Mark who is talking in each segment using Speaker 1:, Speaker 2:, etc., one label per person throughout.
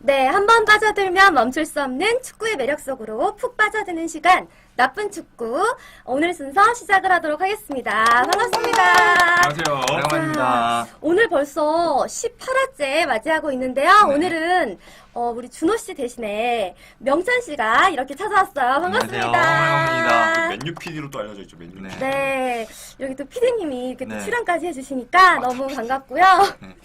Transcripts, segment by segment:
Speaker 1: 네, 한번 빠져들면 멈출 수 없는 축구의 매력 속으로 푹 빠져드는 시간, 나쁜 축구. 오늘 순서 시작을 하도록 하겠습니다. 반갑습니다.
Speaker 2: 안녕하세요.
Speaker 3: 오랜만입니다.
Speaker 1: 오늘 벌써 18화째 맞이하고 있는데요.
Speaker 3: 네.
Speaker 1: 오늘은 우리 준호 씨 대신에 명찬 씨가 이렇게 찾아왔어요. 반갑습니다.
Speaker 3: 반갑습니다.
Speaker 2: 맨유 PD로 또 알려져 있죠, 맨유.
Speaker 3: 네.
Speaker 1: 네, 여기 또 피디님이 이렇게 또
Speaker 3: 네.
Speaker 1: 출연까지 해주시니까 너무 반갑고요.
Speaker 3: 네.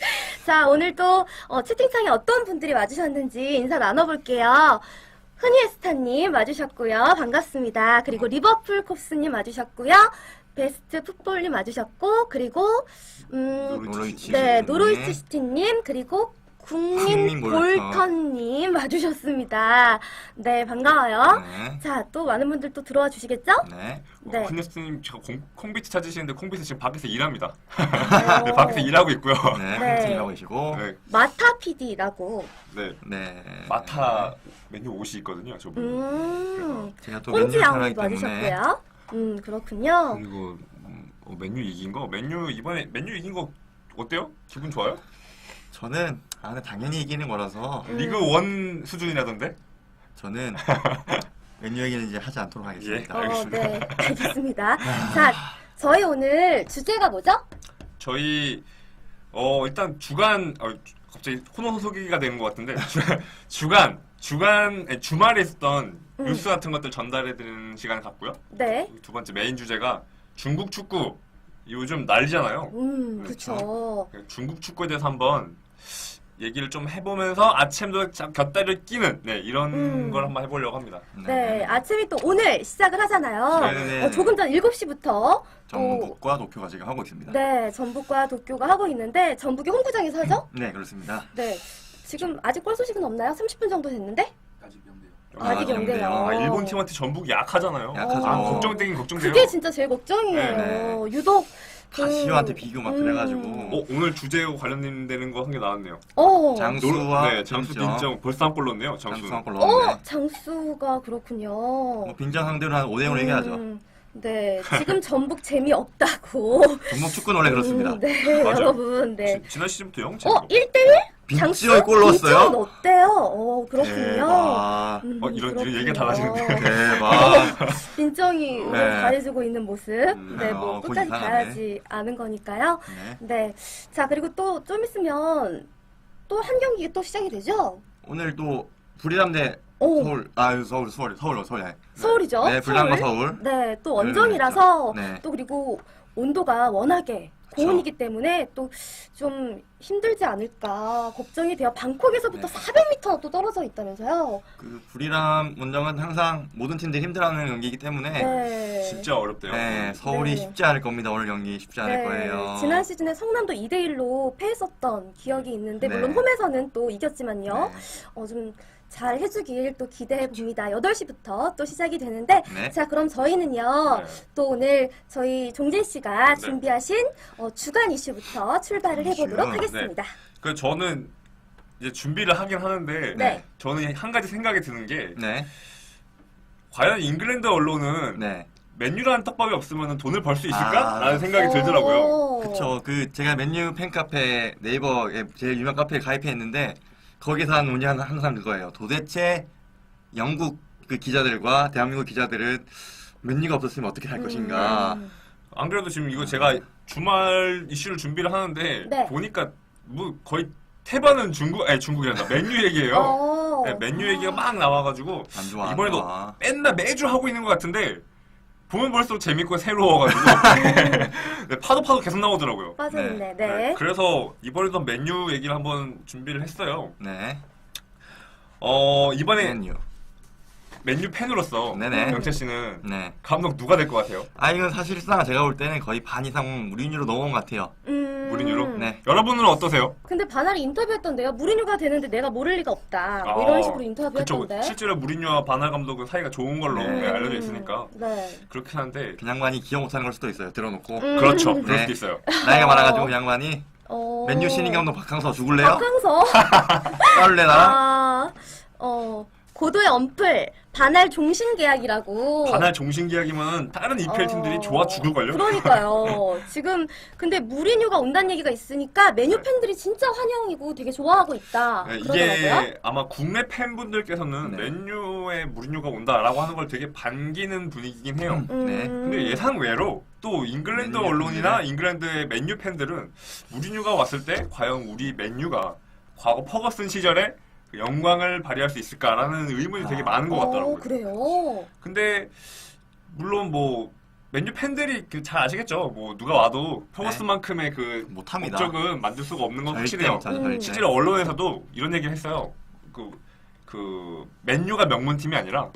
Speaker 1: 자, 오늘 또 채팅창에 어떤 분들이 와주셨는지 인사 나눠볼게요. 흔히에스타님 와주셨고요. 반갑습니다. 그리고 리버풀 콥스님 와주셨고요. 베스트 풋볼님 와주셨고, 그리고
Speaker 3: 노로이치
Speaker 1: 네,
Speaker 3: 시티님.
Speaker 1: 노로이치 시티님, 그리고 국민
Speaker 3: 국민 볼턴.
Speaker 1: 볼턴님 와주셨습니다. 네, 반가워요.
Speaker 3: 네.
Speaker 1: 자, 또 많은 분들 또 들어와 주시겠죠?
Speaker 3: 네.
Speaker 1: 네.
Speaker 2: 큰예스님 제가 콩비트 찾으시는데 콩비트 지금 밖에서 일합니다.
Speaker 1: 어,
Speaker 2: 네, 밖에서 일하고 있고요.
Speaker 3: 네.
Speaker 1: 네.
Speaker 3: 팬팅하고 계시고.
Speaker 2: 네,
Speaker 1: 마타 PD라고.
Speaker 2: 네.
Speaker 3: 네.
Speaker 2: 마타 맨유 옷이 있거든요, 저분.
Speaker 3: 제가 또
Speaker 1: 꼰지
Speaker 3: 맨유
Speaker 1: 양도
Speaker 3: 사랑하기 때문에.
Speaker 1: 와주셨고요. 그렇군요.
Speaker 2: 그리고 맨유 이긴 거, 이번에 맨유 이긴 거 어때요? 기분 좋아요?
Speaker 3: 저는 근데 당연히 이기는 거라서
Speaker 2: 리그 1 수준이라던데?
Speaker 3: 저는 맨유 얘기는 이제 하지 않도록 하겠습니다.
Speaker 2: 예. 알겠습니다.
Speaker 1: 네, 알겠습니다. 자, 저희 오늘 주제가 뭐죠?
Speaker 2: 저희 일단 주간 갑자기 코너 소개가 되는 것 같은데 주말에 있었던 뉴스 같은 것들 전달해드리는 시간을 갖고요.
Speaker 1: 네.
Speaker 2: 두 번째 메인 주제가 중국 축구 요즘 난리잖아요.
Speaker 1: 그쵸.
Speaker 2: 중국 축구에 대해서 한번 얘기를 좀 해보면서 아침도 곁다리를 끼는 이런 걸 한번 해보려고 합니다.
Speaker 1: 네, 아침이 또 오늘 시작을 하잖아요.
Speaker 3: 네네네.
Speaker 1: 조금 전 7시부터
Speaker 3: 전북과 도쿄가 지금 하고 있습니다.
Speaker 1: 네, 전북과 도쿄가 하고 있는데 전북이 홈구장에서 하죠?
Speaker 3: 네, 그렇습니다.
Speaker 1: 네. 지금 아직 골 소식은 없나요? 30분 정도 됐는데? 아직
Speaker 3: 아,
Speaker 1: 영대요.
Speaker 3: 영대요.
Speaker 2: 일본 팀한테 전북이 약하잖아요.
Speaker 3: 약하죠.
Speaker 2: 걱정되긴 걱정돼요.
Speaker 1: 그게 진짜 제일 걱정이에요.
Speaker 3: 네네.
Speaker 1: 유독
Speaker 3: 가시오한테 비교 막 그래가지고.
Speaker 2: 오늘 주제와 관련되는 거 한 게 나왔네요.
Speaker 3: 장수와
Speaker 2: 장수
Speaker 3: 빈정.
Speaker 2: 빈정 벌써 한 골 넣었네요. 장수.
Speaker 3: 장수 한 골 넣었네.
Speaker 1: 장수가 그렇군요.
Speaker 3: 뭐 빈정 상대로 한 5대0으로 얘기하죠.
Speaker 1: 네, 지금 전북 재미없다고.
Speaker 3: 전북 축구는 원래 그렇습니다.
Speaker 1: 네,
Speaker 2: 맞아요.
Speaker 1: 여러분, 네.
Speaker 2: 지난 시즌부터 0
Speaker 1: 1대1?
Speaker 3: 빈지어에 골 넣었어요?
Speaker 1: 빈지어는 어때요? 그렇군요.
Speaker 3: 대박.
Speaker 2: 이런
Speaker 1: 그렇군요.
Speaker 2: 얘기가 달라지는데.
Speaker 3: 대박.
Speaker 1: 빈정이
Speaker 3: 네.
Speaker 1: 잘해주고 있는 모습. 네, 뭐
Speaker 3: 거기
Speaker 1: 끝까지
Speaker 3: 이상하네.
Speaker 1: 가야지 않은 거니까요.
Speaker 3: 네.
Speaker 1: 네. 자, 그리고 또 좀 있으면 또 한 경기 또 시작이 되죠?
Speaker 3: 오늘 또 불이람 대
Speaker 1: 오.
Speaker 3: 서울.
Speaker 1: 서울이죠?
Speaker 3: 네, 불남과 서울.
Speaker 1: 네, 또 원정이라서
Speaker 3: 네.
Speaker 1: 또 그리고 온도가 워낙에 고온이기 때문에 또 좀 힘들지 않을까 걱정이 돼요. 방콕에서부터
Speaker 3: 네.
Speaker 1: 400m 또 떨어져 있다면서요?
Speaker 3: 그 불이람 원정은 항상 모든 팀들이 힘들어하는 경기이기 때문에
Speaker 1: 네.
Speaker 2: 진짜 어렵대요.
Speaker 3: 네, 서울이
Speaker 1: 네.
Speaker 3: 쉽지 않을 겁니다. 오늘 경기 쉽지 않을
Speaker 1: 네,
Speaker 3: 거예요.
Speaker 1: 지난 시즌에 성남도 2대1로 패했었던 기억이 있는데
Speaker 3: 네.
Speaker 1: 물론 홈에서는 또 이겼지만요.
Speaker 3: 네.
Speaker 1: 좀 잘 해주길 또 기대해 봅니다. 8시부터 또 시작이 되는데
Speaker 3: 네.
Speaker 1: 자, 그럼 저희는요.
Speaker 2: 네.
Speaker 1: 또 오늘 저희 종진 씨가
Speaker 2: 네.
Speaker 1: 준비하신 주간 이슈부터 출발을 해보도록
Speaker 3: 이슈.
Speaker 1: 하겠습니다.
Speaker 2: 그 저는 이제 준비를 하긴 하는데
Speaker 1: 네.
Speaker 2: 저는 한 가지 생각이 드는 게
Speaker 3: 네.
Speaker 2: 과연 잉글랜드 언론은
Speaker 3: 네.
Speaker 2: 맨유라는 떡밥이 없으면 돈을 벌 수
Speaker 3: 아.
Speaker 2: 있을까라는 생각이 들더라고요.
Speaker 1: 오.
Speaker 3: 그쵸. 제가 맨유 팬카페 네이버에 제일 유명 카페에 가입했는데 거기서 한 논의 항상 그거예요. 도대체 영국 그 기자들과 대한민국 기자들은 맨유가 없었으면 어떻게 할 것인가.
Speaker 2: 안 그래도 지금 이거 제가 주말 이슈를 준비를 하는데
Speaker 1: 네.
Speaker 2: 보니까 뭐 거의 태반은 중국이란다. 맨유 얘기예요.
Speaker 1: 어.
Speaker 2: 네, 맨유 얘기가 막 나와가지고
Speaker 3: 안 좋아. 안
Speaker 2: 이번에도
Speaker 3: 좋아.
Speaker 2: 맨날 매주 하고 있는 것 같은데 보면 볼수록 재밌고 새로워가지고 네, 파도 계속 나오더라고요.
Speaker 1: 빠져있네.
Speaker 3: 네.
Speaker 1: 네.
Speaker 2: 그래서 이번에도 맨유 얘기를 한번 준비를 했어요.
Speaker 3: 네.
Speaker 2: 이번에
Speaker 3: 맨유.
Speaker 2: 맨유 팬으로서
Speaker 3: 네네.
Speaker 2: 영채 씨는
Speaker 3: 네.
Speaker 2: 감독 누가 될 것 같아요?
Speaker 3: 이건 사실상 제가 볼 때는 거의 반 이상 무리뉴로 넘어온 것 같아요.
Speaker 2: 무리뉴로?
Speaker 3: 네.
Speaker 2: 여러분은 어떠세요?
Speaker 1: 근데 바나리 인터뷰했던데요. 무리뉴가 되는데 내가 모를 리가 없다. 뭐
Speaker 2: 아,
Speaker 1: 이런 식으로
Speaker 2: 그쵸.
Speaker 1: 인터뷰했던데.
Speaker 2: 실제로 무리뉴와 바날 감독은 사이가 좋은 걸로
Speaker 3: 네.
Speaker 2: 알려져 있으니까
Speaker 1: 네.
Speaker 2: 그렇긴 한데
Speaker 3: 그 양반이 기억 못하는 걸 수도 있어요. 들어놓고.
Speaker 2: 그렇죠. 그럴
Speaker 3: 네.
Speaker 2: 수도 있어요.
Speaker 3: 나이가 많아가지고 그 양반이
Speaker 1: 어.
Speaker 3: 맨유 신인 감독 박항서 죽을래요?
Speaker 1: 박항서.
Speaker 3: 싸울래 나랑?
Speaker 1: 아, 고도의 언플, 반할 종신 계약이라고.
Speaker 2: 반할 종신 계약이면 다른 EPL 팀들이 좋아 죽을걸요?
Speaker 1: 그러니까요. 지금 근데 무리뉴가 온다는 얘기가 있으니까 메뉴 팬들이 진짜 환영이고 되게 좋아하고 있다.
Speaker 2: 네,
Speaker 1: 그러더라고요.
Speaker 2: 이게 아마 국내 팬분들께서는
Speaker 3: 네.
Speaker 2: 맨유에 무리뉴가 온다라고 하는 걸 되게 반기는 분위기긴 해요.
Speaker 3: 네.
Speaker 2: 근데 예상 외로 또 잉글랜드
Speaker 3: 맨유
Speaker 2: 언론이나
Speaker 3: 팬들.
Speaker 2: 잉글랜드의 맨유 팬들은 무리뉴가 왔을 때 과연 우리 맨유가 과거 퍼거슨 시절에 그 영광을 발휘할 수 있을까라는 의문이 되게 많은 것 같더라고요.
Speaker 1: 그래요.
Speaker 2: 근데 물론 뭐 맨유 팬들이 잘 아시겠죠. 뭐 누가 와도 퍼거슨만큼의 그
Speaker 3: 못합니다.
Speaker 2: 업적은 만들 수가 없는 건
Speaker 3: 절대
Speaker 2: 확실해요.
Speaker 3: 못하죠,
Speaker 1: 음.
Speaker 3: 절대.
Speaker 2: 실제로 언론에서도 이런 얘기를 했어요. 그 맨유가 명문팀이 아니라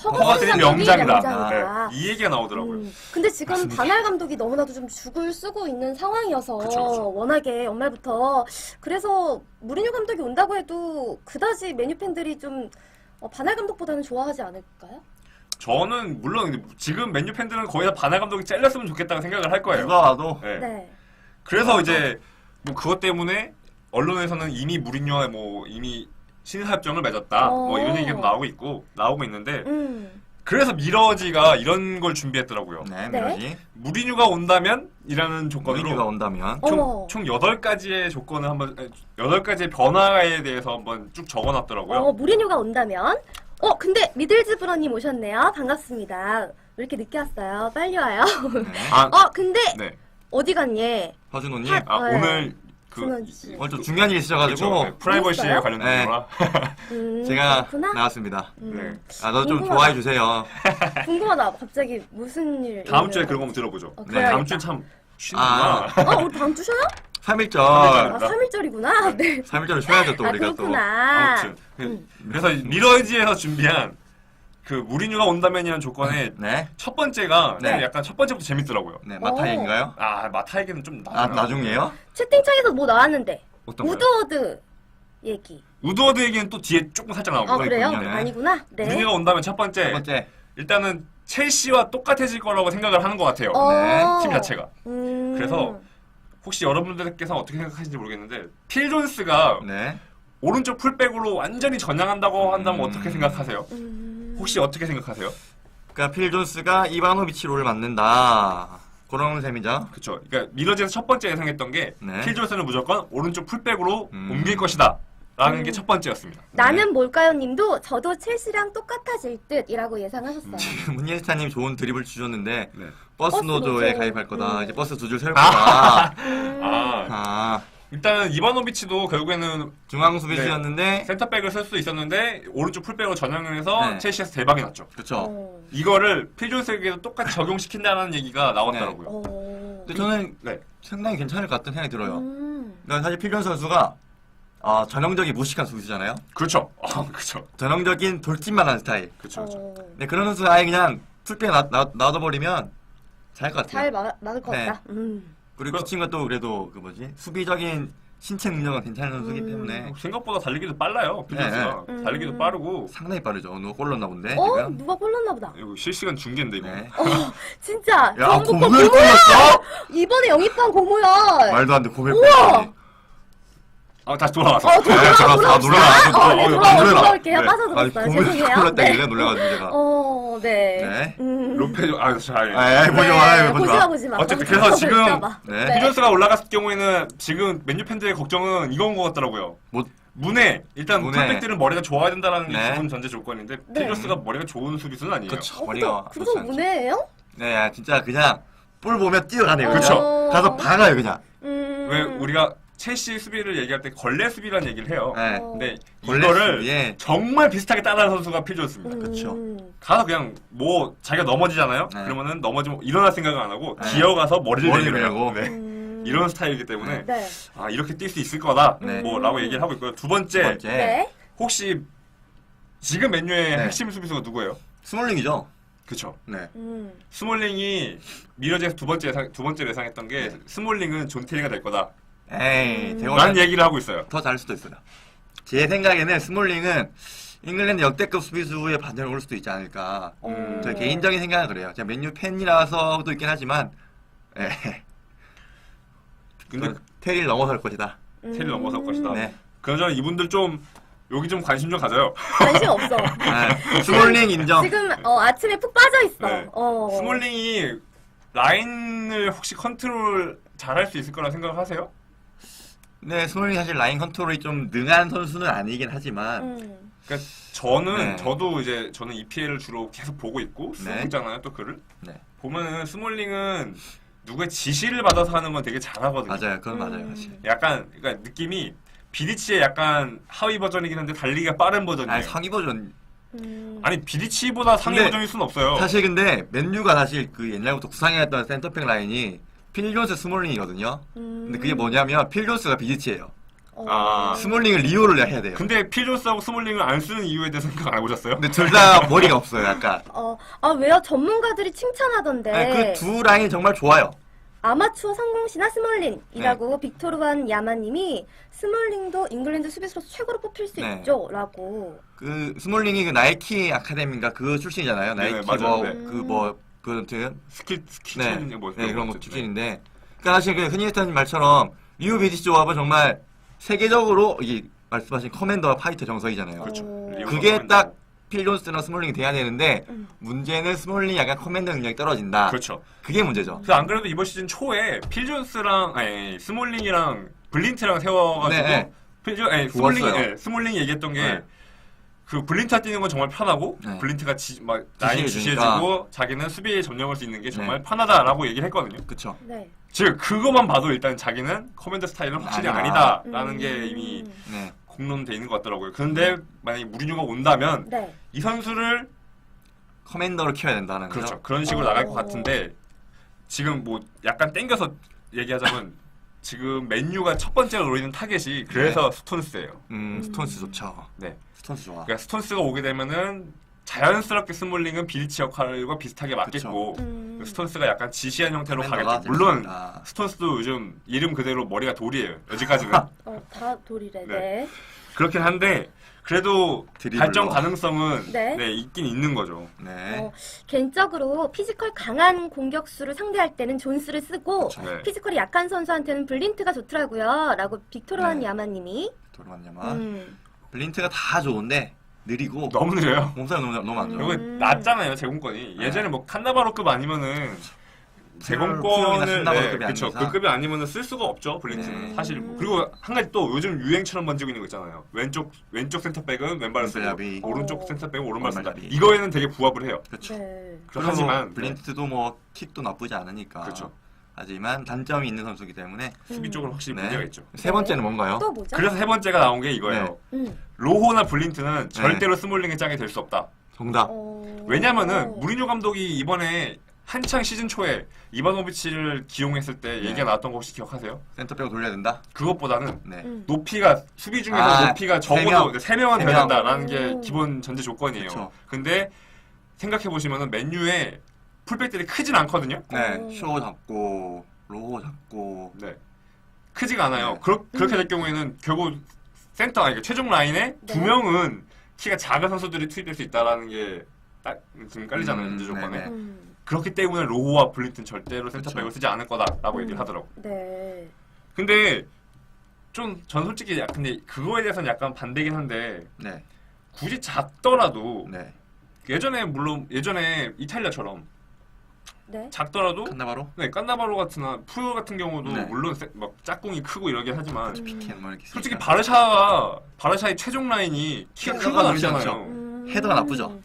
Speaker 2: 퍼거슨이 명장이다. 네, 이 얘기가 나오더라고요.
Speaker 1: 근데 지금
Speaker 3: 맞습니다.
Speaker 1: 반할 감독이 너무나도 좀 죽을 쓰고 있는 상황이어서
Speaker 2: 그쵸.
Speaker 1: 워낙에 연말부터 그래서 무리뉴 감독이 온다고 해도 그다지 메뉴 팬들이 좀 반할 감독보다는 좋아하지 않을까요?
Speaker 2: 저는 물론 지금 맨유 팬들은 거의 다 반할 감독이 잘렸으면 좋겠다고 생각을 할 거예요.
Speaker 3: 누가 와도
Speaker 2: 네.
Speaker 1: 네.
Speaker 2: 그래서 이제 뭐 그것 때문에 언론에서는 이미 무리뉴와 뭐 이미 신사협정을 맺었다. 뭐 이런 얘기가 나오고 있는데 그래서 미러지가 이런 걸 준비했더라고요.
Speaker 3: 네,
Speaker 1: 네.
Speaker 3: 미러지.
Speaker 2: 무리뉴가 온다면 이라는 조건으로
Speaker 3: 무리뉴가 온다면
Speaker 2: 총 8가지의 조건을 한번 8가지의 변화에 대해서 한번 쭉 적어놨더라고요.
Speaker 1: 무리뉴가 온다면 근데 미들즈브러님 오셨네요. 반갑습니다. 왜 이렇게 늦게 왔어요? 빨리 와요.
Speaker 2: 아,
Speaker 1: 근데
Speaker 2: 네.
Speaker 1: 어디 갔니?
Speaker 3: 허준호님
Speaker 1: 네.
Speaker 2: 오늘 그
Speaker 1: 준호씨.
Speaker 3: 오늘 좀 중요한 일이 있으셔가지고
Speaker 2: 그렇죠. 네, 프라이버시에
Speaker 1: 있어요?
Speaker 2: 관련된
Speaker 3: 네.
Speaker 2: 거라.
Speaker 3: 제가
Speaker 1: 그렇구나.
Speaker 3: 나왔습니다.
Speaker 2: 네.
Speaker 3: 너도 좀
Speaker 1: 궁금하다.
Speaker 3: 좋아해 주세요.
Speaker 1: 궁금하다. 갑자기 무슨 일?
Speaker 2: 다음 주에 그런 거 한번 들어보죠.
Speaker 1: 어,
Speaker 2: 네,
Speaker 1: 그래야겠다.
Speaker 2: 다음 주에 참 쉬는구나.
Speaker 1: 우리 다음 주 쉬어요?
Speaker 3: 3일절.
Speaker 2: 아,
Speaker 1: 3일절이구나. 네.
Speaker 3: 3일절을 쉬어야죠 또 우리가 또.
Speaker 1: 그렇구나.
Speaker 2: 아무튼 그래서 미러지에서 준비한 그 무리뉴가 온다면이라는 조건의
Speaker 3: 네.
Speaker 2: 첫 번째가
Speaker 3: 네.
Speaker 2: 약간 첫 번째부터 재밌더라고요.
Speaker 3: 네, 마타 얘기인가요?
Speaker 2: 마타 얘기는 좀
Speaker 3: 나중이에요?
Speaker 1: 채팅창에서 뭐 나왔는데?
Speaker 2: 어떤 거요?
Speaker 1: 우드워드 얘기.
Speaker 2: 우드워드 얘기는 또 뒤에 조금 살짝 나옵니다.
Speaker 1: 그래요?
Speaker 3: 네.
Speaker 1: 아니구나. 네.
Speaker 2: 무리뉴가 온다면 첫
Speaker 3: 첫
Speaker 2: 번째
Speaker 3: 번째.
Speaker 2: 일단은 첼시와 똑같아질 거라고 생각을 하는 것 같아요.
Speaker 3: 네,
Speaker 2: 팀 자체가.
Speaker 1: 음.
Speaker 2: 그래서 혹시 여러분들께서 어떻게 생각하시는지 모르겠는데 필 존스가
Speaker 3: 네.
Speaker 2: 오른쪽 풀백으로 완전히 전향한다고 한다면 어떻게 생각하세요? 혹시 어떻게 생각하세요?
Speaker 3: 그러니까 필 존스가 이바노비치로를 맡는다. 그런 셈이죠.
Speaker 2: 그렇죠. 그러니까 미러지에서 첫 번째 예상했던 게
Speaker 3: 네.
Speaker 2: 필 존스는 무조건 오른쪽 풀백으로 옮길 것이다. 라는 게 첫 번째였습니다.
Speaker 1: 나는 뭘까요 님도 저도 첼시랑 똑같아질 듯이라고 예상하셨어요.
Speaker 3: 문예스타님이 좋은 드립을 주셨는데
Speaker 2: 네.
Speaker 3: 버스
Speaker 1: 버스
Speaker 3: 노조에
Speaker 1: 노조.
Speaker 3: 가입할 거다. 이제 버스 두 줄 세울 거다. 아,
Speaker 2: 일단은 이바노비치도 결국에는
Speaker 3: 중앙 수비수였는데
Speaker 2: 센터백을 쓸 수 있었는데 오른쪽 풀백으로 전향을 해서
Speaker 3: 네.
Speaker 2: 첼시에서 대박이 났죠.
Speaker 3: 그렇죠.
Speaker 2: 이거를 필 존스에게도 똑같이 적용시킨다는 얘기가 나왔더라고요.
Speaker 3: 근데 저는
Speaker 2: 네.
Speaker 3: 상당히 괜찮을 것 같다는 생각이 들어요.
Speaker 1: 음.
Speaker 3: 그러니까 사실 필 존스 선수가 전형적인 무식한 수비수잖아요.
Speaker 2: 그렇죠. 그렇죠.
Speaker 3: 전형적인 돌진만 하는 스타일.
Speaker 2: 그렇죠. 그렇죠.
Speaker 3: 네, 그런 선수가 아예 그냥 풀백에 놔둬버리면 잘할 것 같아요.
Speaker 1: 잘 막을 것
Speaker 3: 네.
Speaker 1: 같다.
Speaker 3: 그리고 그 친구가 또 그래도 그 뭐지 수비적인 신체 능력은 괜찮은 선수이기 때문에
Speaker 2: 생각보다 달리기도 빨라요. 필
Speaker 3: 네.
Speaker 2: 존스가. 달리기도 빠르고
Speaker 3: 상당히 빠르죠. 누가 골 넣나 본데 지금.
Speaker 1: 누가 골랐나 보다.
Speaker 2: 이거 실시간 중계인데 이거.
Speaker 3: 네.
Speaker 1: 진짜.
Speaker 3: 야,
Speaker 1: 경북
Speaker 3: 고문을 골랐어?
Speaker 1: 이번에 영입한 고무야.
Speaker 3: 말도 안 돼. 고백.
Speaker 1: 우와!
Speaker 2: 다시 돌아왔어.
Speaker 3: 네, 제가
Speaker 1: 돌아올게요.
Speaker 2: 네.
Speaker 1: 빠져들었어요.
Speaker 3: 고백을
Speaker 1: 죄송해요.
Speaker 3: 골랐다길래 놀라가지고 제가.
Speaker 1: 네.
Speaker 3: 네.
Speaker 2: 로페 잘.
Speaker 3: 보지 마.
Speaker 1: 보지 마.
Speaker 2: 어쨌든 그래서 지금
Speaker 3: 네.
Speaker 2: 필 존스가 올라갔을 경우에는 지금 맨유 팬들의 걱정은 이건 것 같더라고요. 문에 일단
Speaker 3: 문에.
Speaker 2: 풀백들은 머리가 좋아야 된다는 게
Speaker 3: 네.
Speaker 2: 기본 전제 조건인데
Speaker 1: 네.
Speaker 2: 필 존스가 머리가 좋은 수비수는 아니에요.
Speaker 3: 그렇죠. 머리가
Speaker 1: 그거
Speaker 3: 그렇지 않죠.
Speaker 1: 문해예요?
Speaker 3: 네, 진짜 그냥 볼 보면 뛰어가네요.
Speaker 2: 그쵸.
Speaker 3: 그냥. 가서 박아요 그냥.
Speaker 2: 왜 우리가 첼시 수비를 얘기할 때 걸레 수비라는 얘기를 해요.
Speaker 3: 네.
Speaker 2: 근데
Speaker 3: 걸레
Speaker 2: 이거를
Speaker 3: 수비에.
Speaker 2: 정말 비슷하게 따라하는 선수가 필 존스입니다.
Speaker 3: 그쵸.
Speaker 2: 가서 그냥 뭐 자기가 넘어지잖아요.
Speaker 3: 네.
Speaker 2: 그러면은 넘어지면 일어날 생각을 안 하고
Speaker 3: 네.
Speaker 2: 기어가서 머리를
Speaker 3: 머리를
Speaker 2: 내려요.
Speaker 3: 내고.
Speaker 2: 네. 이런 스타일이기 때문에
Speaker 1: 네.
Speaker 2: 이렇게 뛸 수 있을 거다.
Speaker 3: 네.
Speaker 2: 뭐라고 얘기를 하고 있고요. 두 번째,
Speaker 3: 두 번째.
Speaker 1: 네.
Speaker 2: 혹시 지금 맨유의
Speaker 3: 네.
Speaker 2: 핵심 수비수가 누구예요?
Speaker 3: 스몰링이죠.
Speaker 2: 그쵸.
Speaker 3: 네.
Speaker 2: 스몰링이 미러지에서 두 번째로 예상했던 게 스몰링은 존 테리가 될 거다.
Speaker 3: 에이,
Speaker 2: 라는 얘기를 하고 있어요.
Speaker 3: 더 잘할 수도 있어요. 제 생각에는 스몰링은 잉글랜드 역대급 수비수의 반열을 올 수도 있지 않을까. 저 개인적인 생각은 그래요. 제가 맨유 팬이라서도 있긴 하지만,
Speaker 2: 근데
Speaker 3: 테리를 넘어설 것이다.
Speaker 2: 테리를 넘어설 것이다.
Speaker 3: 네.
Speaker 2: 그나저나 이분들 좀 여기 좀 관심 좀 가져요.
Speaker 1: 관심 없어.
Speaker 3: 네, 스몰링 인정.
Speaker 1: 지금 아침에 푹 빠져 있어.
Speaker 2: 네. 스몰링이 라인을 혹시 컨트롤 잘할 수 있을 거라 생각하세요?
Speaker 3: 네, 스몰링 사실 라인 컨트롤이 좀 능한 선수는 아니긴 하지만
Speaker 2: 그러니까 저는
Speaker 3: 네.
Speaker 2: 저는 EPL을 주로 계속 보고 있고 쓰고
Speaker 3: 네.
Speaker 2: 있잖아요 또 글을.
Speaker 3: 네.
Speaker 2: 보면은 스몰링은 누구의 지시를 받아서 하는 건 되게 잘하거든요.
Speaker 3: 맞아요, 그건 맞아요, 사실.
Speaker 2: 약간 그러니까 느낌이 비디치의 약간 하위 버전이긴 한데 달리기가 빠른 버전이에요.
Speaker 3: 아니 상위 버전.
Speaker 2: 아니 비디치보다 상위
Speaker 3: 근데
Speaker 2: 버전일 수는 없어요.
Speaker 3: 사실 근데 맨유가 사실 그 옛날부터 구상해왔던 센터백 라인이 필 존스 스몰링이거든요. 근데 그게 뭐냐면 필 존스가 비디치예요.
Speaker 2: 아.
Speaker 3: 스몰링을 리오를 해야 돼요.
Speaker 2: 근데 필조스하고 스몰링을 안 쓰는 이유에 대해서 생각 안 해보셨어요?
Speaker 3: 근데 둘 다 머리가 없어요, 약간.
Speaker 1: 왜요? 전문가들이 칭찬하던데.
Speaker 3: 그 두 라인이 정말 좋아요.
Speaker 1: 아마추어 성공시나 스몰링이라고 빅토르한 야마님이 스몰링도 잉글랜드 수비수로서 최고로 뽑힐 수
Speaker 3: 네.
Speaker 1: 있죠 라고.
Speaker 3: 그 스몰링이 그 나이키 아카데미인가 그거 출신이잖아요.
Speaker 2: 네,
Speaker 3: 나이키
Speaker 2: 맞아요.
Speaker 3: 그
Speaker 2: 스킬
Speaker 3: 네,
Speaker 2: 뭐
Speaker 3: 네, 그런 거
Speaker 2: 어쨌든.
Speaker 3: 출신인데. 그러니까 사실 그 흔히 했던 말처럼 리오 베디치 조합은 정말 세계적으로 이게 말씀하신 커맨더와 파이터 정석이잖아요.
Speaker 2: 그렇죠. 리오
Speaker 3: 그게
Speaker 2: 선수는
Speaker 3: 딱 필 존스나 스몰링이 돼야 되는데 문제는 스몰링이 약간 커맨더 능력이 떨어진다.
Speaker 2: 그렇죠.
Speaker 3: 그게 문제죠.
Speaker 2: 그래서 안 그래도 이번 시즌 초에 필존스랑 스몰링이랑 블린트랑 세워가지고
Speaker 3: 네, 네.
Speaker 2: 스몰링이 얘기했던 게
Speaker 3: 네.
Speaker 2: 그 블린트가 뛰는 건 정말 편하고
Speaker 3: 네.
Speaker 2: 블린트가 막 라인
Speaker 3: 지시해주니까.
Speaker 2: 지시해주고 자기는 수비에 점령할 수 있는 게 정말 편하다라고 얘기를 했거든요.
Speaker 3: 그쵸.
Speaker 1: 네.
Speaker 2: 즉 그것만 봐도 일단 자기는 커맨더 스타일은 확실히
Speaker 3: 아니다.
Speaker 2: 아니다라는 게 이미
Speaker 3: 네.
Speaker 2: 공론돼 있는 것 같더라고요. 그런데 만약에 무리뉴가 온다면
Speaker 1: 네.
Speaker 2: 이 선수를
Speaker 3: 커맨더를 키워야 된다는 거죠.
Speaker 2: 그렇죠. 그런 식으로 나갈 것 같은데 지금 뭐 약간 땡겨서 얘기하자면 지금 맨유가 첫 번째로 노리는 타겟이 그래서 스톤스예요.
Speaker 3: 스톤스 좋죠.
Speaker 2: 네.
Speaker 3: 스톤스 좋아.
Speaker 2: 그러니까 스톤스가 오게 되면은 자연스럽게 스몰링은 비리치 역할과 비슷하게 맡겠고 스톤스가 약간 지시한 형태로
Speaker 3: 커맨더가
Speaker 2: 가겠죠. 물론
Speaker 3: 됐습니다.
Speaker 2: 스톤스도 요즘 이름 그대로 머리가 돌이에요. 여기까지는.
Speaker 1: 다 돌이래.
Speaker 2: 네.
Speaker 1: 네.
Speaker 2: 그렇긴 한데 그래도
Speaker 3: 드리블로.
Speaker 2: 발전 가능성은
Speaker 1: 네.
Speaker 2: 네, 있긴 있는 거죠.
Speaker 3: 네.
Speaker 1: 개인적으로 피지컬 강한 공격수를 상대할 때는 존스를 쓰고
Speaker 2: 네.
Speaker 1: 피지컬이 약한 선수한테는 블린트가 좋더라고요. 라고 빅토르한
Speaker 3: 네.
Speaker 1: 야마님이.
Speaker 3: 도르만야마. 블린트가 다 좋은데 느리고
Speaker 2: 너무 느려요.
Speaker 3: 몸싸움 너무 안 좋아.
Speaker 2: 이거 낮잖아요 제공권이.
Speaker 3: 네.
Speaker 2: 예전에 뭐 칸나바로급 아니면은
Speaker 3: 푸용이나
Speaker 2: 제공권을
Speaker 3: 칸나바로급이
Speaker 2: 그렇죠.
Speaker 3: 아니니까.
Speaker 2: 그 급이 아니면은 쓸 수가 없죠 블린트는
Speaker 3: 네.
Speaker 2: 사실. 그리고 한 가지 또 요즘 유행처럼 번지고 있는 거 있잖아요. 왼쪽 센터백은 왼발을 쓰고
Speaker 3: 왼발잡이.
Speaker 2: 오른쪽 센터백은 오른발 쓴다.
Speaker 3: 오른발잡이.
Speaker 2: 이거에는 되게 부합을 해요.
Speaker 3: 그렇죠.
Speaker 1: 네.
Speaker 2: 하지만
Speaker 3: 블린트도 뭐 킥도 나쁘지 않으니까.
Speaker 2: 그렇죠.
Speaker 3: 하지만 단점이 있는 선수이기 때문에
Speaker 2: 수비 쪽으로 확실히
Speaker 3: 네.
Speaker 2: 문제가 있죠.
Speaker 3: 세 번째는 뭔가요?
Speaker 1: 또 뭐죠?
Speaker 2: 그래서 세 번째가 나온 게 이거예요.
Speaker 3: 네.
Speaker 2: 로호나 블린트는 절대로 스몰링의 짝이 될 수 없다.
Speaker 3: 정답.
Speaker 2: 왜냐면은 무리뉴 감독이 이번에 한창 시즌 초에 이바노비치를 기용했을 때 얘기가 나왔던 거 혹시 기억하세요?
Speaker 3: 센터백을 돌려야 된다.
Speaker 2: 그것보다는
Speaker 3: 네.
Speaker 2: 높이가 수비 중에서 높이가 적어도 세 명은
Speaker 3: 세
Speaker 2: 돼야
Speaker 3: 명.
Speaker 2: 된다라는 게 기본 전제 조건이에요.
Speaker 3: 그쵸.
Speaker 2: 근데 생각해 보시면은 맨유의 풀백들이 크진 않거든요.
Speaker 3: 네. 쇼 잡고 로호 잡고.
Speaker 2: 네. 크지가 않아요.
Speaker 3: 네.
Speaker 2: 그렇게 될 경우에는 결국 센터 아니 최종 라인에
Speaker 1: 네.
Speaker 2: 두 명은 키가 작은 선수들이 투입될 수 있다라는 게 딱 지금 깔리잖아요. 현재 조건에.
Speaker 3: 네네.
Speaker 2: 그렇기 때문에 로호와 블린트는 절대로
Speaker 3: 그쵸.
Speaker 2: 센터백을 쓰지 않을 거다라고 얘기를 하더라고.
Speaker 1: 네.
Speaker 2: 근데 전 솔직히 근데 그거에 대해서는 약간 반대긴 한데
Speaker 3: 네.
Speaker 2: 굳이 작더라도
Speaker 3: 네.
Speaker 2: 예전에 이탈리아처럼
Speaker 1: 네.
Speaker 2: 작더라도
Speaker 3: 칸나바로?
Speaker 2: 네 깐나바로 같은 푸요 같은 경우도
Speaker 3: 네.
Speaker 2: 물론 막 짝꿍이 크고 이러긴 하지만
Speaker 3: 피켄 뭐 이렇게
Speaker 2: 솔직히
Speaker 3: 있으니까.
Speaker 2: 바르샤의 최종 라인이 키가 큰
Speaker 3: 헤더가
Speaker 2: 건
Speaker 3: 나쁘지
Speaker 2: 아니잖아요.
Speaker 3: 않죠. 헤더가 나쁘죠.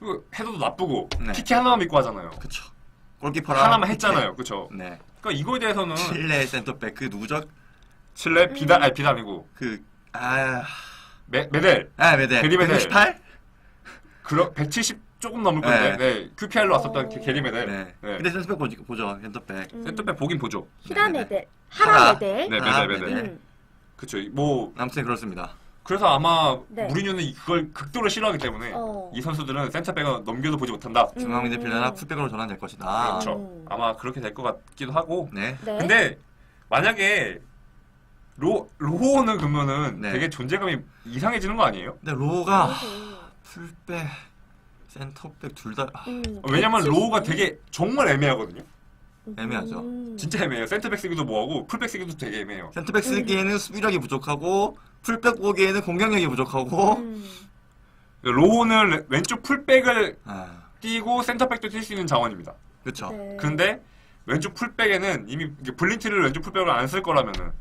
Speaker 2: 그 헤더도 나쁘고
Speaker 3: 네.
Speaker 2: 키키 하나만 믿고 하잖아요.
Speaker 3: 그쵸. 골키퍼랑
Speaker 2: 하나만
Speaker 3: 피켄.
Speaker 2: 했잖아요. 그쵸?
Speaker 3: 네.
Speaker 2: 그러니까 이거에 대해서는
Speaker 3: 칠레 센터백 그 누구죠?
Speaker 2: 칠레 비달 아니 비달 아니고 메델
Speaker 3: 메델.
Speaker 2: 게리 메델.
Speaker 3: 168?
Speaker 2: 170 조금 넘을 건데 네. QPR로 왔었던 게리 메델.
Speaker 3: 네.
Speaker 2: 네.
Speaker 3: 근데 센터백 보죠. 센터백.
Speaker 2: 센터백 보긴 보죠.
Speaker 1: 히라메델.
Speaker 3: 하라.
Speaker 1: 하라메델.
Speaker 2: 네,
Speaker 3: 아,
Speaker 2: 메델. 그쵸. 뭐
Speaker 3: 아무튼 그렇습니다.
Speaker 2: 그래서 아마
Speaker 1: 네.
Speaker 2: 무리뉴는 그걸 극도로 싫어하기 때문에 이 선수들은 센터백을 넘겨도 보지 못한다.
Speaker 3: 중앙 미드필더나 풀백으로 전환될 것이다.
Speaker 2: 그렇죠. 아마 그렇게 될 것 같기도 하고.
Speaker 3: 네.
Speaker 1: 네.
Speaker 2: 근데 만약에 로호는 그러면은
Speaker 3: 네.
Speaker 2: 되게 존재감이 이상해지는 거 아니에요?
Speaker 3: 근데 로우가 풀백, 센터백 둘 다.
Speaker 2: 왜냐면 로호가 되게 정말 애매하거든요.
Speaker 3: 애매하죠.
Speaker 2: 진짜 애매해요. 센터백 쓰기도 뭐하고 풀백 쓰기도 되게 애매해요.
Speaker 3: 센터백 쓰기에는 수비력이 부족하고 풀백 보기에는 공격력이 부족하고
Speaker 2: 로우는 왼쪽 풀백을
Speaker 3: 아,
Speaker 2: 뛰고 센터백도 뛸 수 있는 자원입니다.
Speaker 3: 그렇죠.
Speaker 1: 네.
Speaker 2: 근데 왼쪽 풀백에는 이미 이게 블린트를 왼쪽 풀백으로 안 쓸 거라면은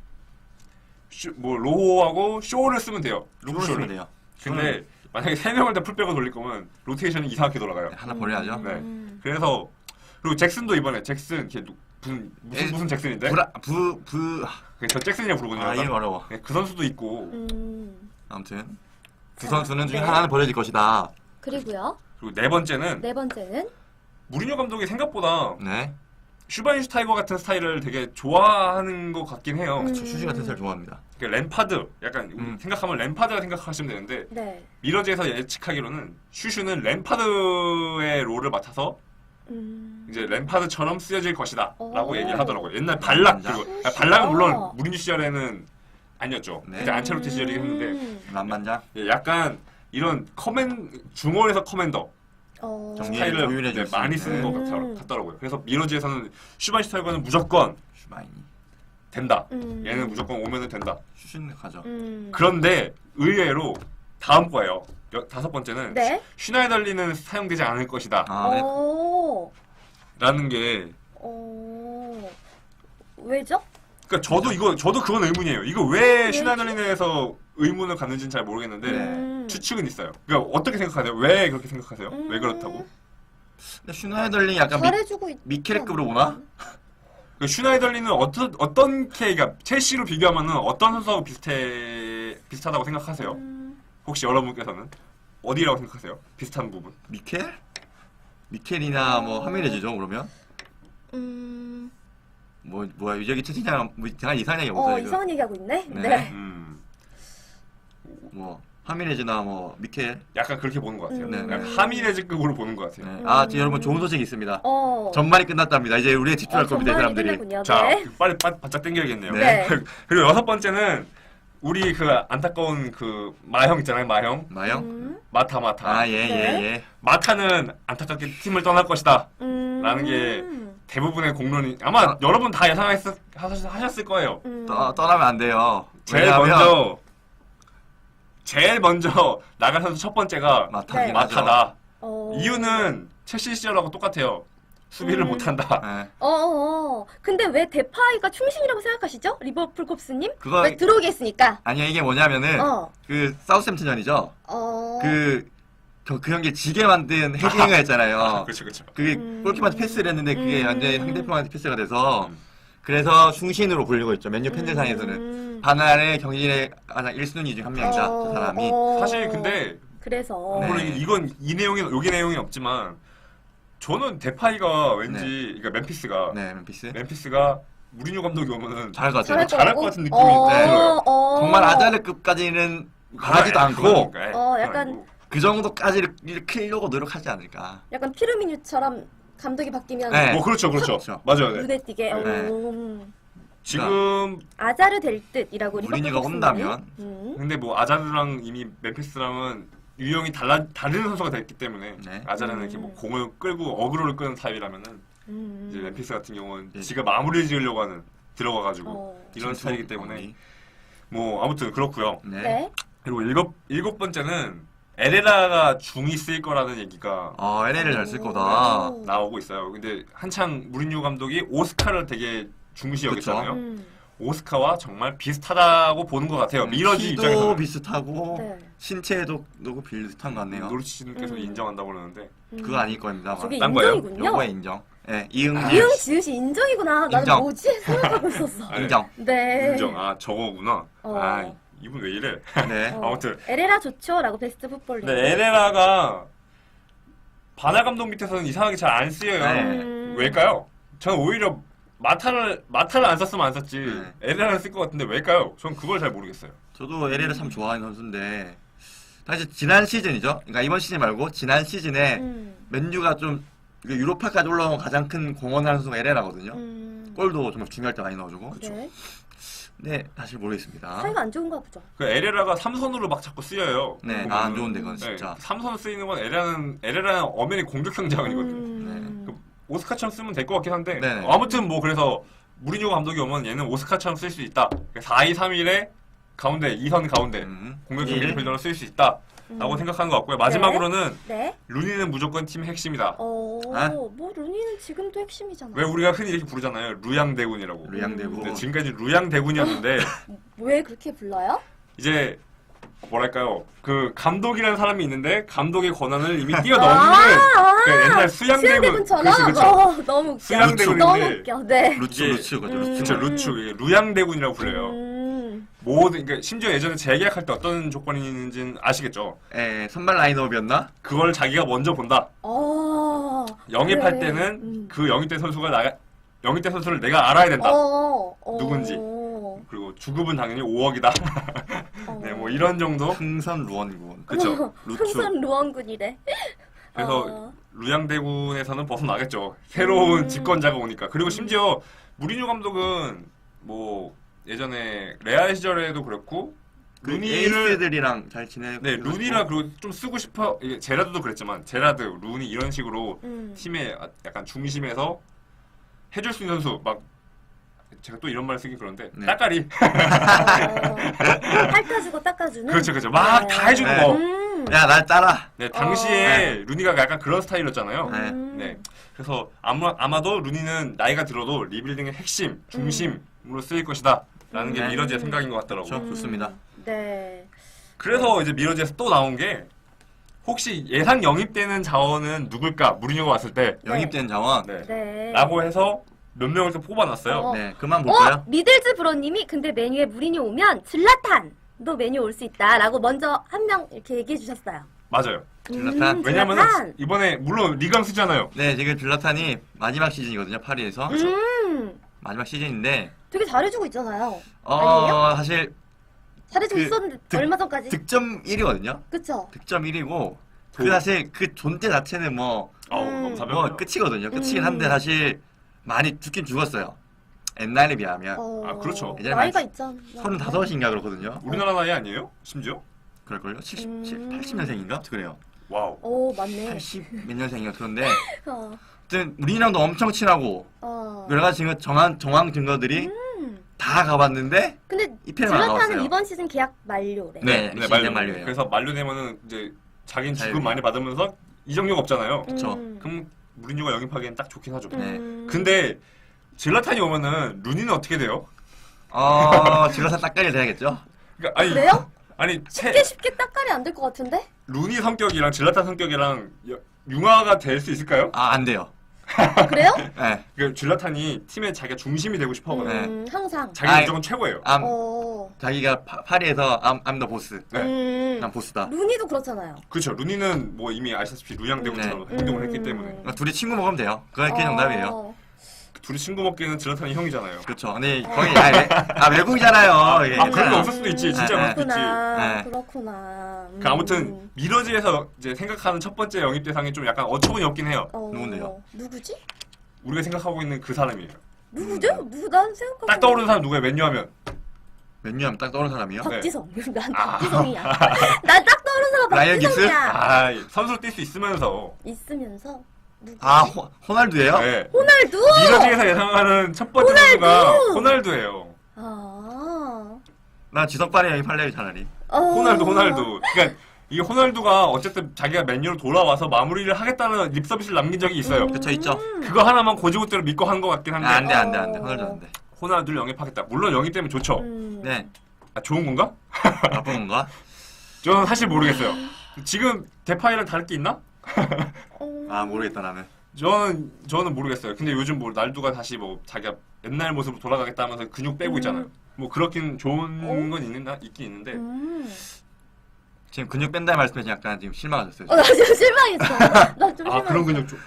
Speaker 2: 뭐 로우하고 쇼를 쓰면 돼요. 루크
Speaker 3: 쓰면
Speaker 2: 쇼를.
Speaker 3: 돼요.
Speaker 2: 근데 만약에 3명을 다 풀백으로 돌릴 거면 로테이션이 이상하게 돌아가요.
Speaker 3: 하나 버려야죠.
Speaker 2: 네. 그래서 그리고 잭슨도 이번에 잭슨 걔 무슨 잭슨인데? 저 잭슨이라고 부르거든요.
Speaker 3: 아, 이름 어려워.
Speaker 2: 네, 그 선수도 있고
Speaker 3: 아무튼 두
Speaker 1: 자,
Speaker 3: 선수는 중에
Speaker 1: 네.
Speaker 3: 하나는 버려질 것이다.
Speaker 1: 그리고요.
Speaker 2: 그리고 네 번째는
Speaker 1: 네 번째는
Speaker 2: 무리뉴 감독이 생각보다
Speaker 3: 네.
Speaker 2: 슈바인슈타이거 같은 스타일을 되게 좋아하는 것 같긴 해요.
Speaker 3: 저 슈즈 같은 스타일 좋아합니다.
Speaker 2: 그러니까 램파드 약간 생각하면 램파드라 생각하시면 되는데
Speaker 1: 네.
Speaker 2: 미러즈에서 예측하기로는 슈슈는 램파드의 롤을 맡아서 이제 램파드처럼 쓰여질 것이다 라고
Speaker 1: 오.
Speaker 2: 얘기를 하더라고요. 옛날 발락 그리고 발락은 물론 무리뉴 시절에는 아니었죠.
Speaker 3: 네.
Speaker 2: 그때 안첼로티 시절이긴 했는데
Speaker 3: 만만장.
Speaker 2: 예, 약간 이런 중원에서 커맨더
Speaker 3: 정리해
Speaker 2: 스타일을
Speaker 3: 조율해 줄 수
Speaker 2: 많이
Speaker 3: 있는.
Speaker 2: 쓰는 것 같더라고요. 그래서 미러즈에서는 슈바인슈타이거는 무조건
Speaker 3: 슈마이니.
Speaker 2: 된다. 얘는 무조건 오면은 된다.
Speaker 3: 슈즈는 가죠.
Speaker 2: 그런데 의외로 다음 거예요. 다섯 번째는
Speaker 1: 네.
Speaker 2: 슈나이덜리는 사용되지 않을 것이다.
Speaker 3: 아, 네.
Speaker 1: 오.
Speaker 2: 라는 게
Speaker 1: 오. 왜죠?
Speaker 2: 그러니까 저도 그건 의문이에요. 이거 왜 슈나이덜리에서 의문을 갖는지는 잘 모르겠는데 추측은 있어요. 그러니까 어떻게 생각하세요? 왜 그렇게 생각하세요? 왜 그렇다고?
Speaker 3: 근데 슈나이덜링 약간
Speaker 1: 잘해주고 있.
Speaker 3: 미켈급으로 보나?
Speaker 2: 그 슈나이덜리는 어떤 K가 첼시로 비교하면은 어떤 선수하고 비슷하다고 생각하세요? 혹시 여러분께서는 어디라고 생각하세요? 비슷한 부분?
Speaker 3: 미켈? 미켈이나 뭐 하미레즈죠 그러면? 뭐야 여기 채팅창 뭐 잠깐 이상한 얘기 없어요 이거?
Speaker 1: 이상한 얘기하고 있네.
Speaker 3: 네.
Speaker 1: 네.
Speaker 3: 뭐 하미레즈나 뭐 미켈?
Speaker 2: 약간 그렇게 보는 것 같아요.
Speaker 3: 네,
Speaker 2: 약간
Speaker 3: 네.
Speaker 2: 하미레즈급으로 보는 것 같아요.
Speaker 3: 네. 아 지금 여러분 좋은 소식이 있습니다.
Speaker 1: 어.
Speaker 3: 전반이 끝났답니다. 이제 우리에 집중할 겁니다 이
Speaker 1: 전반이
Speaker 3: 사람들이.
Speaker 1: 끝났군요.
Speaker 2: 자,
Speaker 1: 네.
Speaker 2: 빨리 바짝 당겨야겠네요.
Speaker 1: 네.
Speaker 2: 그리고 여섯 번째는 우리 그 안타까운 그 마형 있잖아요, 마형.
Speaker 3: 마영?
Speaker 2: 마타.
Speaker 3: 아 예 예
Speaker 1: 네.
Speaker 3: 예.
Speaker 2: 마타는 안타깝게 팀을 떠날 것이다. 라는 게 대부분의 공론이 아마 여러분 다 예상하셨을 거예요.
Speaker 3: 떠나면 안 돼요.
Speaker 2: 제일
Speaker 3: 왜냐하면
Speaker 2: 먼저 나간 선수 첫 번째가
Speaker 3: 마타긴
Speaker 1: 네.
Speaker 3: 하죠.
Speaker 2: 마타다.
Speaker 1: 어.
Speaker 2: 이유는 첼시 시절하고 똑같아요. 수비를 못한다.
Speaker 3: 네.
Speaker 1: 근데 왜 데파이가 충신이라고 생각하시죠? 리버풀 콥스님?
Speaker 3: 그거-
Speaker 1: 왜 들어오게 했으니까.
Speaker 3: 아니야 이게 뭐냐면은 그 사우스햄튼전이죠. 그 경기 지게 만든 헤딩을 했잖아요.
Speaker 2: 그렇죠.
Speaker 3: 그게 골키퍼한테 패스를 했는데 그게 완전히 상대편한테 패스가 돼서 그래서 충신으로 불리고 있죠. 맨유 팬들 사이에서는 반할의 경기의 가장 1순위 중 한 명이다. 저 사람이.
Speaker 2: 사실 근데
Speaker 1: 그래서.
Speaker 3: 네.
Speaker 2: 물론 여기 내용이 없지만 저는 데파이가 왠지 그러니까
Speaker 3: 네, 멤피스.
Speaker 2: 멤피스가 무리뉴 감독이 오면은
Speaker 3: 잘할 것 같아요.
Speaker 2: 잘할 것 같은 느낌이
Speaker 3: 네.
Speaker 2: 들어요.
Speaker 3: 정말 아자르급까지는 가지도 않고
Speaker 1: 약간
Speaker 3: 그 정도까지를 키려고 노력하지 않을까.
Speaker 1: 약간 피르미뉴처럼 감독이 바뀌면
Speaker 3: 네.
Speaker 2: 뭐 그렇죠.
Speaker 3: 그렇죠.
Speaker 2: 맞아요. 네.
Speaker 1: 눈에 띄게.
Speaker 3: 네.
Speaker 2: 지금
Speaker 1: 아자르 될 듯이라고 리버풀
Speaker 3: 무리뉴가
Speaker 1: 콥스님.
Speaker 3: 혼나면
Speaker 2: 근데 뭐 아자르랑 이미 멤피스랑은 유형이 다른 선수가 됐기 때문에
Speaker 3: 네.
Speaker 2: 아자르는 이렇게 뭐 공을 끌고 어그로를 끄는 타입이라면은 이제 멤피스 같은 경우는 지가 마무리 지으려고 하는 들어가가지고 이런 스타일이기 때문에 뭐 아무튼 그렇고요.
Speaker 3: 네.
Speaker 1: 네.
Speaker 2: 그리고 일곱 번째는 에레라가 중이 쓰일 거라는 얘기가
Speaker 3: LA를 잘 쓸 거다.
Speaker 2: 나오고 있어요. 근데 한창 무리뉴 감독이 오스카를 되게 중시 여겼잖아요. 오스카와 정말 비슷하다고 보는 것 같아요. 미러지
Speaker 3: 키도
Speaker 2: 입장에서는.
Speaker 3: 비슷하고
Speaker 1: 네.
Speaker 3: 신체도 비슷한 것 같네요.
Speaker 2: 노르치님께서 인정한다고 그러는데
Speaker 3: 그거 아닐 겁니다.
Speaker 1: 저게
Speaker 2: 딴 거예요?
Speaker 1: 인정이군요.
Speaker 3: 요거에 인정. 네, 이응
Speaker 1: 지읒이 인정이구나. 나는
Speaker 3: 인정.
Speaker 1: 뭐지 생각하고 있었어.
Speaker 2: 아니,
Speaker 3: 인정.
Speaker 1: 네.
Speaker 2: 인정. 아 저거구나. 아 이분 왜 이래?
Speaker 3: 네.
Speaker 2: 아무튼
Speaker 1: 에레라 좋죠라고 베스트 풋볼링.
Speaker 2: 근데 에레라가 바나 감독 밑에서는 이상하게 잘 안 쓰여요.
Speaker 3: 네.
Speaker 2: 왜일까요? 저는 오히려 마타를 안 썼으면 안 썼지 에레라를 쓸 것 같은데 왜일까요? 전 그걸 잘 모르겠어요.
Speaker 3: 저도 LA를 참 좋아하는 선수인데 사실 지난 시즌이죠. 그러니까 이번 시즌 말고 지난 시즌에 맨유가 좀 유로파까지 올라온 가장 큰 공헌하는 선수가 LA라거든요. 골도 정말 중요할 때 많이 넣어주고.
Speaker 1: 네.
Speaker 3: 네, 사실 모르겠습니다.
Speaker 1: 사이가 안 좋은가 보죠.
Speaker 2: 그 에레라가 삼선으로 막 자꾸 쓰여요.
Speaker 3: 네,
Speaker 2: 보면은.
Speaker 3: 안 좋은데 그건 진짜.
Speaker 2: 삼선 쓰이는 건 에레라는 엄연히 공격형 자원이거든요.
Speaker 3: 네.
Speaker 2: 오스카처럼 쓰면 될 것 같긴 한데
Speaker 3: 네.
Speaker 2: 아무튼 뭐 그래서 무리뉴 감독이 오면 얘는 오스카처럼 쓸 수 있다. 4-2-3-1의 가운데 2선 가운데 공격형
Speaker 3: 일.
Speaker 2: 미드필더로 쓸 수 있다라고 생각한 것 같고요. 마지막으로는
Speaker 1: 네.
Speaker 2: 루니는 무조건 팀 핵심이다.
Speaker 3: 아?
Speaker 1: 뭐 루니는 지금도 핵심이잖아.
Speaker 2: 왜 우리가 흔히 이렇게 부르잖아요. 루양대군이라고.
Speaker 3: 루양대군.
Speaker 2: 근데 지금까지 루양대군이었는데
Speaker 1: 왜 그렇게 불러요?
Speaker 2: 이제 뭐랄까요. 그 감독이라는 사람이 있는데 감독의 권한을 이미 뛰어넘는 그 옛날 수양대군.
Speaker 1: 수양대군처럼?
Speaker 2: 그렇죠.
Speaker 1: 너무 웃겨.
Speaker 2: 수양대군인데
Speaker 1: 너무 웃겨. 네.
Speaker 3: 루츠 거죠.
Speaker 2: 그렇죠. 루츠. 이게 루양대군이라고 불려요. 모든 그러니까 심지어 예전에 재계약할 때 어떤 조건이 있는지는 아시겠죠?
Speaker 3: 선발 라인업이었나?
Speaker 2: 그걸 자기가 먼저 본다. 영입할 때는 그 영입된 선수가 영입된 선수를 내가 알아야 된다. 누군지. 그리고 주급은 당연히 5억이다. 네, 뭐 이런 정도.
Speaker 3: 흥선 루원군.
Speaker 2: 그렇죠.
Speaker 1: 흥선 루원군이래.
Speaker 2: 그래서 루양대군에서는 벗어나겠죠. 새로운 집권자가 오니까. 그리고 심지어 무리뉴 감독은 뭐 예전에 레알 시절에도 그렇고 루니를
Speaker 3: 에이스들이랑 잘 지내고.
Speaker 2: 네, 루니라 그리고 좀 쓰고 싶어. 이게 제라드도 그랬지만 제라드, 루니 이런 식으로 팀의 약간 중심에서 해줄 수 있는 선수 막 제가 또 이런 말 쓰기 그런데
Speaker 3: 네.
Speaker 2: 따까리
Speaker 1: 핥아주고 닦아주는.
Speaker 2: 그렇죠 막 다 해주는
Speaker 3: 네.
Speaker 2: 거.
Speaker 3: 야, 날 따라.
Speaker 2: 네, 당시에 루니가 약간 그런 스타일이었잖아요.
Speaker 3: 네.
Speaker 2: 네. 그래서 아마도 루니는 나이가 들어도 리빌딩의 핵심, 중심으로 쓰일 것이다. 라는 게
Speaker 3: 네.
Speaker 2: 미러지의 생각인 것 같더라고요.
Speaker 3: 그렇죠. 좋습니다.
Speaker 1: 네.
Speaker 2: 그래서 이제 미러지에서 또 나온 게 혹시 예상 영입되는 자원은 누굴까? 무리뉴가 왔을 때.
Speaker 3: 영입된 자원.
Speaker 2: 네.
Speaker 1: 네.
Speaker 2: 라고 해서 몇 명을 또 뽑아놨어요.
Speaker 3: 네, 그만 볼까요?
Speaker 1: 미들즈 브로님이 근데 메뉴에 무리뉴 오면 질라탄도 메뉴 올 수 있다라고 먼저 한 명 이렇게 얘기해 주셨어요.
Speaker 2: 맞아요.
Speaker 3: 질라탄.
Speaker 2: 왜냐면은
Speaker 1: 질라탄.
Speaker 2: 이번에 물론 리강 쓰잖아요.
Speaker 3: 네, 지금 질라탄이 마지막 시즌이거든요, 파리에서. 마지막 시즌인데,
Speaker 1: 되게 잘해주고 있잖아요. 아니에요?
Speaker 3: 사실
Speaker 1: 잘해주고 있었는데 얼마 전까지.
Speaker 3: 득점 1위거든요.
Speaker 1: 그쵸?
Speaker 3: 득점 1위고, 사실 그 존재 자체는 뭐
Speaker 2: 너무 사병이요.
Speaker 3: 끝이거든요. 끝이긴 한데 사실 많이 죽긴 죽었어요. 옛날에 비하면.
Speaker 2: 아, 그렇죠.
Speaker 3: 예전에
Speaker 1: 나이가
Speaker 3: 많이
Speaker 1: 있잖아.
Speaker 3: 35인가 그렇거든요.
Speaker 2: 우리나라 나이 아니에요? 심지어?
Speaker 3: 그럴걸요? 80년생인가? 그래요.
Speaker 2: 와우.
Speaker 1: 오, 맞네.
Speaker 3: 80 몇 년생인가 그런데
Speaker 1: 어,
Speaker 3: 아무튼 우리랑도 엄청 친하고 여러 가지 정황 증거들이 다 가봤는데
Speaker 1: 근데
Speaker 3: 이 편은 안
Speaker 1: 질라탄은
Speaker 3: 나왔어요.
Speaker 1: 이번 시즌 계약 만료래.
Speaker 3: 네,
Speaker 2: 네,
Speaker 3: 시즌 만료예요.
Speaker 2: 그래서 만료되면은 이제 자기는
Speaker 3: 자유리.
Speaker 2: 지급 많이 받으면서 이적료가 없잖아요.
Speaker 3: 그쵸.
Speaker 2: 그럼 무리뉴가 영입하기엔 딱 좋긴 하죠.
Speaker 3: 네.
Speaker 2: 근데 질라탄이 오면은 루니는 어떻게 돼요?
Speaker 3: 질라탄 딱까리 돼야겠죠?
Speaker 2: 그러니까 아니
Speaker 1: 그래요?
Speaker 2: 아니
Speaker 1: 쉽게 딱깔이 안 될 것 같은데?
Speaker 2: 루니 성격이랑 질라탄 성격이랑 융화가 될 수 있을까요?
Speaker 3: 안 돼요.
Speaker 1: 그래요?
Speaker 3: 네.
Speaker 2: 그 질라탄이 팀의 자기가 중심이 되고 싶어 하거든요.
Speaker 1: 항상.
Speaker 2: 자기가
Speaker 3: 아이,
Speaker 2: 무조건 최고예요.
Speaker 3: 자기가 파리에서 I'm the boss.
Speaker 2: 네.
Speaker 3: 난 보스다.
Speaker 1: 루니도 그렇잖아요.
Speaker 2: 그렇죠. 루니는 뭐 이미 아시다시피 루양대군처럼
Speaker 3: 네.
Speaker 2: 행동을 했기 때문에
Speaker 3: 그러니까 둘이 친구 먹으면 돼요. 그게 정답이에요.
Speaker 2: 둘이 친구 먹기에는 질라탄이 형이잖아요.
Speaker 3: 그렇죠. 근데 거의 외국이잖아요. 이게.
Speaker 2: 그런 게 없을 수도 있지. 진짜
Speaker 3: 네.
Speaker 2: 없을 수도 있지.
Speaker 3: 네.
Speaker 1: 그렇구나.
Speaker 2: 아무튼 미러지에서 이제 생각하는 첫 번째 영입 대상이 좀 약간 어처구니 없긴 해요.
Speaker 3: 누군데요?
Speaker 1: 누구지?
Speaker 2: 우리가 생각하고 있는 그 사람이에요.
Speaker 1: 누구죠? 난 생각하고
Speaker 2: 딱 떠오르는 사람 누구예요? 맨유 하면.
Speaker 3: 맨유 하면 딱 떠오르는 사람이요?
Speaker 1: 박지성. 난 박지성이야. 난 딱 떠오르는 사람
Speaker 3: 라이언 깁스?
Speaker 1: 박지성이야.
Speaker 2: 선수로 뛸 수 있으면서.
Speaker 1: 있으면서 누구지?
Speaker 3: 호날두예요?
Speaker 2: 네.
Speaker 1: 호날두.
Speaker 2: 미러지에서 예상하는 첫 번째 선수가 호날두예요.
Speaker 3: 나 지석발이 영입할래요 차라리.
Speaker 2: 호날두. 그러니까 이 호날두가 어쨌든 자기가 맨유로 돌아와서 마무리를 하겠다는 립 서비스를 남긴 적이 있어요.
Speaker 3: 그쵸 있죠.
Speaker 2: 그거 하나만 고지고대로 믿고 한 것 같긴 한데.
Speaker 3: 안 돼. 호날두 안 돼.
Speaker 2: 호날두를 영입하겠다. 물론 영입 때문에 좋죠.
Speaker 3: 네.
Speaker 2: 좋은 건가?
Speaker 3: 나쁜 건가?
Speaker 2: 저는 사실 모르겠어요. 지금 대파이랑 다를 게 있나?
Speaker 3: 모르겠다 나는.
Speaker 2: 저는 모르겠어요. 근데 요즘 뭐 날두가 다시 뭐 자기가 옛날 모습으로 돌아가겠다 하면서 근육 빼고 있잖아요. 뭐 그렇긴 좋은 건 있긴 있는데.
Speaker 3: 지금 근육 뺀다는 말씀에 약간 지금 실망하셨어요.
Speaker 1: 나 지금 실망했어. 나 좀 실망했어.
Speaker 2: 그런 근육 좀.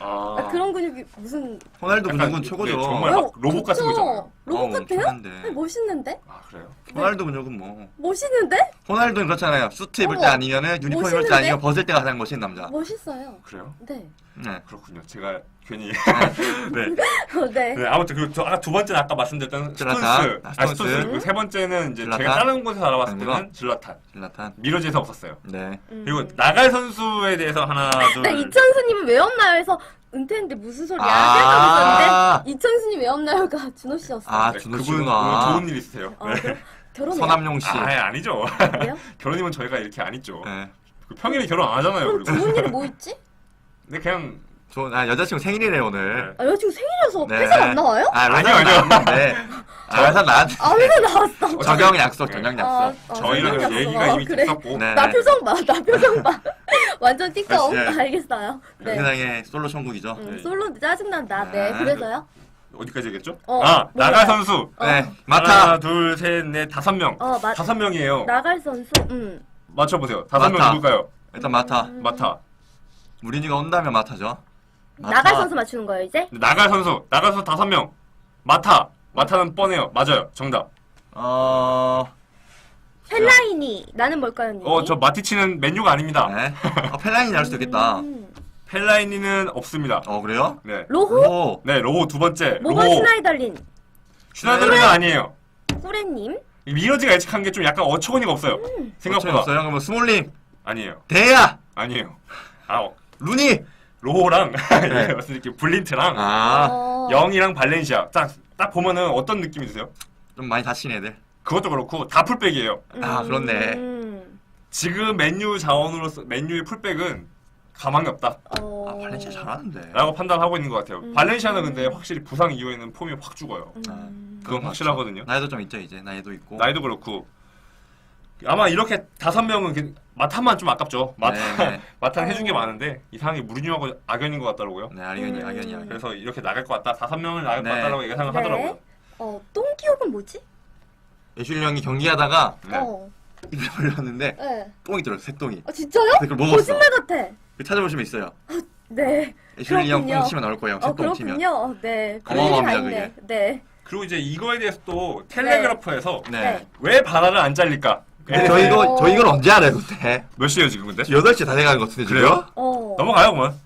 Speaker 1: 그런 근육이 무슨.
Speaker 3: 호날두
Speaker 2: 약간
Speaker 3: 근육은 최고죠.
Speaker 2: 네, 정말 막 로봇 같은 거잖아요.
Speaker 1: 로봇 같아요?
Speaker 3: 엄청난데.
Speaker 1: 멋있는데?
Speaker 2: 그래요?
Speaker 3: 호날두 근육은 뭐.
Speaker 1: 멋있는데?
Speaker 3: 호날두는 그렇잖아요. 수트 입을 때 아니면은 유니폼 입을 때
Speaker 1: 멋있는데?
Speaker 3: 아니면 벗을 때가 가장 멋있는 남자.
Speaker 1: 멋있어요.
Speaker 2: 그래요?
Speaker 1: 네.
Speaker 3: 네.
Speaker 2: 그렇군요. 제가 괜히
Speaker 1: 네.
Speaker 2: 네, 아무튼 그리고 아까 두 번째는 아까 말씀드렸던
Speaker 3: 질라탄.
Speaker 2: 스톤스. 그리고 세 번째는 이제
Speaker 3: 질라탄?
Speaker 2: 제가 다른 곳에서 알아봤을
Speaker 3: 아니구나.
Speaker 2: 때는 질라탄.
Speaker 3: 질라탄.
Speaker 2: 미러지에서 없었어요.
Speaker 3: 네.
Speaker 2: 그리고 나갈 선수에 대해서 하나 둘.
Speaker 1: 네, 이천수님은 왜 없나요? 해서 은퇴했는데 무슨 소리야?
Speaker 3: 아.
Speaker 1: 생각하고 있었는데 이천수님 왜 없나요가 준호 씨였어요.
Speaker 3: 아,
Speaker 2: 네,
Speaker 3: 준호
Speaker 2: 그분
Speaker 3: 씨구나.
Speaker 2: 좋은 일 있으세요.
Speaker 1: 어,
Speaker 2: 네.
Speaker 1: 그럼 결혼해요?
Speaker 3: 서남용 씨.
Speaker 2: 아니죠.
Speaker 1: 그래요?
Speaker 2: 결혼이면 저희가 이렇게 안 있죠.
Speaker 3: 네.
Speaker 2: 평일에 결혼 안 하잖아요.
Speaker 1: 그럼
Speaker 2: 그리고.
Speaker 1: 좋은 일이 뭐 있지?
Speaker 2: 근데 그냥
Speaker 3: 여자친구 생일이래 오늘.
Speaker 1: 아, 여자친구 생일이어서
Speaker 3: 네.
Speaker 1: 회사 안 나와요?
Speaker 2: 아니요.
Speaker 3: 나왔는데. 회사 나왔는데.
Speaker 1: 아, 회사 나왔어.
Speaker 3: 저경 약속,
Speaker 2: 네.
Speaker 3: 저경 약속.
Speaker 2: 저희랑
Speaker 1: 생각났어.
Speaker 2: 얘기가 이미
Speaker 1: 그래.
Speaker 2: 됐었고.
Speaker 3: 네.
Speaker 1: 나 표정 봐, 나 표정 봐. 완전 띠꺼.
Speaker 3: 글쎄.
Speaker 1: 알겠어요. 네.
Speaker 3: 세상에 솔로 천국이죠.
Speaker 2: 네.
Speaker 1: 솔로인데 짜증난다. 네,
Speaker 3: 네.
Speaker 1: 그래서요?
Speaker 2: 어디까지 얘기했죠?
Speaker 1: 뭐예요?
Speaker 2: 나갈 선수.
Speaker 3: 네.
Speaker 2: 하나,
Speaker 3: 마타.
Speaker 2: 둘, 셋, 넷, 5명. 5명이에요.
Speaker 1: 나갈 선수,
Speaker 2: 맞춰보세요. 5명
Speaker 3: 마타.
Speaker 2: 누굴까요?
Speaker 3: 일단 마타.
Speaker 2: 마타.
Speaker 3: 무리니가 온다면 마타죠.
Speaker 1: 나갈 선수 맞추는 거예요, 이제?
Speaker 2: 나갈 선수 5명. 마타는 뻔해요. 맞아요. 정답.
Speaker 1: 펠라이니. 나는 뭘까요, 님?
Speaker 2: 저 마티치는 맨유가 아닙니다.
Speaker 3: 네. 펠라인이 날 수도 있겠다.
Speaker 2: 펠라이니는 없습니다.
Speaker 3: 그래요?
Speaker 2: 네.
Speaker 1: 로호?
Speaker 3: 오.
Speaker 2: 네, 로호 두 번째.
Speaker 1: 모건 슈나이덜린.
Speaker 2: 슈나이더는 아니에요.
Speaker 1: 꾸레님.
Speaker 2: 이 미러지가 예측한 게 좀 약간 어처구니가 없어요. 생각보다.
Speaker 3: 없어요. 그럼 스몰링.
Speaker 2: 아니에요.
Speaker 3: 대야.
Speaker 2: 아니에요.
Speaker 3: 루니.
Speaker 2: 로호랑
Speaker 3: 네.
Speaker 2: 이렇게 블린트랑
Speaker 1: 어.
Speaker 2: 영이랑 발렌시아 딱 보면은 어떤 느낌이 드세요?
Speaker 3: 좀 많이 다친 애들.
Speaker 2: 그것도 그렇고 다 풀백이에요.
Speaker 3: 그렇네.
Speaker 2: 지금 맨유 자원으로서 맨유의 풀백은 가망이 없다
Speaker 3: 발렌시아 잘하는데.
Speaker 2: 라고 판단하고 있는 것 같아요. 발렌시아는 근데 확실히 부상 이후에는 폼이 확 죽어요. 그건 확실하거든요.
Speaker 3: 나이도 좀 있죠 이제. 나이도 있고.
Speaker 2: 나이도 그렇고 아마 이렇게 5명은 마타만 좀 아깝죠.
Speaker 3: 네.
Speaker 2: 마타는 해준 게 많은데 이상하게 무리뉴하고 악연인 것 같더라고요.
Speaker 3: 네, 악연이.
Speaker 2: 그래서 이렇게 나갈 것 같다. 5명을 나갈
Speaker 3: 네.
Speaker 2: 것 같다라고 예상을 하더라고요.
Speaker 1: 똥기옥은 뭐지?
Speaker 3: 예슐리 형이 경기하다가
Speaker 2: 네.
Speaker 3: 입에 벌렸는데
Speaker 1: 네.
Speaker 3: 똥이 들었어. 새똥이.
Speaker 1: 진짜요?
Speaker 3: 그걸 먹었어.
Speaker 1: 거짓말 같아.
Speaker 3: 찾아보시면 있어요.
Speaker 1: 네.
Speaker 3: 예슐리 형
Speaker 1: 그렇군요.
Speaker 3: 똥 치면 나올 거예요. 새똥 치면.
Speaker 1: 그렇군요. 네.
Speaker 3: 어마어마합니다,
Speaker 1: 그런 일이 다 있네.
Speaker 3: 그게.
Speaker 1: 네.
Speaker 2: 그리고 이제 이거에 대해서 또 텔레그래프에서
Speaker 3: 네.
Speaker 2: 왜 바라를 안 잘릴까?
Speaker 3: 저 이걸 언제 알아요, 근데?
Speaker 2: 몇 시에요 지금 근데?
Speaker 3: 8시 다 돼가는 것 같은데, 지금?
Speaker 2: 그래요? 넘어가요 그러면.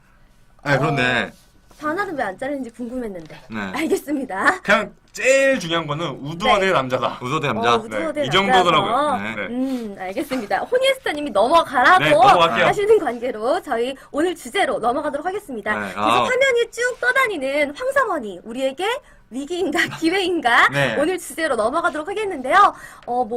Speaker 3: 네, 그렇네.
Speaker 1: 바나는 왜 안 자르는지 궁금했는데.
Speaker 3: 네.
Speaker 1: 알겠습니다.
Speaker 2: 그냥 제일 중요한 거는 우드워드의 남자다.
Speaker 3: 우소대 남자.
Speaker 1: 우드워드의
Speaker 2: 이 정도더라고요.
Speaker 1: 남자라서.
Speaker 3: 네.
Speaker 1: 알겠습니다. 호니에스타님이 넘어가라고
Speaker 2: 네, 넘어갈게요.
Speaker 1: 하시는 관계로 저희 오늘 주제로 넘어가도록 하겠습니다.
Speaker 3: 네,
Speaker 1: 계속
Speaker 3: 아우.
Speaker 1: 화면이 쭉 떠다니는 황사머니 우리에게 위기인가 기회인가
Speaker 3: 네.
Speaker 1: 오늘 주제로 넘어가도록 하겠는데요.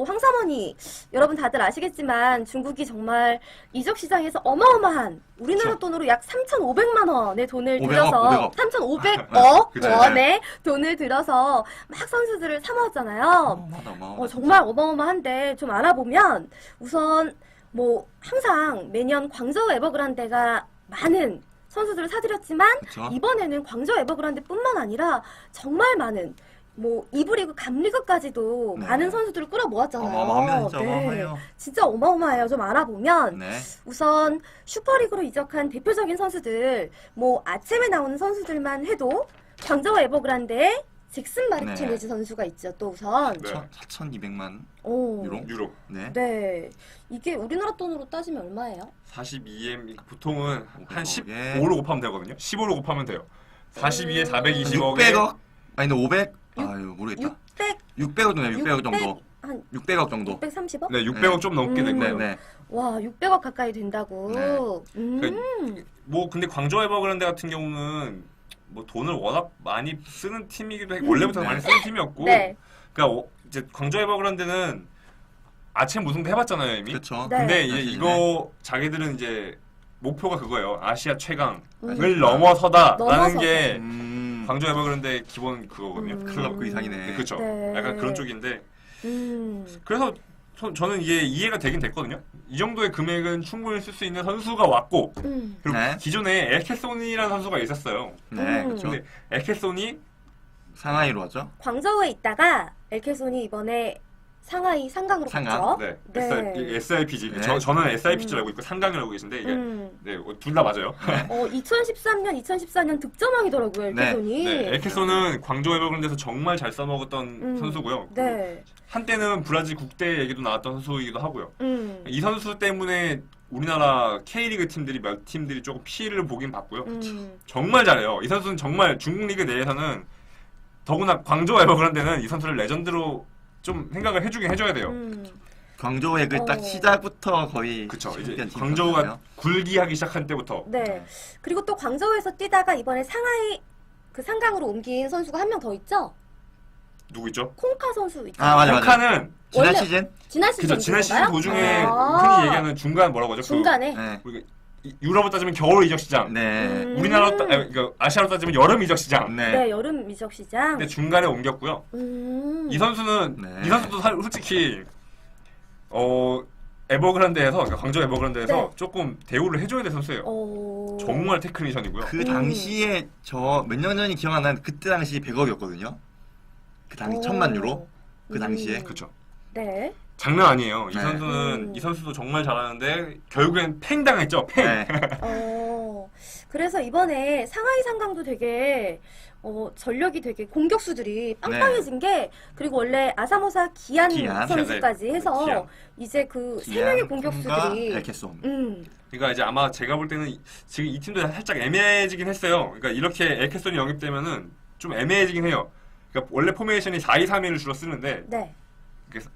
Speaker 1: 황사머니 여러분 다들 아시겠지만 중국이 정말 이적 시장에서 어마어마한 우리나라
Speaker 2: 그쵸.
Speaker 1: 돈으로 약 3,500만 원의 돈을
Speaker 3: 500억,
Speaker 1: 들여서
Speaker 3: 500억.
Speaker 1: 3,500억
Speaker 2: 그쵸,
Speaker 1: 원의 돈을 들여서 막 선수들을 사모았잖아요. 정말 어마어마한데 좀 알아보면 우선 뭐 항상 매년 광저우 에버그란데가 많은 선수들을 사들였지만
Speaker 3: 그쵸.
Speaker 1: 이번에는 광저우 에버그란데뿐만 아니라 정말 많은 뭐 2부 리그, 감리그까지도
Speaker 3: 네.
Speaker 1: 많은 선수들을 끌어모았잖아요.
Speaker 3: 어마어마합니다, 진짜 어마어마해요.
Speaker 1: 진짜 어마어마해요. 좀 알아보면
Speaker 3: 네.
Speaker 1: 우선 슈퍼리그로 이적한 대표적인 선수들 뭐 아침에 나오는 선수들만 해도 광저우 에버그란데에 잭슨 마르티네즈 선수가 있죠. 또 우선
Speaker 2: 네.
Speaker 3: 4,200만
Speaker 1: 오.
Speaker 2: 유로.
Speaker 3: 네.
Speaker 1: 네. 이게 우리나라 돈으로 따지면 얼마예요?
Speaker 2: 42M 보통은 한
Speaker 3: 500에
Speaker 2: 15로 곱하면 되거든요. 15로 곱하면 돼요. 42에 420억에
Speaker 3: 600억? 아니, 근데 500? 아유, 모르겠다. 600억 정도, 600억 정도.
Speaker 1: 한
Speaker 3: 600억 정도.
Speaker 1: 630억?
Speaker 2: 네, 600억 좀 넘게 된
Speaker 1: 음.
Speaker 2: 거예요.
Speaker 3: 네.
Speaker 1: 와, 600억 가까이 된다고.
Speaker 3: 네.
Speaker 2: 뭐 근데 광저우 에버그란데 같은 경우는 뭐 돈을 워낙 많이 쓰는 팀이기도 해. 원래부터
Speaker 3: 네.
Speaker 2: 많이 쓰는 팀이었고.
Speaker 1: 네.
Speaker 2: 그러니까 이제 광저우 에버그란데는 아침 우승도 해봤잖아요 이미.
Speaker 3: 그렇죠.
Speaker 1: 네.
Speaker 2: 근데 이제
Speaker 3: 사실은.
Speaker 2: 이거 자기들은 이제 목표가 그거예요. 아시아 최강을
Speaker 1: 음.
Speaker 2: 넘어서다라는
Speaker 1: 넘어서다.
Speaker 2: 게 광저우 에버그란데 기본 그거거든요.
Speaker 3: 클럽 그 이상이네.
Speaker 2: 네, 그렇죠.
Speaker 1: 네.
Speaker 2: 약간 그런 쪽인데
Speaker 1: 음.
Speaker 2: 그래서 저는 이게 이해가 되긴 됐거든요. 이 정도의 금액은 충분히 쓸 수 있는 선수가 왔고 그리고
Speaker 3: 네.
Speaker 2: 기존에 에케손이라는 선수가 있었어요.
Speaker 3: 네, 그렇죠.
Speaker 2: 근데 에케손이
Speaker 3: 상하이로 왔죠.
Speaker 1: 광저우에 있다가 엘케손이 이번에 상하이 상강으로
Speaker 3: 상강?
Speaker 1: 갔죠.
Speaker 2: 네,
Speaker 1: 네.
Speaker 2: SIPG.
Speaker 3: 네.
Speaker 2: 저는 SIPG를 알고 있고 상강을 알고 계신데 이게
Speaker 1: 음.
Speaker 2: 네, 둘 다 맞아요.
Speaker 1: 2013년, 2014년 득점왕이더라고요,
Speaker 3: 네.
Speaker 1: 엘케손이.
Speaker 2: 네, 에케손은 광저우 에버그란데에서 정말 잘 써먹었던 선수고요.
Speaker 1: 네.
Speaker 2: 한때는 브라질 국대 얘기도 나왔던 선수이기도 하고요. 이 선수 때문에 우리나라 K리그 팀들이 몇 팀들이 조금 피해를 보긴 봤고요. 정말 잘해요. 이 선수는 정말 중국 리그 내에서는 더구나 광저우 에버그란데는 이 선수를 레전드로 좀 생각을 해줘야 돼요.
Speaker 3: 광저우의 그 딱 시작부터 거의
Speaker 2: 그쵸. 이제
Speaker 3: 신기한 팀
Speaker 2: 광저우가
Speaker 3: 같잖아요.
Speaker 2: 굴기하기 시작한 때부터.
Speaker 1: 네. 그리고 또 광저우에서 뛰다가 이번에 상하이 그 상강으로 옮긴 선수가 한 명 더 있죠?
Speaker 2: 누구 있죠?
Speaker 1: 콩카 선수 있죠?
Speaker 3: 아, 맞아.
Speaker 2: 콩카는
Speaker 3: 지난
Speaker 1: 원래-
Speaker 3: 시즌?
Speaker 1: 지난 시즌
Speaker 2: 그죠. 지난 시즌 도중에
Speaker 1: 아.
Speaker 2: 흔히 얘기하는 중간 뭐라고 하죠?
Speaker 1: 중간에?
Speaker 3: 네.
Speaker 2: 그 유럽으로 따지면 겨울 이적 시장.
Speaker 3: 네.
Speaker 2: 우리나라로 그러니까 아시아로 따지면 여름 이적 시장.
Speaker 3: 네.
Speaker 1: 네, 여름 이적 시장.
Speaker 2: 근데 중간에 옮겼고요. 이 선수는
Speaker 3: 네.
Speaker 2: 이 선수도 솔직히 에버그란데에서 그러니까 광저우 에버그란데에서
Speaker 1: 네.
Speaker 2: 조금 대우를 해줘야 될 선수예요. 정말 테크니션이고요.
Speaker 3: 그 당시에 저 몇 년 전이 기억 안 나는데 그때 당시 100억이었거든요. 그 당시 1000만 유로. 그 당시에.
Speaker 2: 그렇죠.
Speaker 1: 네.
Speaker 2: 장난 아니에요. 이
Speaker 3: 네.
Speaker 2: 선수는 이 선수도 정말 잘하는데 결국엔 팽 당했죠. 팽.
Speaker 3: 네.
Speaker 1: 그래서 이번에 상하이 상강도 되게 전력이 되게 공격수들이 빵빵해진 게 그리고 원래 아사모사 기안 선수까지
Speaker 2: 네.
Speaker 1: 해서
Speaker 2: 기안.
Speaker 1: 이제 그 세 명의 공격수들이
Speaker 3: 벨케송.
Speaker 2: 그러니까 이제 아마 제가 볼 때는 지금 이 팀도 살짝 애매해지긴 했어요. 그러니까 이렇게 엘케손이 영입되면은 좀 애매해지긴 해요. 그러니까 원래 포메이션이 4-2-3-1을 주로 쓰는데
Speaker 1: 네.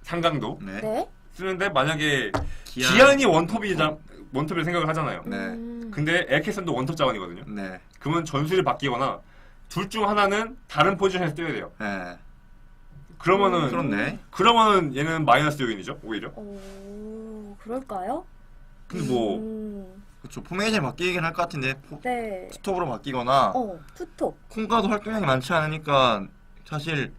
Speaker 2: 상강도
Speaker 3: 네.
Speaker 1: 네.
Speaker 2: 쓰는데 만약에 기안이 원톱을 생각을 하잖아요.
Speaker 3: 네.
Speaker 2: 근데 엘케손도 원톱 자원이거든요.
Speaker 3: 네.
Speaker 2: 그러면 전술이 바뀌거나 둘 중 하나는 다른 포지션에서 뛰어야 돼요.
Speaker 3: 네.
Speaker 2: 그러면은
Speaker 3: 그렇네.
Speaker 2: 그러면은 얘는 마이너스 요인이죠, 오히려.
Speaker 1: 그럴까요?
Speaker 2: 근데 뭐
Speaker 3: 그렇죠. 포메이션이 바뀌긴 할 것 같은데
Speaker 1: 네.
Speaker 3: 투톱으로 바뀌거나
Speaker 1: 투톱.
Speaker 3: 콩가도 활동량이 많지 않으니까 사실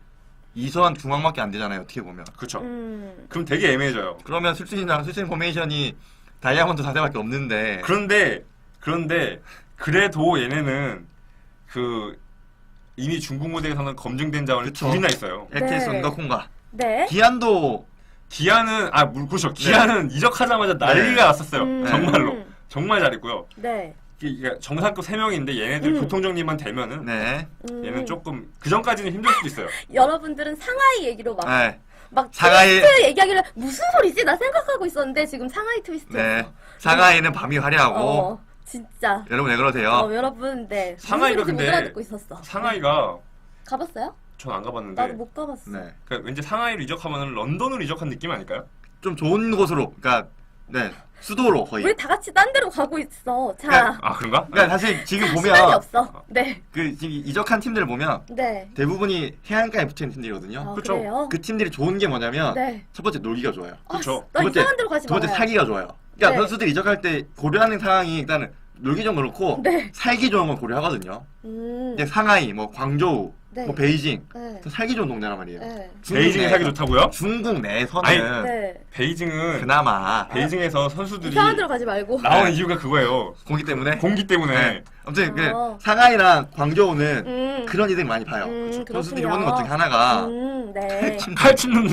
Speaker 3: 2선 중앙밖에 안 되잖아요. 어떻게 보면.
Speaker 2: 그렇죠. 그럼 되게 애매해져요.
Speaker 3: 그러면 술진이랑 술진 포메이션이 다이아몬드 4대밖에 없는데
Speaker 2: 그런데 그래도 얘네는 그 이미 중국 무대에서는 검증된 자원이
Speaker 3: 그쵸.
Speaker 2: 둘이나 있어요.
Speaker 3: 엘케손과 콩가.
Speaker 1: 네.
Speaker 3: 기안도
Speaker 2: 기아는 그렇죠. 기아는 이적하자마자 난리가 났었어요. 정말로 정말 잘했고요.
Speaker 1: 네.
Speaker 2: 이게 정상급 3명인데 얘네들 교통 정리만 되면은
Speaker 3: 네.
Speaker 2: 얘는 조금 그 전까지는 힘들 수도 있어요.
Speaker 1: 여러분들은 상하이 얘기로
Speaker 3: 네.
Speaker 1: 막
Speaker 3: 상하이-
Speaker 1: 트위스트 얘기하길래 무슨 소리지? 나 생각하고 있었는데 지금 상하이 트위스트였어.
Speaker 3: 네. 상하이는 밤이 화려하고
Speaker 1: 진짜.
Speaker 3: 여러분 왜 그러세요?
Speaker 1: 여러분, 네.
Speaker 2: 상하이가
Speaker 1: 무슨 소리인지
Speaker 2: 근데
Speaker 1: 못 알아듣고 있었어.
Speaker 2: 상하이가
Speaker 1: 가봤어요?
Speaker 2: 전 안 가봤는데
Speaker 1: 나도 못 가봤어.
Speaker 3: 네.
Speaker 2: 그러니까 왠지 상하이로 이적하면 런던으로 이적한 느낌 아닐까요?
Speaker 3: 좀 좋은 곳으로 그러니까 네. 수도로 거의.
Speaker 1: 우리 다 같이 딴 데로 가고 있어. 자,
Speaker 3: 그러니까
Speaker 2: 그런가?
Speaker 3: 그러니까 사실 지금
Speaker 1: 시간이
Speaker 3: 보면
Speaker 1: 없어. 네.
Speaker 3: 그 지금 이적한 팀들을 보면
Speaker 1: 네.
Speaker 3: 대부분이 해안가에 붙어 있는 팀들이거든요.
Speaker 2: 그쵸.
Speaker 1: 그래요?
Speaker 3: 그 팀들이 좋은 게 뭐냐면
Speaker 1: 네.
Speaker 3: 첫 번째 놀기가 좋아요.
Speaker 2: 그쵸.
Speaker 1: 나
Speaker 3: 두 번째-
Speaker 1: 이상한 데로 가지
Speaker 3: 두 번째
Speaker 1: 마요.
Speaker 3: 살기가 좋아요. 그러니까
Speaker 1: 네.
Speaker 3: 선수들이 이적할 때 고려하는 상황이 일단은 놀기 좀 그렇고
Speaker 1: 네.
Speaker 3: 살기 좋은 건 고려하거든요. 이제 상하이, 뭐 광저우,
Speaker 1: 네.
Speaker 3: 뭐 베이징
Speaker 1: 네.
Speaker 3: 다 살기 좋은 동네란 말이에요.
Speaker 1: 네.
Speaker 2: 베이징이 살기 좋다고요?
Speaker 3: 중국 내에서는
Speaker 2: 아니,
Speaker 1: 네.
Speaker 2: 베이징은
Speaker 3: 그나마
Speaker 2: 베이징에서 선수들이
Speaker 1: 이상한 데로 가지 말고.
Speaker 2: 나오는 이유가 그거예요.
Speaker 3: 공기 때문에.
Speaker 2: 공기 때문에.
Speaker 3: 네. 아무튼 그
Speaker 1: 어.
Speaker 3: 상하이랑 광저우는 그런 이들 많이 봐요.
Speaker 1: 그렇군요.
Speaker 3: 선수들이 보는 것 중에 하나가
Speaker 1: 네.
Speaker 2: 칼침 넣는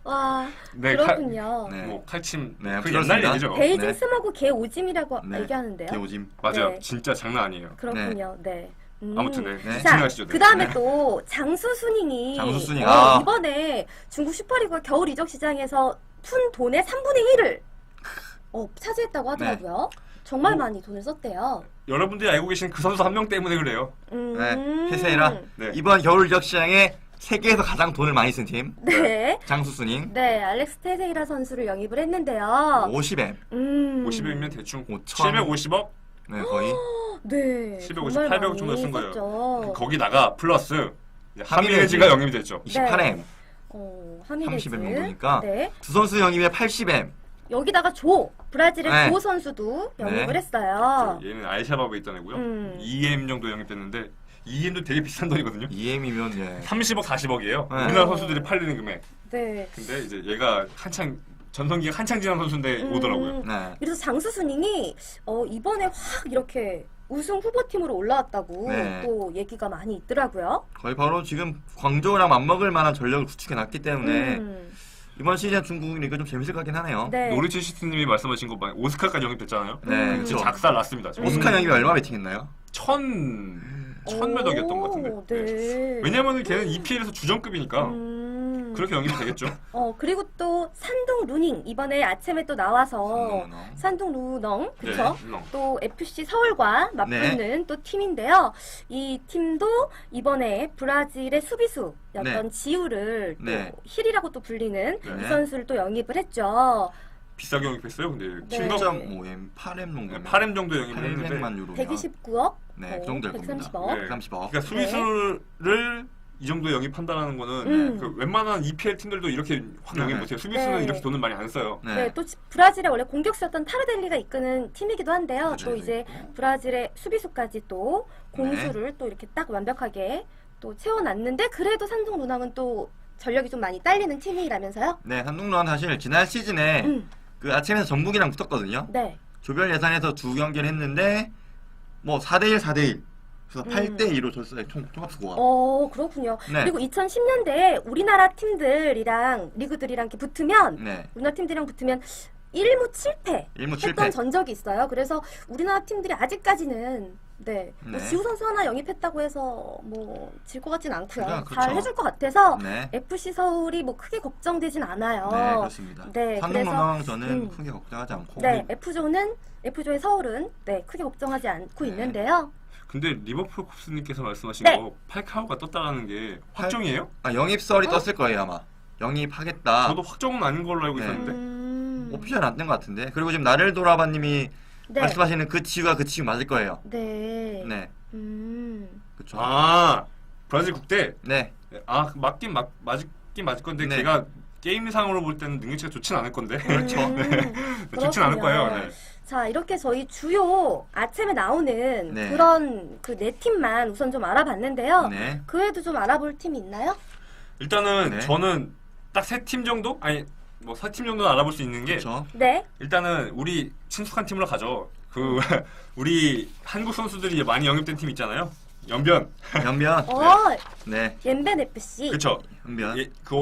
Speaker 1: 와,
Speaker 2: 네,
Speaker 1: 그렇군요.
Speaker 3: 네.
Speaker 2: 뭐 칼침
Speaker 3: 네,
Speaker 2: 그 옛날
Speaker 3: 그렇습니다.
Speaker 2: 얘기죠.
Speaker 1: 베이징
Speaker 3: 네.
Speaker 1: 스모그 개 오짐이라고
Speaker 3: 네.
Speaker 1: 얘기하는데요.
Speaker 3: 개오짐.
Speaker 2: 맞아요.
Speaker 1: 네.
Speaker 2: 진짜 장난 아니에요.
Speaker 1: 그렇군요. 네.
Speaker 2: 아무튼 네.
Speaker 3: 네.
Speaker 1: 자,
Speaker 2: 진행하시죠. 네.
Speaker 1: 그 다음에 또 장수순잉이
Speaker 3: 장수순잉,
Speaker 1: 이번에 중국 슈퍼리그 겨울 이적 시장에서 푼 돈의 3분의 1을 차지했다고 하더라고요. 정말
Speaker 2: 뭐,
Speaker 1: 많이 돈을 썼대요.
Speaker 2: 여러분들이 알고 계신 그 선수 한 명 때문에 그래요.
Speaker 3: 네. 페세이라
Speaker 2: 네.
Speaker 3: 이번 겨울 이적 시장에 세계에서 가장 돈을 많이 쓴 팀
Speaker 1: 네.
Speaker 3: 장수순잉
Speaker 1: 네, 알렉스 테세이라 선수를 영입을 했는데요.
Speaker 3: 50M
Speaker 2: 50이면 대충
Speaker 3: 5천
Speaker 2: 750억?
Speaker 3: 네 거의
Speaker 1: 네.
Speaker 2: 750,
Speaker 1: 정말
Speaker 2: 800억
Speaker 1: 많이
Speaker 2: 정도 쓴 거예요.
Speaker 1: 썼죠.
Speaker 2: 거기다가 플러스 이제
Speaker 3: 하미네즈가
Speaker 2: 하미네즈가 영입이 됐죠.
Speaker 3: 28M
Speaker 1: 하미네즈.
Speaker 3: 30M 정도니까
Speaker 1: 네.
Speaker 3: 두 선수 영입에 80M
Speaker 1: 여기다가 브라질의
Speaker 3: 네.
Speaker 1: 조 선수도 영입을
Speaker 3: 네.
Speaker 1: 했어요.
Speaker 2: 얘는 알샤바브에 있던 애고요.
Speaker 1: 음.
Speaker 2: 2M 정도 영입됐는데 2M도 되게 비싼 돈이거든요.
Speaker 3: 2M이면 예.
Speaker 2: 30억, 40억이에요.
Speaker 3: 네.
Speaker 2: 우리나라 선수들이 팔리는 금액.
Speaker 1: 네.
Speaker 2: 근데 이제 얘가 한창 전성기가 한창 지난 선수인데 오더라고요.
Speaker 3: 네.
Speaker 1: 그래서 장수순잉이 이번에 확 이렇게 우승 후보팀으로 올라왔다고
Speaker 3: 네.
Speaker 1: 또 얘기가 많이 있더라고요.
Speaker 3: 거의 바로 지금 광저우랑 맞먹을 만한 전력을 구축해 놨기 때문에
Speaker 1: 음.
Speaker 3: 이번 시즌 중국 리그 좀 재밌을 것 같긴 하네요.
Speaker 1: 네.
Speaker 2: 노리치 시스님이 말씀하신 거 많이 오스카까지 영입됐잖아요.
Speaker 3: 네,
Speaker 2: 근데
Speaker 3: 그렇죠.
Speaker 2: 작살 났습니다.
Speaker 3: 오스카 영입이 얼마 베팅했나요?
Speaker 2: 1000몇 억이었던 것 같은데.
Speaker 1: 네.
Speaker 2: 왜냐면은 걔는 EPL에서 주전급이니까. 그렇게 영입이 되겠죠.
Speaker 1: 그리고 또 산둥 루닝 이번에 아침에 또 나와서 산둥 루능 그쵸?
Speaker 2: 네,
Speaker 1: 또 FC 서울과 맞붙는
Speaker 3: 네.
Speaker 1: 또 팀인데요. 이 팀도 이번에 브라질의 수비수였던
Speaker 3: 네.
Speaker 1: 지우를 또
Speaker 3: 네.
Speaker 1: 힐이라고 또 불리는
Speaker 2: 네.
Speaker 1: 이 선수를 또 영입을 했죠.
Speaker 2: 비싸게 영입했어요. 근데
Speaker 1: 네.
Speaker 2: 팀가
Speaker 3: 7.5M 8M 정도.
Speaker 2: 8M 정도 영입을 했는데
Speaker 3: 800만 유로.
Speaker 1: 129억?
Speaker 3: 네, 그 정도 될 겁니다.
Speaker 1: 130억?
Speaker 2: 네.
Speaker 3: 130억.
Speaker 2: 그러니까 수비수를 이 정도 영입한다는 거는 그 웬만한 EPL 팀들도 이렇게 확 영입 못해요. 수비수는
Speaker 1: 네.
Speaker 2: 이렇게 돈을 많이 안 써요.
Speaker 1: 네, 또 브라질의 원래 공격수였던 타르델리가 이끄는 팀이기도 한데요.
Speaker 3: 그렇죠.
Speaker 1: 또 이제 브라질의 수비수까지 또 공수를 또 이렇게 딱 완벽하게 또 채워놨는데 그래도 산둥 루낭은 또 전력이 좀 많이 딸리는 팀이라면서요?
Speaker 3: 네, 산둥루는 사실 지난 시즌에 그 아침에서 전북이랑 붙었거든요.
Speaker 1: 네.
Speaker 3: 조별 예선에서 두 경기를 했는데 뭐 4대1, 4대1. 그래서 8대2로 졌어요. 총합스코어가.
Speaker 1: 그렇군요.
Speaker 3: 네.
Speaker 1: 그리고 2010년대에 우리나라 팀들이랑 리그들이랑 이렇게 붙으면
Speaker 3: 네.
Speaker 1: 우리나라 팀들이랑 붙으면 1무 7패
Speaker 3: 1무
Speaker 1: 했던
Speaker 3: 7패.
Speaker 1: 전적이 있어요. 그래서 우리나라 팀들이 아직까지는 뭐
Speaker 3: 네.
Speaker 1: 지우 선수 하나 영입했다고 해서 뭐 질 것 같진 않고요.
Speaker 3: 그렇죠.
Speaker 1: 잘 해줄 것 같아서
Speaker 3: 네.
Speaker 1: FC 서울이 뭐 크게 걱정되진 않아요.
Speaker 3: 네, 그렇습니다.
Speaker 1: 네,
Speaker 3: 산둥루는 저는
Speaker 1: 음.
Speaker 3: 크게 걱정하지 않고.
Speaker 1: 네, F조의 서울은 크게 걱정하지 않고
Speaker 3: 네.
Speaker 1: 있는데요.
Speaker 2: 근데 리버풀 콥스님께서 말씀하신
Speaker 1: 네.
Speaker 2: 거 팔카오가 떴다라는 게 확정이에요?
Speaker 3: 영입설이 떴을 거예요, 아마. 영입하겠다.
Speaker 2: 저도 확정은 아닌 걸로 알고
Speaker 3: 네.
Speaker 2: 있었는데.
Speaker 3: 오피셜 안 된 것 같은데. 그리고 지금 나를 돌아봐님이
Speaker 1: 네.
Speaker 3: 말씀하시는 그 지우가 그 지우 맞을 거예요.
Speaker 1: 네.
Speaker 3: 네, 그렇죠.
Speaker 2: 아 브라질 국대.
Speaker 3: 네,
Speaker 2: 맞긴 맞을 건데
Speaker 3: 네.
Speaker 2: 걔가 게임상으로 볼 때는 능력치가 좋진 않을 건데.
Speaker 3: 그렇죠.
Speaker 2: 좋진 않을
Speaker 1: 그렇군요.
Speaker 2: 거예요. 네.
Speaker 1: 자, 이렇게 저희 주요 아침에 나오는
Speaker 3: 네.
Speaker 1: 그런 그 네 팀만 우선 좀 알아봤는데요.
Speaker 3: 네.
Speaker 1: 그 외에도 좀 알아볼 팀이 있나요?
Speaker 2: 일단은
Speaker 3: 네.
Speaker 2: 저는 딱 세 팀 정도? 아니 뭐 세 팀 정도는 알아볼 수 있는 게
Speaker 3: 그렇죠.
Speaker 1: 네.
Speaker 2: 일단은 우리 친숙한 팀으로 가죠. 그 우리 한국 선수들이 많이 영입된 팀 있잖아요. 연변.
Speaker 3: 연변. 네,
Speaker 1: 옌벤 FC.
Speaker 2: 그쵸.
Speaker 3: 연변.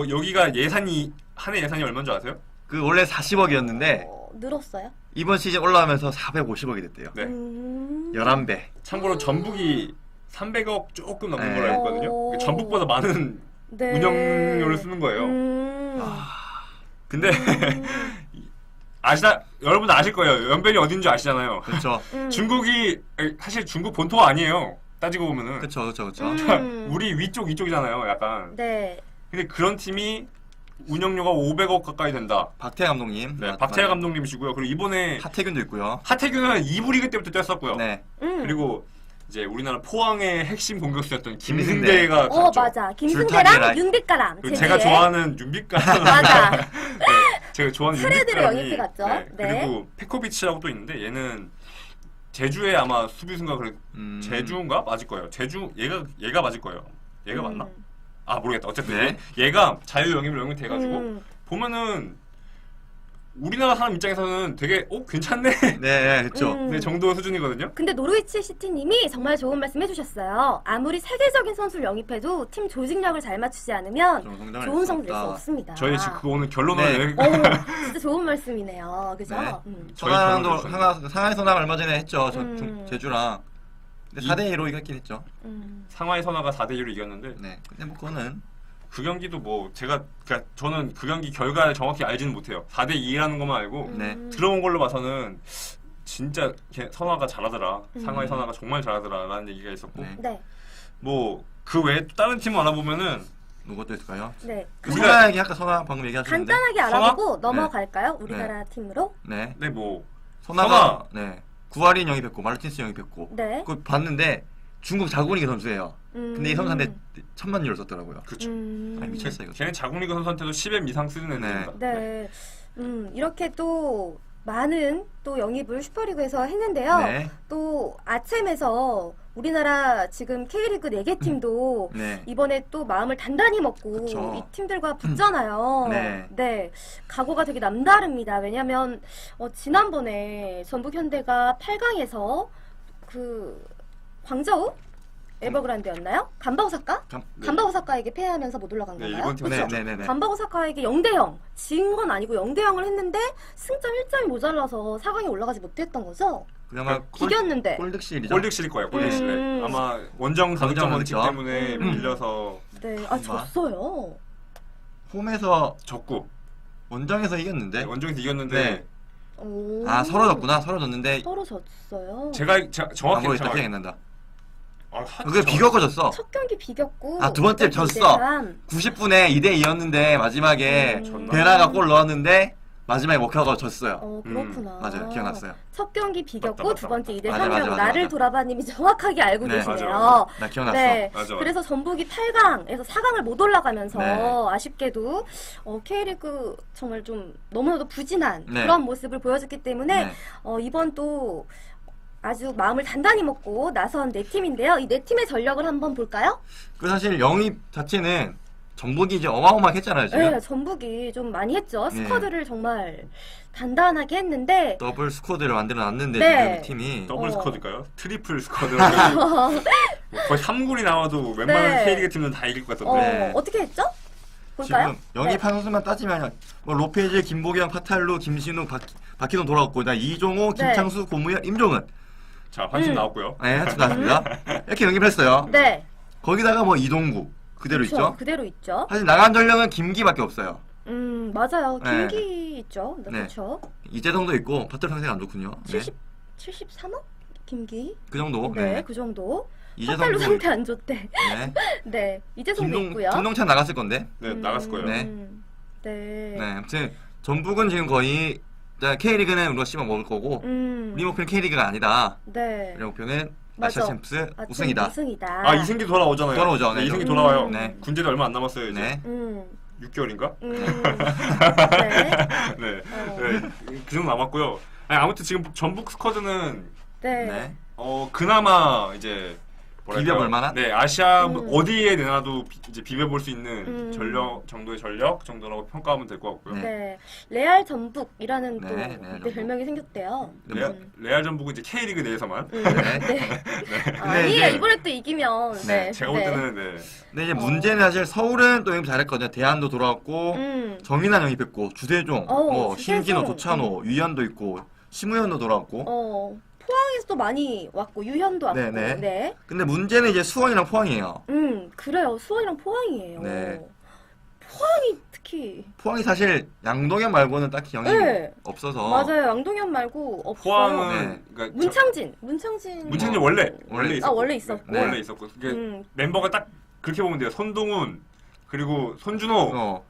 Speaker 2: 여기가 예산이 한 해 예산이 얼마인 줄 아세요?
Speaker 3: 그 원래 40억이었는데
Speaker 1: 늘었어요?
Speaker 3: 이번 시즌 올라오면서 450억이 됐대요.
Speaker 2: 네.
Speaker 3: 11배.
Speaker 2: 참고로 전북이 300억 조금 넘는
Speaker 3: 네.
Speaker 2: 걸로 알고 있거든요. 전북보다 많은
Speaker 1: 네.
Speaker 2: 운영료를 쓰는 거예요. 근데 여러분 아실 거예요. 연변이 어딘지 아시잖아요.
Speaker 3: 그렇죠.
Speaker 2: 중국이 사실 중국 본토가 아니에요. 따지고 보면은.
Speaker 3: 그렇죠. 그렇죠.
Speaker 2: 우리 이쪽이잖아요. 약간.
Speaker 1: 네.
Speaker 2: 근데 그런 팀이 운영료가 500억 가까이 된다.
Speaker 3: 박태 감독님.
Speaker 2: 네, 박태하 감독님이시고요. 그리고 이번에
Speaker 3: 하태균도 있고요.
Speaker 2: 하태균은 2부 리그 때부터 뛰었었고요.
Speaker 3: 네.
Speaker 2: 그리고 이제 우리나라 포항의 핵심 공격수였던
Speaker 3: 김승대.
Speaker 2: 김승대가 갔죠.
Speaker 1: 맞아.
Speaker 3: 줄타기랑
Speaker 1: 김승대랑 윤빛가람.
Speaker 2: 그리고 제가 좋아하는 윤빛가람.
Speaker 1: 맞아.
Speaker 2: 네, 제가 좋아하는
Speaker 1: 프레드를
Speaker 2: 윤빛가람이.
Speaker 1: 영입해 갔죠. 네.
Speaker 2: 그리고 페코비치라고 또 있는데 얘는 제주에 아마 수비수인가 제주인가 맞을 거예요. 얘가 맞을 거예요. 얘가 맞나? 모르겠다. 어쨌든
Speaker 3: 네.
Speaker 2: 얘가 자유 영입을 돼가지고 보면은 우리나라 사람 입장에서는 되게 괜찮네.
Speaker 3: 네, 그렇죠.
Speaker 2: 네, 정도 수준이거든요.
Speaker 1: 근데 노르위치 시티님이 정말 좋은 말씀 해주셨어요. 아무리 세계적인 선수를 영입해도 팀 조직력을 잘 맞추지 않으면 좋은 성적 낼 수 없습니다.
Speaker 2: 저희 지금 그거 오늘 결론을
Speaker 1: 진짜 좋은 말씀이네요. 그죠?
Speaker 3: 네.
Speaker 2: 저희
Speaker 3: 선화도
Speaker 2: 결론을
Speaker 3: 상하이 선화 얼마 전에 했죠. 제주랑. 근데
Speaker 2: 이-
Speaker 3: 4대2로 이겼긴 했죠.
Speaker 2: 상하이 선화가 4대1로 이겼는데
Speaker 3: 네. 근데 뭐 그거는
Speaker 2: 그 경기도 그러니까 저는 그 경기 결과를 정확히 알지는 못해요. 4대2라는 것만 알고
Speaker 3: 네.
Speaker 2: 들어온 걸로 봐서는 진짜 선화가 잘하더라. 상하이 선화가 정말 잘하더라라는 얘기가 있었고
Speaker 3: 네.
Speaker 1: 네.
Speaker 2: 뭐 그 외에 또 다른 팀을 알아보면은
Speaker 3: 누구도 있을까요?
Speaker 1: 네.
Speaker 3: 선화 얘기 아까 선화 방금 얘기하셨는데.
Speaker 1: 간단하게 알아보고 넘어갈까요? 우리나라 팀으로?
Speaker 3: 네.
Speaker 2: 네 뭐
Speaker 3: 선화가 네. 구아린 영입했고 마르틴스 영입했고.
Speaker 1: 네.
Speaker 3: 그거 봤는데 중국 자국리그 선수예요. 근데 이 선수한테 1000만 유로 썼더라고요.
Speaker 2: 그렇죠.
Speaker 3: 아니 미쳤어요 이거.
Speaker 2: 걔는 자국리그 선수한테도 10엠 이상 쓰는 애들입니다.
Speaker 1: 네. 이렇게 또 많은 또 영입을 슈퍼리그에서 했는데요.
Speaker 3: 네.
Speaker 1: 또 아챔에서 우리나라 지금 K리그 4개 팀도
Speaker 3: 네.
Speaker 1: 이번에 또 마음을 단단히 먹고
Speaker 3: 그쵸.
Speaker 1: 이 팀들과 붙잖아요.
Speaker 3: 네.
Speaker 1: 각오가 되게 남다릅니다. 왜냐면 지난번에 전북현대가 8강에서 그 광저우 에버그란데였나요? 간바오사카? 간바오사카에게 패하면서 못 올라간
Speaker 2: 네,
Speaker 1: 건가요?
Speaker 2: 일본 팀.
Speaker 1: 그쵸?
Speaker 3: 네네네.
Speaker 1: 간바오사카에게 0대0 진 건 아니고 0대0을 했는데 승점 1점이 모자라서 4강에 올라가지 못했던 거죠?
Speaker 3: 그나마
Speaker 1: 이겼는데.
Speaker 3: 골득실이죠.
Speaker 2: 골득실일 거예요. 골득실. 아마 원정 가득점 원칙
Speaker 3: 원정
Speaker 2: 때문에 밀려서
Speaker 1: 네,
Speaker 3: 정말?
Speaker 1: 졌어요.
Speaker 3: 홈에서
Speaker 2: 졌고
Speaker 3: 원정에서 이겼는데.
Speaker 2: 네, 원정에서 이겼는데
Speaker 3: 네.
Speaker 1: 오.
Speaker 3: 아 서로 졌구나. 서로 졌는데.
Speaker 1: 서로 졌어요.
Speaker 2: 제가 정확히
Speaker 3: 모르겠다. 기억이 안 난다. 그게
Speaker 2: 저-
Speaker 3: 비겼고 졌어.
Speaker 1: 첫 경기 비겼고
Speaker 3: 아, 두 번째 졌어. 90분에 2대2였는데 마지막에
Speaker 2: 졌나?
Speaker 3: 베라가 골 넣었는데 마지막에 먹혀서 졌어요.
Speaker 1: 그렇구나.
Speaker 3: 맞아요. 기억났어요.
Speaker 1: 첫 경기 비겼고
Speaker 2: 맞다,
Speaker 1: 두 번째 2대
Speaker 3: 맞아,
Speaker 1: 3이라고
Speaker 3: 맞아, 맞아,
Speaker 1: 나를
Speaker 3: 맞아.
Speaker 1: 돌아봐님이 정확하게 알고
Speaker 3: 네,
Speaker 1: 계시네요.
Speaker 2: 맞아,
Speaker 3: 나 기억났어.
Speaker 1: 네.
Speaker 2: 맞아.
Speaker 1: 그래서 전북이 8강에서 4강을 못 올라가면서
Speaker 3: 네.
Speaker 1: 아쉽게도 K리그 정말 좀 너무나도 부진한
Speaker 3: 네.
Speaker 1: 그런 모습을 보여줬기 때문에
Speaker 3: 네.
Speaker 1: 이번 또 아주 마음을 단단히 먹고 나선 네 팀인데요. 이 네 팀의 전력을 한번 볼까요?
Speaker 3: 그 사실 영입 자체는 전북이 이제 어마어마하게 했잖아요, 지금.
Speaker 1: 네, 전북이 좀 많이 했죠.
Speaker 3: 네.
Speaker 1: 스쿼드를 정말 단단하게 했는데
Speaker 3: 더블 스쿼드를 만들어 놨는데
Speaker 1: 네.
Speaker 3: 지금 팀이
Speaker 2: 더블
Speaker 1: 어.
Speaker 2: 스쿼드일까요? 트리플 스쿼드라고 뭐 거의 3군이 나와도 웬만한
Speaker 1: 네.
Speaker 2: K리그 팀은 다 이길 것 같던데.
Speaker 3: 네.
Speaker 1: 어떻게 했죠? 볼까요?
Speaker 3: 지금 영입한 선수만 따지면 뭐 로페즈, 김보경, 파탈루, 김신우, 박희동 돌아왔고 나 이종호,
Speaker 1: 네.
Speaker 3: 김창수, 고무현, 임종은
Speaker 2: 자, 한팀 나왔고요.
Speaker 3: 네, 한팀 나왔습니다. 이렇게 영입을 했어요.
Speaker 1: 네.
Speaker 3: 거기다가 뭐 이동구 그대로
Speaker 1: 그쵸,
Speaker 3: 있죠.
Speaker 1: 그대로 있죠.
Speaker 3: 사실 나간 전력은 김기밖에 없어요.
Speaker 1: 맞아요.
Speaker 3: 네.
Speaker 1: 김기 있죠. 네,
Speaker 3: 네.
Speaker 1: 그렇죠.
Speaker 3: 이재성도 있고 파탈루 상태가 안 좋군요. 네.
Speaker 1: 73억? 김기?
Speaker 3: 그 정도.
Speaker 1: 네,
Speaker 3: 네.
Speaker 1: 그 정도.
Speaker 3: 이재성도
Speaker 1: 파탈루 상태 안 좋대.
Speaker 3: 네.
Speaker 1: 네, 이재성도 있고요.
Speaker 3: 김동찬 나갔을 건데.
Speaker 2: 네, 나갔을 거예요.
Speaker 3: 네.
Speaker 1: 네.
Speaker 3: 네. 아무튼 전북은 지금 거의 일단 K리그는 우리가 씹어 먹을 거고 우리 목표는 K리그가 아니다.
Speaker 1: 네.
Speaker 3: 우리 목표는
Speaker 1: 맞아.
Speaker 3: 아시아 챔스
Speaker 1: 아,
Speaker 3: 우승이다.
Speaker 1: 우승이다.
Speaker 2: 아, 이승기 돌아오잖아요.
Speaker 3: 돌아오죠.
Speaker 2: 네,
Speaker 3: 네,
Speaker 2: 이승기
Speaker 3: 좀.
Speaker 2: 돌아와요.
Speaker 3: 네.
Speaker 2: 군제도 얼마 안 남았어요, 이제.
Speaker 3: 네.
Speaker 2: 6개월인가?
Speaker 1: 네.
Speaker 2: 네.
Speaker 1: 어.
Speaker 2: 네. 그 정도 남았고요. 아니, 아무튼 지금 전북 스쿼드는
Speaker 1: 네.
Speaker 3: 네.
Speaker 2: 그나마 이제 뭐랄까요?
Speaker 3: 비벼볼 만한?
Speaker 2: 네, 아시아
Speaker 1: 음.
Speaker 2: 어디에 내놔도 이제 비벼볼 수 있는
Speaker 1: 음.
Speaker 2: 전력 정도의 전력 정도라고 평가하면 될 것 같고요.
Speaker 3: 네.
Speaker 1: 네. 레알 전북이라는
Speaker 3: 네,
Speaker 1: 또
Speaker 3: 레알
Speaker 1: 그때
Speaker 3: 전북.
Speaker 1: 별명이 생겼대요.
Speaker 2: 레알 전북은 이제 K리그 내에서만.
Speaker 3: 네.
Speaker 1: 네.
Speaker 3: 이제-
Speaker 1: 이번에 또 이기면 네.
Speaker 2: 제가 볼 때는 네.
Speaker 3: 근데 이제 문제는 사실 서울은 또 영입 잘했거든요. 대안도 돌아왔고 정인환 영입했고 주세종, 뭐
Speaker 1: 주세종.
Speaker 3: 신진호, 도찬호, 유현도 있고 심우현도 돌아왔고.
Speaker 1: 포항에서 또 많이 왔고 유현도 왔고.
Speaker 3: 네네.
Speaker 1: 네.
Speaker 3: 근데 문제는 이제 수원이랑 포항이에요.
Speaker 1: 그래요. 수원이랑 포항이에요.
Speaker 3: 네.
Speaker 1: 포항이 특히
Speaker 3: 포항이 사실 양동현 말고는 딱히 영입이
Speaker 1: 네.
Speaker 3: 없어서.
Speaker 1: 맞아요. 양동현 말고 없어요.
Speaker 2: 포항은
Speaker 3: 네.
Speaker 2: 그러니까
Speaker 1: 문창진
Speaker 2: 문창진 원래
Speaker 3: 원래
Speaker 2: 있었고.
Speaker 1: 원래 있었고.
Speaker 3: 네.
Speaker 2: 원래 있었고. 이게
Speaker 1: 음.
Speaker 2: 멤버가 딱 그렇게 보면 돼요. 손동훈 그리고 손준호,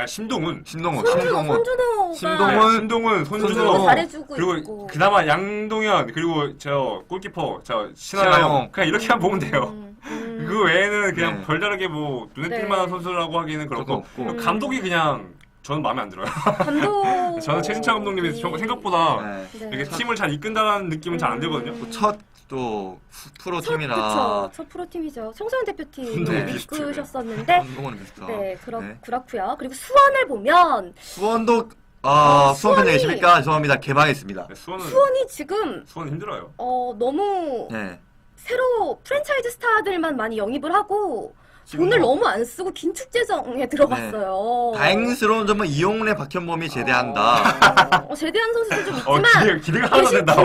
Speaker 2: 심동훈,
Speaker 3: 신동훈,
Speaker 1: 손준호가
Speaker 3: 신동훈,
Speaker 2: 손준호,
Speaker 3: 손준호.
Speaker 1: 잘해주고
Speaker 2: 그리고
Speaker 1: 있고.
Speaker 2: 그나마 양동현 그리고 저 골키퍼 저 신하영
Speaker 3: 신하영.
Speaker 2: 그냥 이렇게만 보면 돼요. 그 외에는 그냥
Speaker 3: 네.
Speaker 2: 별다르게 뭐 눈에
Speaker 1: 네.
Speaker 2: 띌 만한 선수라고 하기는
Speaker 3: 조금
Speaker 2: 그렇고
Speaker 3: 없고.
Speaker 2: 감독이 그냥 저는 마음에 안 들어요.
Speaker 1: 감독.
Speaker 2: 저는 최진창 감독님이 생각보다
Speaker 3: 네.
Speaker 1: 네.
Speaker 2: 이렇게 팀을 잘 이끈다는 느낌은 잘 안 들거든요.
Speaker 3: 첫 또 프로 팀이라
Speaker 1: 그쵸. 첫 프로팀이죠. 청소년 대표팀
Speaker 2: 운동은
Speaker 3: 네.
Speaker 2: 비슷해요.
Speaker 1: 이끄셨었는데.
Speaker 3: 운동원은 비슷하.
Speaker 1: 네,
Speaker 3: 네.
Speaker 1: 그렇고요. 그리고 수원을 보면
Speaker 3: 수원도 수원 팬
Speaker 1: 수원이-
Speaker 3: 계십니까? 죄송합니다. 개방했습니다.
Speaker 2: 네, 수원은
Speaker 1: 수원이 지금
Speaker 2: 힘들어요.
Speaker 1: 너무
Speaker 3: 네.
Speaker 1: 새로 프랜차이즈 스타들만 많이 영입을 하고
Speaker 3: 지금
Speaker 1: 돈을
Speaker 3: 뭐-
Speaker 1: 너무 안 쓰고 긴축 재정에 들어갔어요.
Speaker 3: 다행스러운 점은 이용래 박현범이 제대한다.
Speaker 1: 제대한 선수들 좀 있지만
Speaker 2: 기대가 하나도 된다.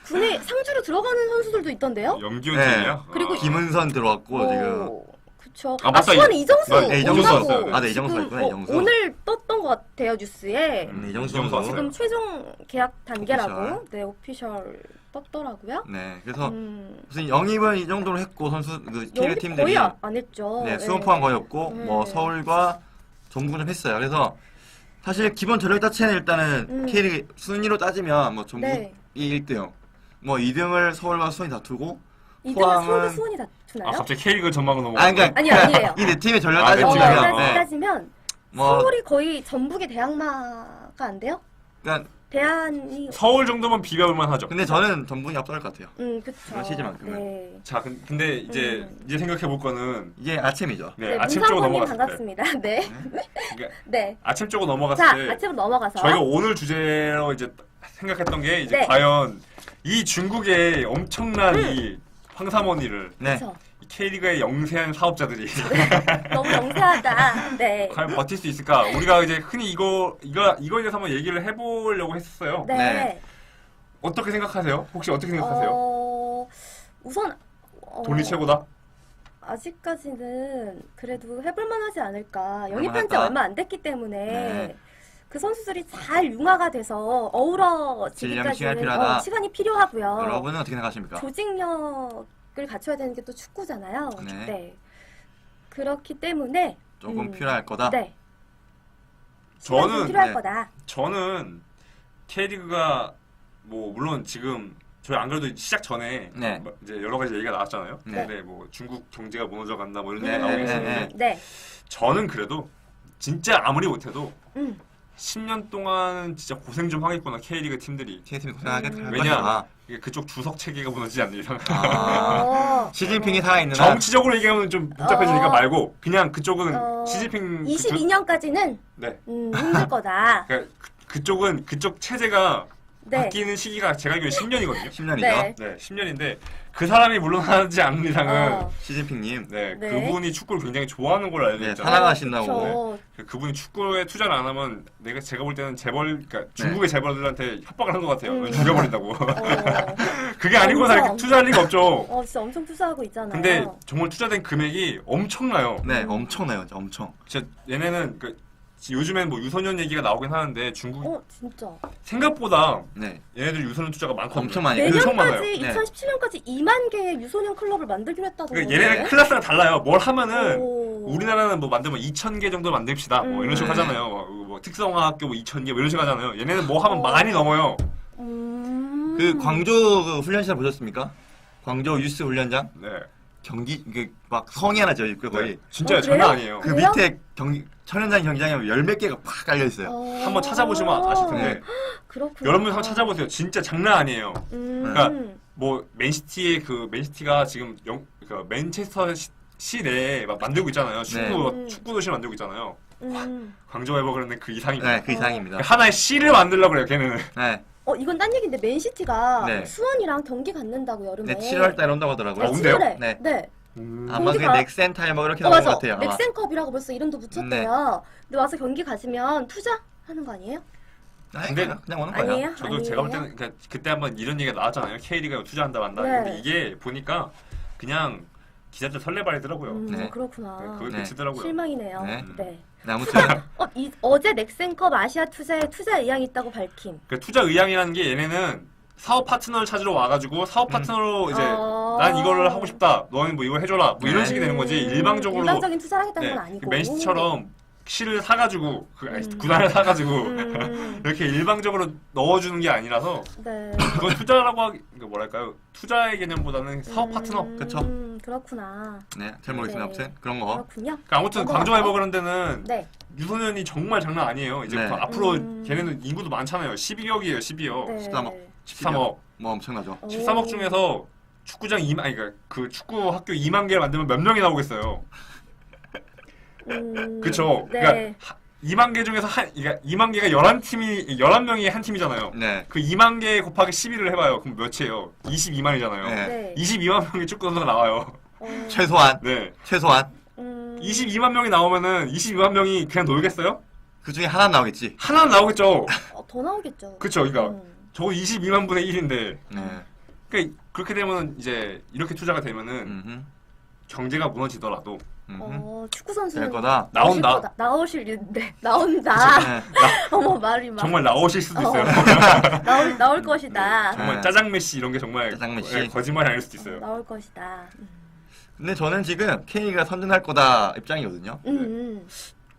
Speaker 1: 군에 상주로 들어가는 선수들도 있던데요.
Speaker 2: 염기훈
Speaker 3: 네.
Speaker 2: 팀이요?
Speaker 1: 그리고
Speaker 3: 김은선 들어왔고 지금.
Speaker 1: 그쵸.
Speaker 2: 아, 맞다.
Speaker 1: 수원은 이정수
Speaker 3: 네, 이정수
Speaker 1: 온다고
Speaker 2: 왔어요.
Speaker 3: 아, 네, 이정수
Speaker 1: 지금,
Speaker 3: 있구나, 이정수.
Speaker 1: 오늘 떴던 것 같아요 뉴스에.
Speaker 3: 이정수
Speaker 2: 이정수
Speaker 3: 선수.
Speaker 2: 왔어요.
Speaker 1: 지금 최종 계약 단계라고
Speaker 3: 오피셜.
Speaker 1: 네 오피셜 떴더라고요.
Speaker 3: 네. 그래서
Speaker 1: 음,
Speaker 3: 무슨 영입을 이 정도로 했고 선수 그 K리그
Speaker 1: 영입
Speaker 3: 팀들이
Speaker 1: 거의 안 했죠.
Speaker 3: 네, 수원 포항 거의 없고
Speaker 1: 네.
Speaker 3: 뭐 서울과 전북은 좀 했어요. 그래서 사실 기본 전력 자체는 일단은 K리그 순위로 따지면 뭐 전북이
Speaker 1: 네.
Speaker 3: 1등, 뭐 2등을 서울과 수원이 다투고
Speaker 1: 2등은 서울과 수원이 다투나요?
Speaker 2: 아 갑자기 K리그 전망으로 넘어가.
Speaker 3: 그러니까
Speaker 1: 아니에요.
Speaker 3: 이 네 팀의 전력
Speaker 2: 아, 네
Speaker 3: 따지면
Speaker 2: 팀이요?
Speaker 3: 네.
Speaker 1: 따지면
Speaker 3: 뭐
Speaker 1: 서울이 거의 전북의 대항마가 안 돼요?
Speaker 3: 그러니까
Speaker 1: 대안이
Speaker 2: 서울 정도면 비벼볼만 하죠.
Speaker 3: 근데 저는 전북이 앞서갈 것 같아요.
Speaker 1: 그쵸.
Speaker 3: 이번 시즌만큼은.
Speaker 1: 네.
Speaker 2: 자, 근데 이제 생각해 볼 거는
Speaker 3: 이게 아침이죠.
Speaker 2: 네, 아침 쪽으로
Speaker 1: 문상권님
Speaker 2: 넘어갔을 때.
Speaker 1: 반갑습니다. 네.
Speaker 2: 그러니까
Speaker 1: 네.
Speaker 2: 아침 쪽으로 넘어갔을
Speaker 1: 자,
Speaker 2: 때
Speaker 1: 아침으로 넘어가서.
Speaker 2: 저희가 오늘 주제로 이제 생각했던 게 이제
Speaker 1: 네.
Speaker 2: 과연 이 중국의 엄청난 이 황사머니를
Speaker 3: 네.
Speaker 1: 그쵸.
Speaker 2: 이 K리그의 영세한 사업자들이
Speaker 1: 너무 영세하다. 네.
Speaker 2: 과연 버틸 수 있을까? 우리가 이제 흔히 이거에 대해서 한번 얘기를 해보려고 했었어요.
Speaker 1: 네.
Speaker 3: 네.
Speaker 2: 어떻게 생각하세요? 혹시 어떻게 생각하세요?
Speaker 1: 우선
Speaker 2: 돈이 최고다?
Speaker 1: 아직까지는 그래도 해볼만 하지 않을까. 영입한 지
Speaker 3: 할까?
Speaker 1: 얼마 안 됐기 때문에
Speaker 3: 네.
Speaker 1: 그 선수들이 잘 융화가 돼서 어우러지기까지는
Speaker 3: 시간이 필요하다.
Speaker 1: 시간이 필요하고요.
Speaker 3: 여러분은 어떻게 생각하십니까?
Speaker 1: 조직력을 갖춰야 되는 게 또 축구잖아요.
Speaker 3: 네.
Speaker 1: 그렇기 때문에
Speaker 3: 조금 필요할 거다.
Speaker 1: 네. 시간이 좀
Speaker 2: 저는
Speaker 1: 필요할
Speaker 3: 네.
Speaker 1: 거다.
Speaker 2: 저는 K리그가 뭐 물론 지금 저희 안 그래도 시작 전에
Speaker 3: 네.
Speaker 2: 뭐 이제 여러 가지 얘기가 나왔잖아요.
Speaker 3: 네.
Speaker 2: 근데 뭐 중국 경제가 무너져 간다 뭐 이런
Speaker 3: 네,
Speaker 2: 얘기 나오고
Speaker 3: 네,
Speaker 2: 있었는데
Speaker 1: 네.
Speaker 2: 저는 그래도 진짜 아무리 못해도
Speaker 1: 음.
Speaker 2: 10년 동안 진짜 고생 좀 하겠구나 K리그 팀들이.
Speaker 3: K팀이 고생하겠다. 할
Speaker 2: 왜냐?
Speaker 3: 것이다.
Speaker 2: 이게 그쪽 주석 체계가 무너지지 않는 이상.
Speaker 1: 어.
Speaker 3: 시진핑이 살아있는 한
Speaker 2: 정치적으로 얘기하면 좀 복잡해지니까
Speaker 1: 어.
Speaker 2: 말고 그냥 그쪽은
Speaker 1: 어.
Speaker 2: 시진핑
Speaker 1: 22년까지는
Speaker 2: 네.
Speaker 1: 힘들 거다.
Speaker 2: 그러니까 그쪽은 그쪽 체제가
Speaker 1: 네.
Speaker 2: 바뀌는 시기가 제가 알기로 10년이거든요.
Speaker 3: 10년이죠.
Speaker 1: 네.
Speaker 2: 네, 10년인데 그 사람이 물러나지 않는 이상은
Speaker 1: 어.
Speaker 3: 시진핑님.
Speaker 2: 네,
Speaker 1: 네.
Speaker 2: 그분이 축구를 굉장히 좋아하는 걸로 알고
Speaker 3: 네,
Speaker 2: 있잖아요.
Speaker 3: 살아가신다고.
Speaker 1: 그쵸.
Speaker 2: 그분이 축구에 투자를 안 하면 제가 볼 때는 그러니까 중국의 재벌들한테 협박을 한 것 같아요. 죽여버린다고. 그게 아니고서 이렇게
Speaker 1: 엄청.
Speaker 2: 투자할 리가 없죠.
Speaker 1: 진짜 엄청 투자하고 있잖아요.
Speaker 2: 근데 정말 투자된 금액이 엄청나요.
Speaker 3: 네, 엄청나요. 진짜 엄청.
Speaker 2: 진짜 얘네는 요즘엔 뭐 유소년 얘기가 나오긴 하는데 중국
Speaker 1: 진짜.
Speaker 2: 생각보다
Speaker 3: 네.
Speaker 2: 얘네들 유소년 투자가 많거든요.
Speaker 3: 엄청 많이.
Speaker 2: 엄청 많아요.
Speaker 1: 내년까지
Speaker 3: 네.
Speaker 1: 2017년까지 2만 개의 유소년 클럽을 만들기로 했다고.
Speaker 2: 그러니까 얘네는 클래스가 달라요. 뭘 하면은
Speaker 1: 오.
Speaker 2: 우리나라는 뭐 만들면 2,000개 정도 만듭시다. 뭐 이런 식으로
Speaker 3: 네.
Speaker 2: 하잖아요. 뭐 특성화학교 뭐 2,000개 뭐 이런 식으로 하잖아요. 얘네는 뭐 하면 많이 넘어요.
Speaker 3: 그 광주 그 훈련시설 보셨습니까? 광주 유스 훈련장
Speaker 2: 네.
Speaker 3: 경기 막 성이 하나 지어 있고 거의
Speaker 2: 네. 진짜
Speaker 1: 어,
Speaker 2: 장난
Speaker 1: 그래요?
Speaker 2: 아니에요.
Speaker 3: 그
Speaker 1: 그래요?
Speaker 3: 밑에 천연장 경기장에 열 몇 개가 팍 깔려 있어요.
Speaker 2: 한번 찾아보시면 아실 텐데
Speaker 1: 그렇구나.
Speaker 2: 여러분 한번 찾아보세요. 진짜 장난 아니에요. 그러니까 뭐 맨시티가 지금 그러니까 맨체스터 시 내에 막 만들고 있잖아요. 축구 도시 만들고 있잖아요. 광저우 에버 그런데 그 이상입니다.
Speaker 3: 네, 그 이상입니다.
Speaker 2: 하나의 시를 만들려고 그래요. 걔네는.
Speaker 3: 네.
Speaker 1: 이건 딴 얘기인데 맨시티가
Speaker 3: 네.
Speaker 1: 수원이랑 경기 갖는다고 여름에.
Speaker 3: 네, 7월 달에 온다고 하더라고요.
Speaker 2: 아, 온대요?
Speaker 1: 7월에.
Speaker 3: 네.
Speaker 1: 네.
Speaker 3: 아마 그게
Speaker 1: 경기가-
Speaker 3: 넥센타임 뭐 그렇게 나온 것
Speaker 1: 맞아.
Speaker 3: 같아요. 아마.
Speaker 1: 넥센컵이라고 벌써 이름도 붙였대요.
Speaker 3: 네.
Speaker 1: 근데 와서 경기 가지면 투자하는 거 아니에요?
Speaker 3: 근데 그냥 오는 거예요.
Speaker 1: 아니에요?
Speaker 2: 저도 제가 볼 때는 그러니까 그때 한번 이런 얘기가 나왔잖아요. K리그가 투자한다 만다.
Speaker 1: 네.
Speaker 2: 근데 이게 보니까 그냥 기자들 설레발이더라고요.
Speaker 3: 네.
Speaker 1: 그렇구나.
Speaker 2: 그걸
Speaker 3: 네.
Speaker 2: 그치더라고요.
Speaker 1: 실망이네요.
Speaker 3: 네.
Speaker 1: 네.
Speaker 3: 네, 아무튼
Speaker 1: 어제 넥센컵 아시아 투자에 투자 의향이 있다고 밝힘.
Speaker 2: 그 투자 의향이라는 게 얘네는 사업 파트너를 찾으러 와가지고 사업 파트너로 이제
Speaker 1: 어.
Speaker 2: 난 이거를 하고 싶다. 너는 뭐 이거 해줘라. 뭐 이런
Speaker 3: 네.
Speaker 2: 식이 되는 거지. 일방적으로
Speaker 1: 일방적인 투자를 하겠다는
Speaker 2: 네,
Speaker 1: 건 아니고.
Speaker 2: 그 맨시티처럼 실을 사가지고 구단을 사가지고 이렇게 일방적으로 넣어주는 게 아니라서
Speaker 1: 네.
Speaker 2: 그건 투자라고 하기 그러니까 뭐랄까요? 투자의 개념보다는 사업 파트너.
Speaker 3: 그쵸.
Speaker 1: 그렇구나.
Speaker 3: 네, 잘 모르겠습니다.
Speaker 1: 네.
Speaker 3: 아무튼 그런 거.
Speaker 1: 그렇군요.
Speaker 2: 그러니까 아무튼
Speaker 1: 넘어가요.
Speaker 2: 광저우 에버그란데는
Speaker 1: 네.
Speaker 2: 유소년이 정말 장난 아니에요. 이제
Speaker 3: 네.
Speaker 2: 앞으로 걔네는 인구도 많잖아요. 12억이에요. 12억.
Speaker 1: 네.
Speaker 3: 13억.
Speaker 2: 13억.
Speaker 3: 뭐 엄청나죠.
Speaker 2: 13억 중에서 축구장 2만 그러니까 그 축구 학교 2만 개를 만들면 몇 명이 나오겠어요. 그쵸?
Speaker 1: 네.
Speaker 2: 그러니까 2만 개 중에서 그러니까 2만 개가 11명이 한 팀이잖아요.
Speaker 3: 네.
Speaker 2: 그 2만 개 곱하기 12를 해봐요. 그럼 몇이에요? 22만이잖아요.
Speaker 3: 네.
Speaker 1: 네.
Speaker 2: 22만 명의 축구 선수가 나와요.
Speaker 3: 최소한
Speaker 2: 네. 22만 명이 나오면은 22만 명이 그냥 놀겠어요?
Speaker 3: 그 중에 하나 나오겠지.
Speaker 2: 하나는 나오겠죠.
Speaker 1: 더 나오겠죠.
Speaker 2: 그쵸? 그러니까 저거 22만 분의 1인데
Speaker 3: 네.
Speaker 2: 그러니까 그렇게 되면은 이제 이렇게 투자가 되면은
Speaker 3: 음흠.
Speaker 2: 경제가 무너지더라도
Speaker 1: 축구 선수는
Speaker 3: 될 거다.
Speaker 2: 나온다.
Speaker 1: 나오실 일인데 나온다.
Speaker 3: 네.
Speaker 1: 어머 말이 막
Speaker 2: 정말 나오실 수도 있어요.
Speaker 1: 나올 것이다.
Speaker 2: 정말
Speaker 3: 네.
Speaker 2: 짜장 메시 이런 게 정말
Speaker 3: 짜장 메시.
Speaker 2: 네, 거짓말이 아닐 수도 있어요.
Speaker 1: 나올 것이다.
Speaker 3: 근데 저는 지금 K가 선전할 거다 입장이거든요.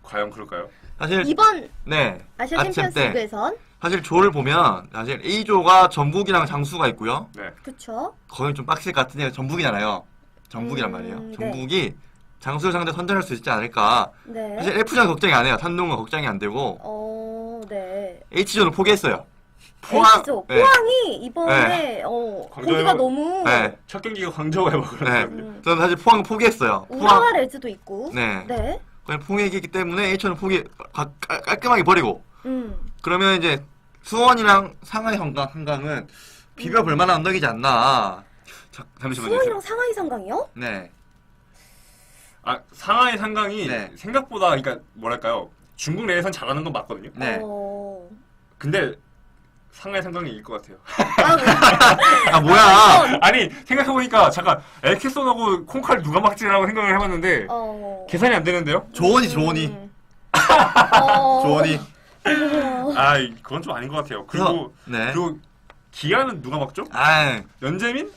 Speaker 2: 과연 그럴까요?
Speaker 3: 사실
Speaker 1: 이번
Speaker 3: 네.
Speaker 1: 아시아 챔피언스리그에선
Speaker 3: 사실 조를 보면 사실 A조가 전북이랑 장수가 있고요.
Speaker 2: 네.
Speaker 1: 그쵸?
Speaker 3: 거의 좀 빡실 것 같은데 전북이잖아요. 전북이란 말이에요.
Speaker 1: 네.
Speaker 3: 전북이 장수를 상대 선전할 수 있지 않을까.
Speaker 1: 네.
Speaker 3: 사실 F조는 걱정이 안 해요. 탄동은 걱정이 안 되고
Speaker 1: 네.
Speaker 3: H조는 포기했어요.
Speaker 1: H조
Speaker 3: 네.
Speaker 1: 포항이 이번에 거기가 너무
Speaker 3: 네.
Speaker 2: 첫 경기가 광저우 에버그란데거든요.
Speaker 3: 저는 사실 포항 포기했어요.
Speaker 1: 우라와 레즈도 있고.
Speaker 3: 네.
Speaker 1: 네.
Speaker 3: 그냥 포기했기 때문에 H조는 깔끔하게 버리고. 그러면 이제 수원이랑 상하이 한강은 비벼볼 만한 언덕이지 않나.
Speaker 2: 잠시만요.
Speaker 1: 수원이랑 상하이 상강이요?
Speaker 3: 네.
Speaker 2: 아 상하이 상강이
Speaker 3: 네.
Speaker 2: 생각보다 그러니까 뭐랄까요? 중국 내에선 잘하는 건 맞거든요.
Speaker 3: 네.
Speaker 2: 근데 상하이 상강이 이길 것 같아요.
Speaker 3: 아 뭐야?
Speaker 2: 아니 생각해보니까 잠깐 엘케손하고 콩칼 누가 막지라고 생각을 해봤는데 계산이 안 되는데요?
Speaker 3: 조원이. 조원이.
Speaker 2: 아 그건 좀 아닌 것 같아요. 그리고
Speaker 3: 네.
Speaker 2: 그리고 기아는 누가 막죠?
Speaker 3: 아,
Speaker 2: 연재민?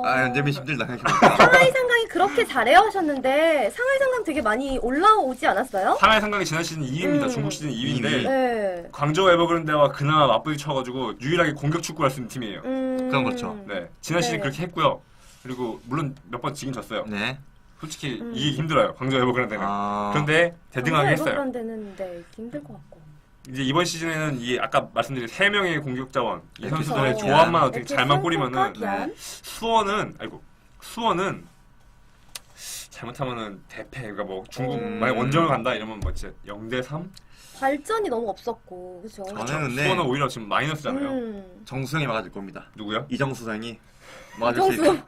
Speaker 3: 연재민 힘들다 생각해보니까.
Speaker 1: 상하이 상강이 그렇게 잘해요 하셨는데 상하이 상강 되게 많이 올라오지 않았어요?
Speaker 2: 상하이 상강이 지난 시즌 2위입니다. 중국 시즌 2위인데
Speaker 1: 네.
Speaker 2: 광저우 에버그랜드와 그나마 맞부딪혀가지고 유일하게 공격 축구를 할 수 있는 팀이에요.
Speaker 3: 그건 그렇죠.
Speaker 2: 네, 지난 시즌 그렇게 했고요. 그리고 물론 몇 번 지긴 졌어요.
Speaker 3: 네.
Speaker 2: 솔직히 이기기 힘들어요. 광저우 에버그랜드는. 그런데 대등하게 했어요.
Speaker 1: 그런 데는 네, 힘들 것 같고.
Speaker 2: 이제 이번 시즌에는 이 아까 말씀드린 3명의 공격 자원 이
Speaker 3: 네,
Speaker 2: 선수들의
Speaker 3: 그쵸.
Speaker 2: 조합만 어떻게
Speaker 1: 이렇게
Speaker 2: 잘만 꾸리면은
Speaker 1: 네.
Speaker 2: 수원은 잘못하면은 대패 그러니까 뭐 중국 만약
Speaker 3: 음.
Speaker 2: 원정을 간다 이러면 뭐 진짜 0대3?
Speaker 1: 발전이 너무 없었고 그죠?
Speaker 3: 저는 근데
Speaker 2: 수원은 오히려 지금 마이너스잖아요.
Speaker 3: 정수영이 막아줄 겁니다.
Speaker 2: 누구요?
Speaker 3: 이정수상이 막아줄 수 있고.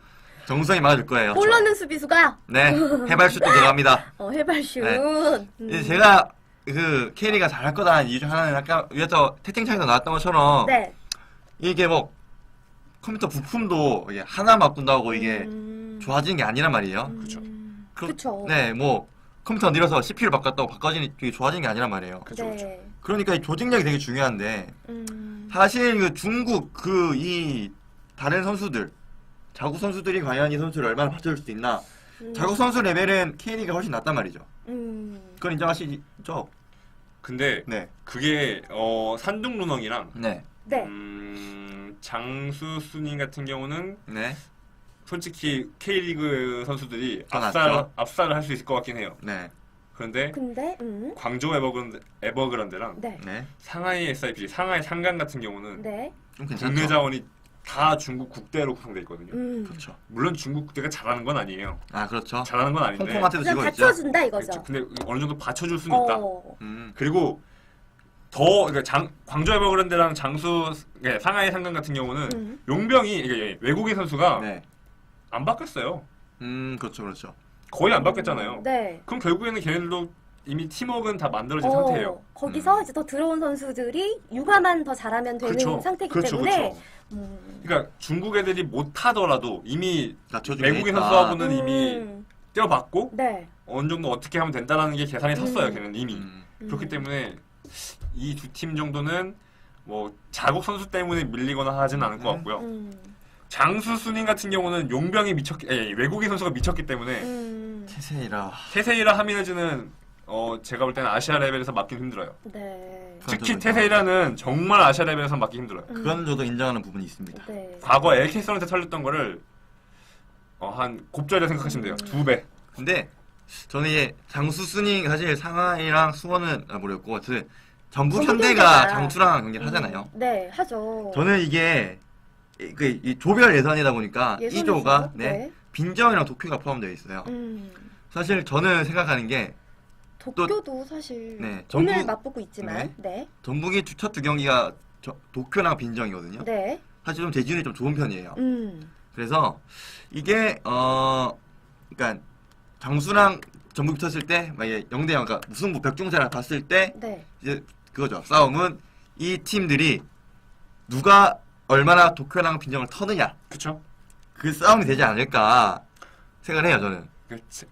Speaker 3: 정수영이 막아줄 거예요.
Speaker 1: 볼 넣는 수비수가
Speaker 3: 네. 해발슛도 들어갑니다.
Speaker 1: 해발슛.
Speaker 3: 네. 이제 제가 그 케이리가 잘할 거다는 이유 중 하나는 아까 위에서 채팅창에서 나왔던 것처럼
Speaker 1: 네.
Speaker 3: 이게 뭐 컴퓨터 부품도 이게 하나 바꾼다고 이게 좋아지는 게 아니란 말이에요.
Speaker 2: 그쵸.
Speaker 1: 그쵸.
Speaker 3: 네, 뭐 컴퓨터 늘려서 CPU를 바꿨다고 바꿔지는 게 좋아지는 게 아니란 말이에요.
Speaker 2: 그쵸, 그쵸.
Speaker 1: 네.
Speaker 3: 그러니까 이 조직력이 되게 중요한데 사실 그 중국 그 이 다른 선수들 자국 선수들이 과연 이 선수를 얼마나 받쳐줄 수 있나? 자국 선수 레벨은 K리그가 훨씬 낫단 말이죠. 그건 인정하시죠?
Speaker 2: 근데
Speaker 3: 네.
Speaker 2: 그게 산둥 루넝이랑
Speaker 3: 네.
Speaker 1: 네.
Speaker 2: 장수 수닝 같은 경우는
Speaker 3: 네.
Speaker 2: 솔직히 K리그 선수들이
Speaker 3: 더 낫죠?
Speaker 2: 압살을 할 수 있을 것 같긴 해요.
Speaker 3: 네.
Speaker 2: 그런데
Speaker 1: 근데
Speaker 2: 광저우 에버그란드랑
Speaker 1: 네.
Speaker 3: 네.
Speaker 2: 상하이 SIP, 상하이 상강 같은 경우는
Speaker 1: 네.
Speaker 3: 좀
Speaker 2: 국내
Speaker 3: 괜찮죠.
Speaker 2: 자원이 다 중국 국대로 구성되어 있거든요.
Speaker 3: 그렇죠.
Speaker 2: 물론 중국 국대가 잘하는 건 아니에요.
Speaker 3: 아, 그렇죠.
Speaker 2: 잘하는 건 아닌데.
Speaker 3: 홍콩한테도
Speaker 1: 그냥
Speaker 3: 지고 있죠.
Speaker 1: 받쳐준다 이거죠.
Speaker 2: 그렇죠. 근데 어느 정도 받쳐줄 수는 있다.
Speaker 3: 음.
Speaker 2: 그리고 그러니까 광저우 에버그란드랑 장수 상하이 상강 같은 경우는 용병이 이게 외국인 선수가
Speaker 3: 네.
Speaker 2: 안 바뀌었어요.
Speaker 3: 그렇죠. 그렇죠.
Speaker 2: 거의 안 바뀌었잖아요.
Speaker 1: 네.
Speaker 2: 그럼 결국에는 걔네들도 이미 팀워크는 다 만들어진 상태예요.
Speaker 1: 거기서 이제 더 들어온 선수들이 육아만 더 잘하면 되는 상태이기 때문에.
Speaker 2: 그러니까 중국 애들이 못하더라도 이미
Speaker 3: 낮춰주니까.
Speaker 2: 외국인 선수하고는 이미 뛰어봤고
Speaker 1: 네.
Speaker 2: 어느 정도 어떻게 하면 된다라는 게 계산이 섰어요. 걔는 이미.
Speaker 3: 음.
Speaker 2: 그렇기 때문에 이 두 팀 정도는 뭐 자국 선수 때문에 밀리거나 하진 않을 것 같고요. 장수 수닝 같은 경우는 용병이 외국인 선수가 미쳤기 때문에 테세이라 하미네즈는 제가 볼 때는 아시아 레벨에서 맞긴 힘들어요.
Speaker 1: 네.
Speaker 2: 특히 테세이라는 정말 아시아 레벨에서 맞기 힘들어요.
Speaker 3: 그건 저도 인정하는 부분이 있습니다.
Speaker 1: 네.
Speaker 2: 과거 LK선한테 털렸던 거를 한 곱절이라 생각하시면 돼요. 2배.
Speaker 3: 근데 저는 이제 장수 순이 사실 상하이랑 수원은 모르겠고 하여튼 전북 현대가 장수랑 경기를 하잖아요.
Speaker 1: 네, 하죠.
Speaker 3: 저는 이게 이 조별 예선이다 보니까 이 조가
Speaker 1: 네.
Speaker 3: 빈정이랑 도쿄가 포함되어 있어요. 사실 저는 생각하는 게
Speaker 1: 도쿄도 사실
Speaker 3: 네,
Speaker 1: 오늘 맞붙고 있지만 네.
Speaker 3: 전북이 첫 두 경기가 도쿄랑 빈정이거든요.
Speaker 1: 네.
Speaker 3: 사실 좀 대진이 좀 좋은 편이에요. 그래서 이게 그러니까 장수랑 전북이 붙었을 때 만약에 0대 0, 그러니까 무승부 벽종사를 봤을 때
Speaker 1: 네.
Speaker 3: 이제 그거죠. 싸움은 이 팀들이 누가 얼마나 도쿄랑 빈정을 터느냐.
Speaker 2: 그쵸?
Speaker 3: 그 싸움이 되지 않을까 생각을 해요, 저는.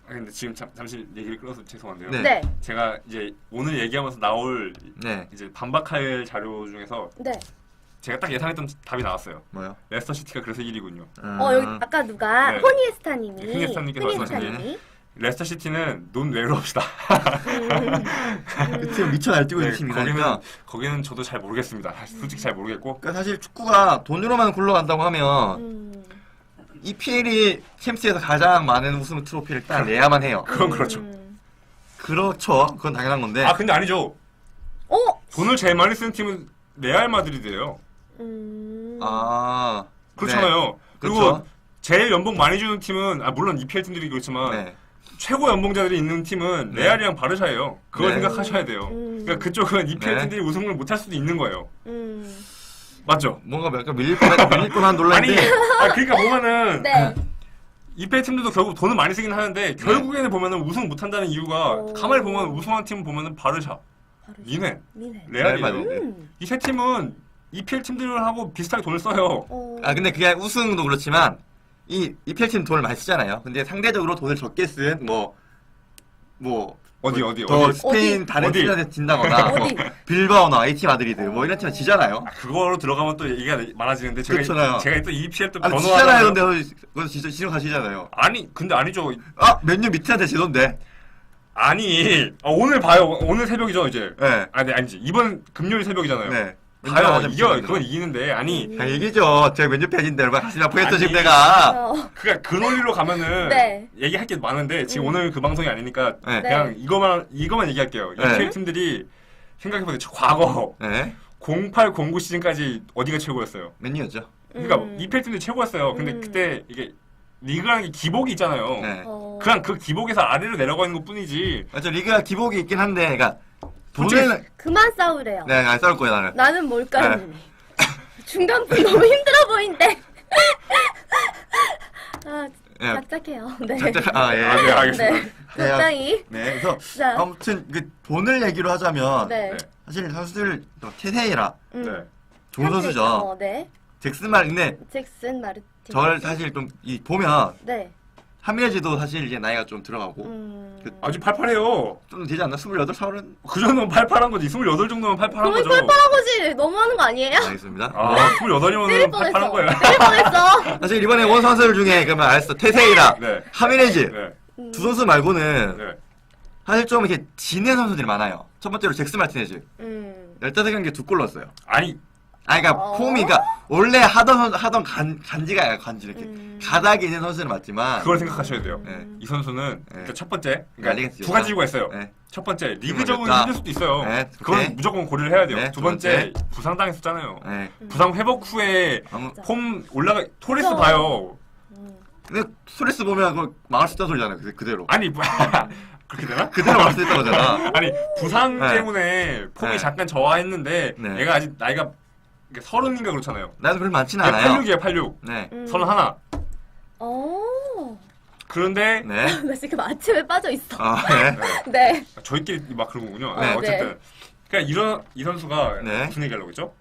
Speaker 2: 근데 지금 잠시 얘기를 끊어서 죄송한데요.
Speaker 3: 네.
Speaker 1: 네.
Speaker 2: 제가 이제 오늘 얘기하면서 나올
Speaker 3: 네.
Speaker 2: 이제 반박할 자료 중에서
Speaker 1: 네.
Speaker 2: 제가 딱 예상했던 답이 나왔어요.
Speaker 3: 뭐요?
Speaker 2: 레스터 시티가 그래서 1위군요.
Speaker 1: 여기 아까 누가
Speaker 2: 네.
Speaker 1: 호니에스타님이
Speaker 2: 호니에스타님께서 말씀하신 레스터 시티는 논외로 합시다.
Speaker 3: 그 팀 미쳐 날뛰고 있는 팀이니까.
Speaker 2: 거기는 저도 잘 모르겠습니다. 솔직히 잘 모르겠고.
Speaker 3: 그러니까 사실 축구가 돈으로만 굴러간다고 하면 EPL이 챔스에서 가장 많은 우승 트로피를 딱 내야만 해요.
Speaker 2: 그건 그렇죠.
Speaker 3: 그렇죠. 그건 당연한 건데.
Speaker 2: 아 근데 아니죠. 돈을 제일 많이 쓰는 팀은 레알 마드리드예요.
Speaker 3: 아
Speaker 2: 그렇잖아요.
Speaker 3: 네.
Speaker 2: 그리고
Speaker 3: 그렇죠.
Speaker 2: 제일 연봉 많이 주는 팀은 물론 EPL 팀들이 그렇지만
Speaker 3: 네.
Speaker 2: 최고 연봉자들이 있는 팀은
Speaker 3: 네.
Speaker 2: 레알이랑 바르샤예요. 그걸
Speaker 3: 네.
Speaker 2: 생각하셔야 돼요. 그러니까 그쪽은 EPL
Speaker 3: 네.
Speaker 2: 팀들이 우승을 못할 수도 있는 거예요. 맞죠?
Speaker 3: 뭔가 약간 밀릴 뻔한 논란인데.
Speaker 2: 그러니까 보면은
Speaker 1: 네.
Speaker 2: EPL 팀들도 결국 돈을 많이 쓰긴 하는데 결국에는 보면은 우승 못한다는 이유가 가만히 보면 우승한 팀 보면은 바르샤, 미넨, 레알이에요. 이 세 팀은 EPL 팀들하고 비슷하게 돈을 써요.
Speaker 3: 아 근데 그게 우승도 그렇지만 이 EPL 팀 돈을 많이 쓰잖아요. 근데 상대적으로 돈을 적게 쓴
Speaker 2: 어디?
Speaker 3: 더 스페인 다른
Speaker 2: 어디?
Speaker 3: 팀한테 진다거나
Speaker 1: 어디?
Speaker 3: 빌바오나 AT 마드리드 뭐 이런 팀은 지잖아요.
Speaker 2: 그거로 들어가면 또 얘기가 많아지는데
Speaker 3: 그렇잖아요.
Speaker 2: 제가 또 EPL 또
Speaker 3: 아니
Speaker 2: 변호하잖아요.
Speaker 3: 지잖아요. 근데 그거 진짜 지금 가시잖아요.
Speaker 2: 아니 근데 아니죠.
Speaker 3: 아 맨유 밑에한테 지던데.
Speaker 2: 아니 오늘 봐요. 오늘 새벽이죠 이제.
Speaker 3: 네.
Speaker 2: 아니지 이번 금요일 새벽이잖아요.
Speaker 3: 네.
Speaker 2: 봐요. 그건 이기는데 아니
Speaker 3: 아, 얘기죠. 제가 맨유 팬인데 여러분 가슴이 아프겠죠
Speaker 2: 아니.
Speaker 3: 지금 내가.
Speaker 2: 그러니까 그 논리로 가면은
Speaker 1: 네.
Speaker 2: 얘기할 게 많은데 지금 오늘 그 방송이 아니니까
Speaker 3: 네.
Speaker 2: 그냥 이거만 얘기할게요.
Speaker 3: 네.
Speaker 2: EPL 팀들이 생각해보세요. 과거
Speaker 3: 네.
Speaker 2: 08, 09 시즌까지 어디가 최고였어요?
Speaker 3: 맨유였죠.
Speaker 2: 그러니까 EPL 팀들이 최고였어요. 근데 그때 이게 리그라는 게 기복이 있잖아요.
Speaker 3: 네.
Speaker 2: 그냥 그 기복에서 아래로 내려가는 것 뿐이지.
Speaker 3: 맞죠. 리그가 기복이 있긴 한데, 그러니까
Speaker 2: 솔직히
Speaker 3: 돈을
Speaker 1: 그만 싸우래요.
Speaker 3: 네, 안 싸울 거예요 나는.
Speaker 1: 나는 뭘까요? 중간분 너무 힘들어 보인대. 아,
Speaker 3: 예.
Speaker 1: 작작해요. 네.
Speaker 3: 아 예.
Speaker 2: 네, 알겠습니다.
Speaker 1: 네. 적당히.
Speaker 3: 네, 그래서
Speaker 1: 자.
Speaker 3: 아무튼 그 돈을 얘기로 하자면
Speaker 1: 네.
Speaker 3: 사실 선수들 테세이라
Speaker 1: 음.
Speaker 2: 네.
Speaker 3: 좋은 선수죠.
Speaker 1: 네.
Speaker 3: 잭슨 말인데
Speaker 1: 잭슨 마르틴.
Speaker 3: 저를 사실 좀 보면
Speaker 1: 네.
Speaker 3: 하미네즈도 사실 이제 나이가 좀 들어가고
Speaker 2: 아주 팔팔해요.
Speaker 3: 좀 되지 않나? 28, 30?
Speaker 2: 그 정도면 팔팔한 거지. 28 정도면 팔팔한
Speaker 1: 그러면
Speaker 2: 거죠.
Speaker 1: 팔팔한 거지. 너무하는 거 아니에요?
Speaker 3: 알겠습니다.
Speaker 2: 아,
Speaker 3: 네.
Speaker 2: 28이면
Speaker 1: 때릴
Speaker 2: 팔팔한
Speaker 1: 뻔했어.
Speaker 2: 거야.
Speaker 1: 때릴 뻔했어.
Speaker 3: 사실 이번에 온 선수들 중에 그러면 알았어. 테세이라,
Speaker 2: 네.
Speaker 3: 하미네즈
Speaker 2: 네.
Speaker 3: 두 선수 말고는
Speaker 2: 네.
Speaker 3: 사실 좀 이렇게 지는 선수들이 많아요. 첫 번째로 잭스 마티네즈 15경기에 2골 넣었어요.
Speaker 2: 아니,
Speaker 3: 그러니까 폼이 그러니까 원래 하던 간지가 간지 이렇게 가닥이 있는 선수는 맞지만
Speaker 2: 그걸 생각하셔야 돼요.
Speaker 3: 네.
Speaker 2: 이 선수는
Speaker 3: 네.
Speaker 2: 일단 첫 번째, 그러니까
Speaker 3: 알리겠지,
Speaker 2: 두 가지 이유가 있어요.
Speaker 3: 네.
Speaker 2: 첫 번째, 리그적으로
Speaker 3: 모르겠다.
Speaker 2: 힘들 수도 있어요.
Speaker 3: 네,
Speaker 2: 그건
Speaker 3: 오케이.
Speaker 2: 무조건 고려를 해야 돼요.
Speaker 3: 네,
Speaker 2: 두 번째, 부상당했었잖아요.
Speaker 3: 네.
Speaker 2: 부상 회복 후에
Speaker 3: 아무
Speaker 2: 폼 토레스
Speaker 1: 그죠.
Speaker 2: 봐요.
Speaker 3: 근데 스트레스 보면 그거 망할 수 있다는 소리잖아요. 그대로.
Speaker 2: 아니, 그렇게 되나?
Speaker 3: 그대로 망할 수 있다는 거잖아.
Speaker 2: 아니, 부상
Speaker 3: 네.
Speaker 2: 때문에 폼이
Speaker 3: 네.
Speaker 2: 잠깐 저하했는데
Speaker 3: 네.
Speaker 2: 얘가 아직 나이가 30인가 그렇잖아요.
Speaker 3: 나도 별로 많지는 않아요.
Speaker 2: 86이에요, 86.
Speaker 3: 네.
Speaker 2: 31.
Speaker 1: 오.
Speaker 2: 그런데
Speaker 3: 네.
Speaker 1: 나 지금 아침에 빠져 있어.
Speaker 3: 아, 네.
Speaker 1: 네.
Speaker 2: 저희끼리 막 그런 거군요.
Speaker 3: 네.
Speaker 2: 어쨌든. 그러니까 이 선수가
Speaker 3: 네.
Speaker 2: 무슨 얘기하려고 했죠?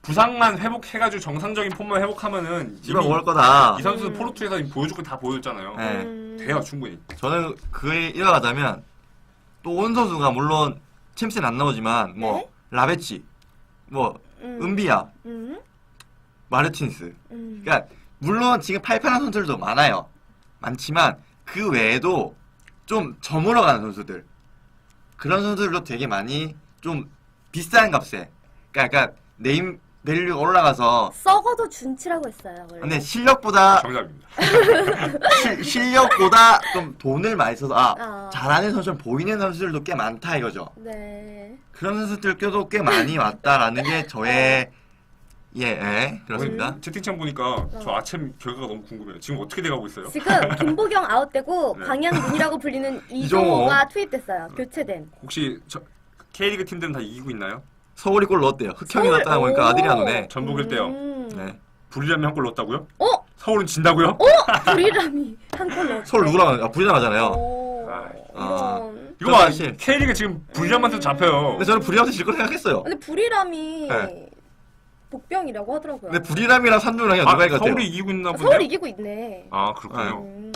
Speaker 2: 부상만 회복해가지고 정상적인 폼만 회복하면은
Speaker 3: 이번
Speaker 2: 이미
Speaker 3: 올 거다.
Speaker 2: 이 선수 포르투에서 이미 보여줄 거 다 보여줬잖아요.
Speaker 3: 네.
Speaker 2: 돼요, 충분히.
Speaker 3: 저는 그에 이어가자면 또 온 선수가 물론 챔스는 안 나오지만 뭐
Speaker 1: 네?
Speaker 3: 라베치, 뭐 은비야, 마르틴스. 그러니까 물론 지금 팔팔한 선수들도 많지만 그 외에도 좀 저물어가는 선수들 그런 선수들도 되게 많이 좀 비싼 값에 그러니까 네임 밸류가 올라가서
Speaker 1: 썩어도 준치라고 했어요. 원래.
Speaker 3: 근데 실력보다
Speaker 2: 정답입니다.
Speaker 3: 실력보다 좀 돈을 많이 써서
Speaker 1: 아.
Speaker 3: 잘하는 선수 보이는 선수들도 꽤 많다 이거죠.
Speaker 1: 네.
Speaker 3: 그런 선수들께도 꽤 많이 왔다라는 게 저의 그렇습니다.
Speaker 2: 채팅창 보니까 저 아침 결과가 너무 궁금해요. 지금 어떻게 돼가고 있어요?
Speaker 1: 지금 김보경 아웃되고
Speaker 2: 네.
Speaker 1: 광양군이라고 불리는
Speaker 3: 이종호가
Speaker 1: 이종호가 투입됐어요. 교체된.
Speaker 2: 혹시 K리그 팀들은 다 이기고 있나요?
Speaker 3: 서울이 골 넣었대요. 흑형이
Speaker 1: 서울?
Speaker 3: 넣었다고 보니까
Speaker 1: 오.
Speaker 3: 아드리아노네.
Speaker 2: 전북일 때요.
Speaker 3: 네.
Speaker 2: 불이라면 한 골 넣었다고요?
Speaker 1: 어?
Speaker 2: 서울은 진다고요?
Speaker 1: 불이람이 한 골 넣었대.
Speaker 3: 서울 누구랑 부리랑 하잖아요.
Speaker 1: 오.
Speaker 3: 아.
Speaker 1: 이런.
Speaker 2: 이거 봐,
Speaker 3: 사실.
Speaker 2: K리그 지금 불이람한테 잡혀요.
Speaker 3: 근데 저는 부리람한테 질 거 생각했어요.
Speaker 1: 근데 불이람이
Speaker 3: 네.
Speaker 1: 복병이라고 하더라고요.
Speaker 3: 근데 부리람이랑 산중이랑 누가 이길 것 같아요?
Speaker 2: 서울이 이기고 있나 본데요?
Speaker 1: 서울 이기고 있네.
Speaker 2: 아, 그렇군요.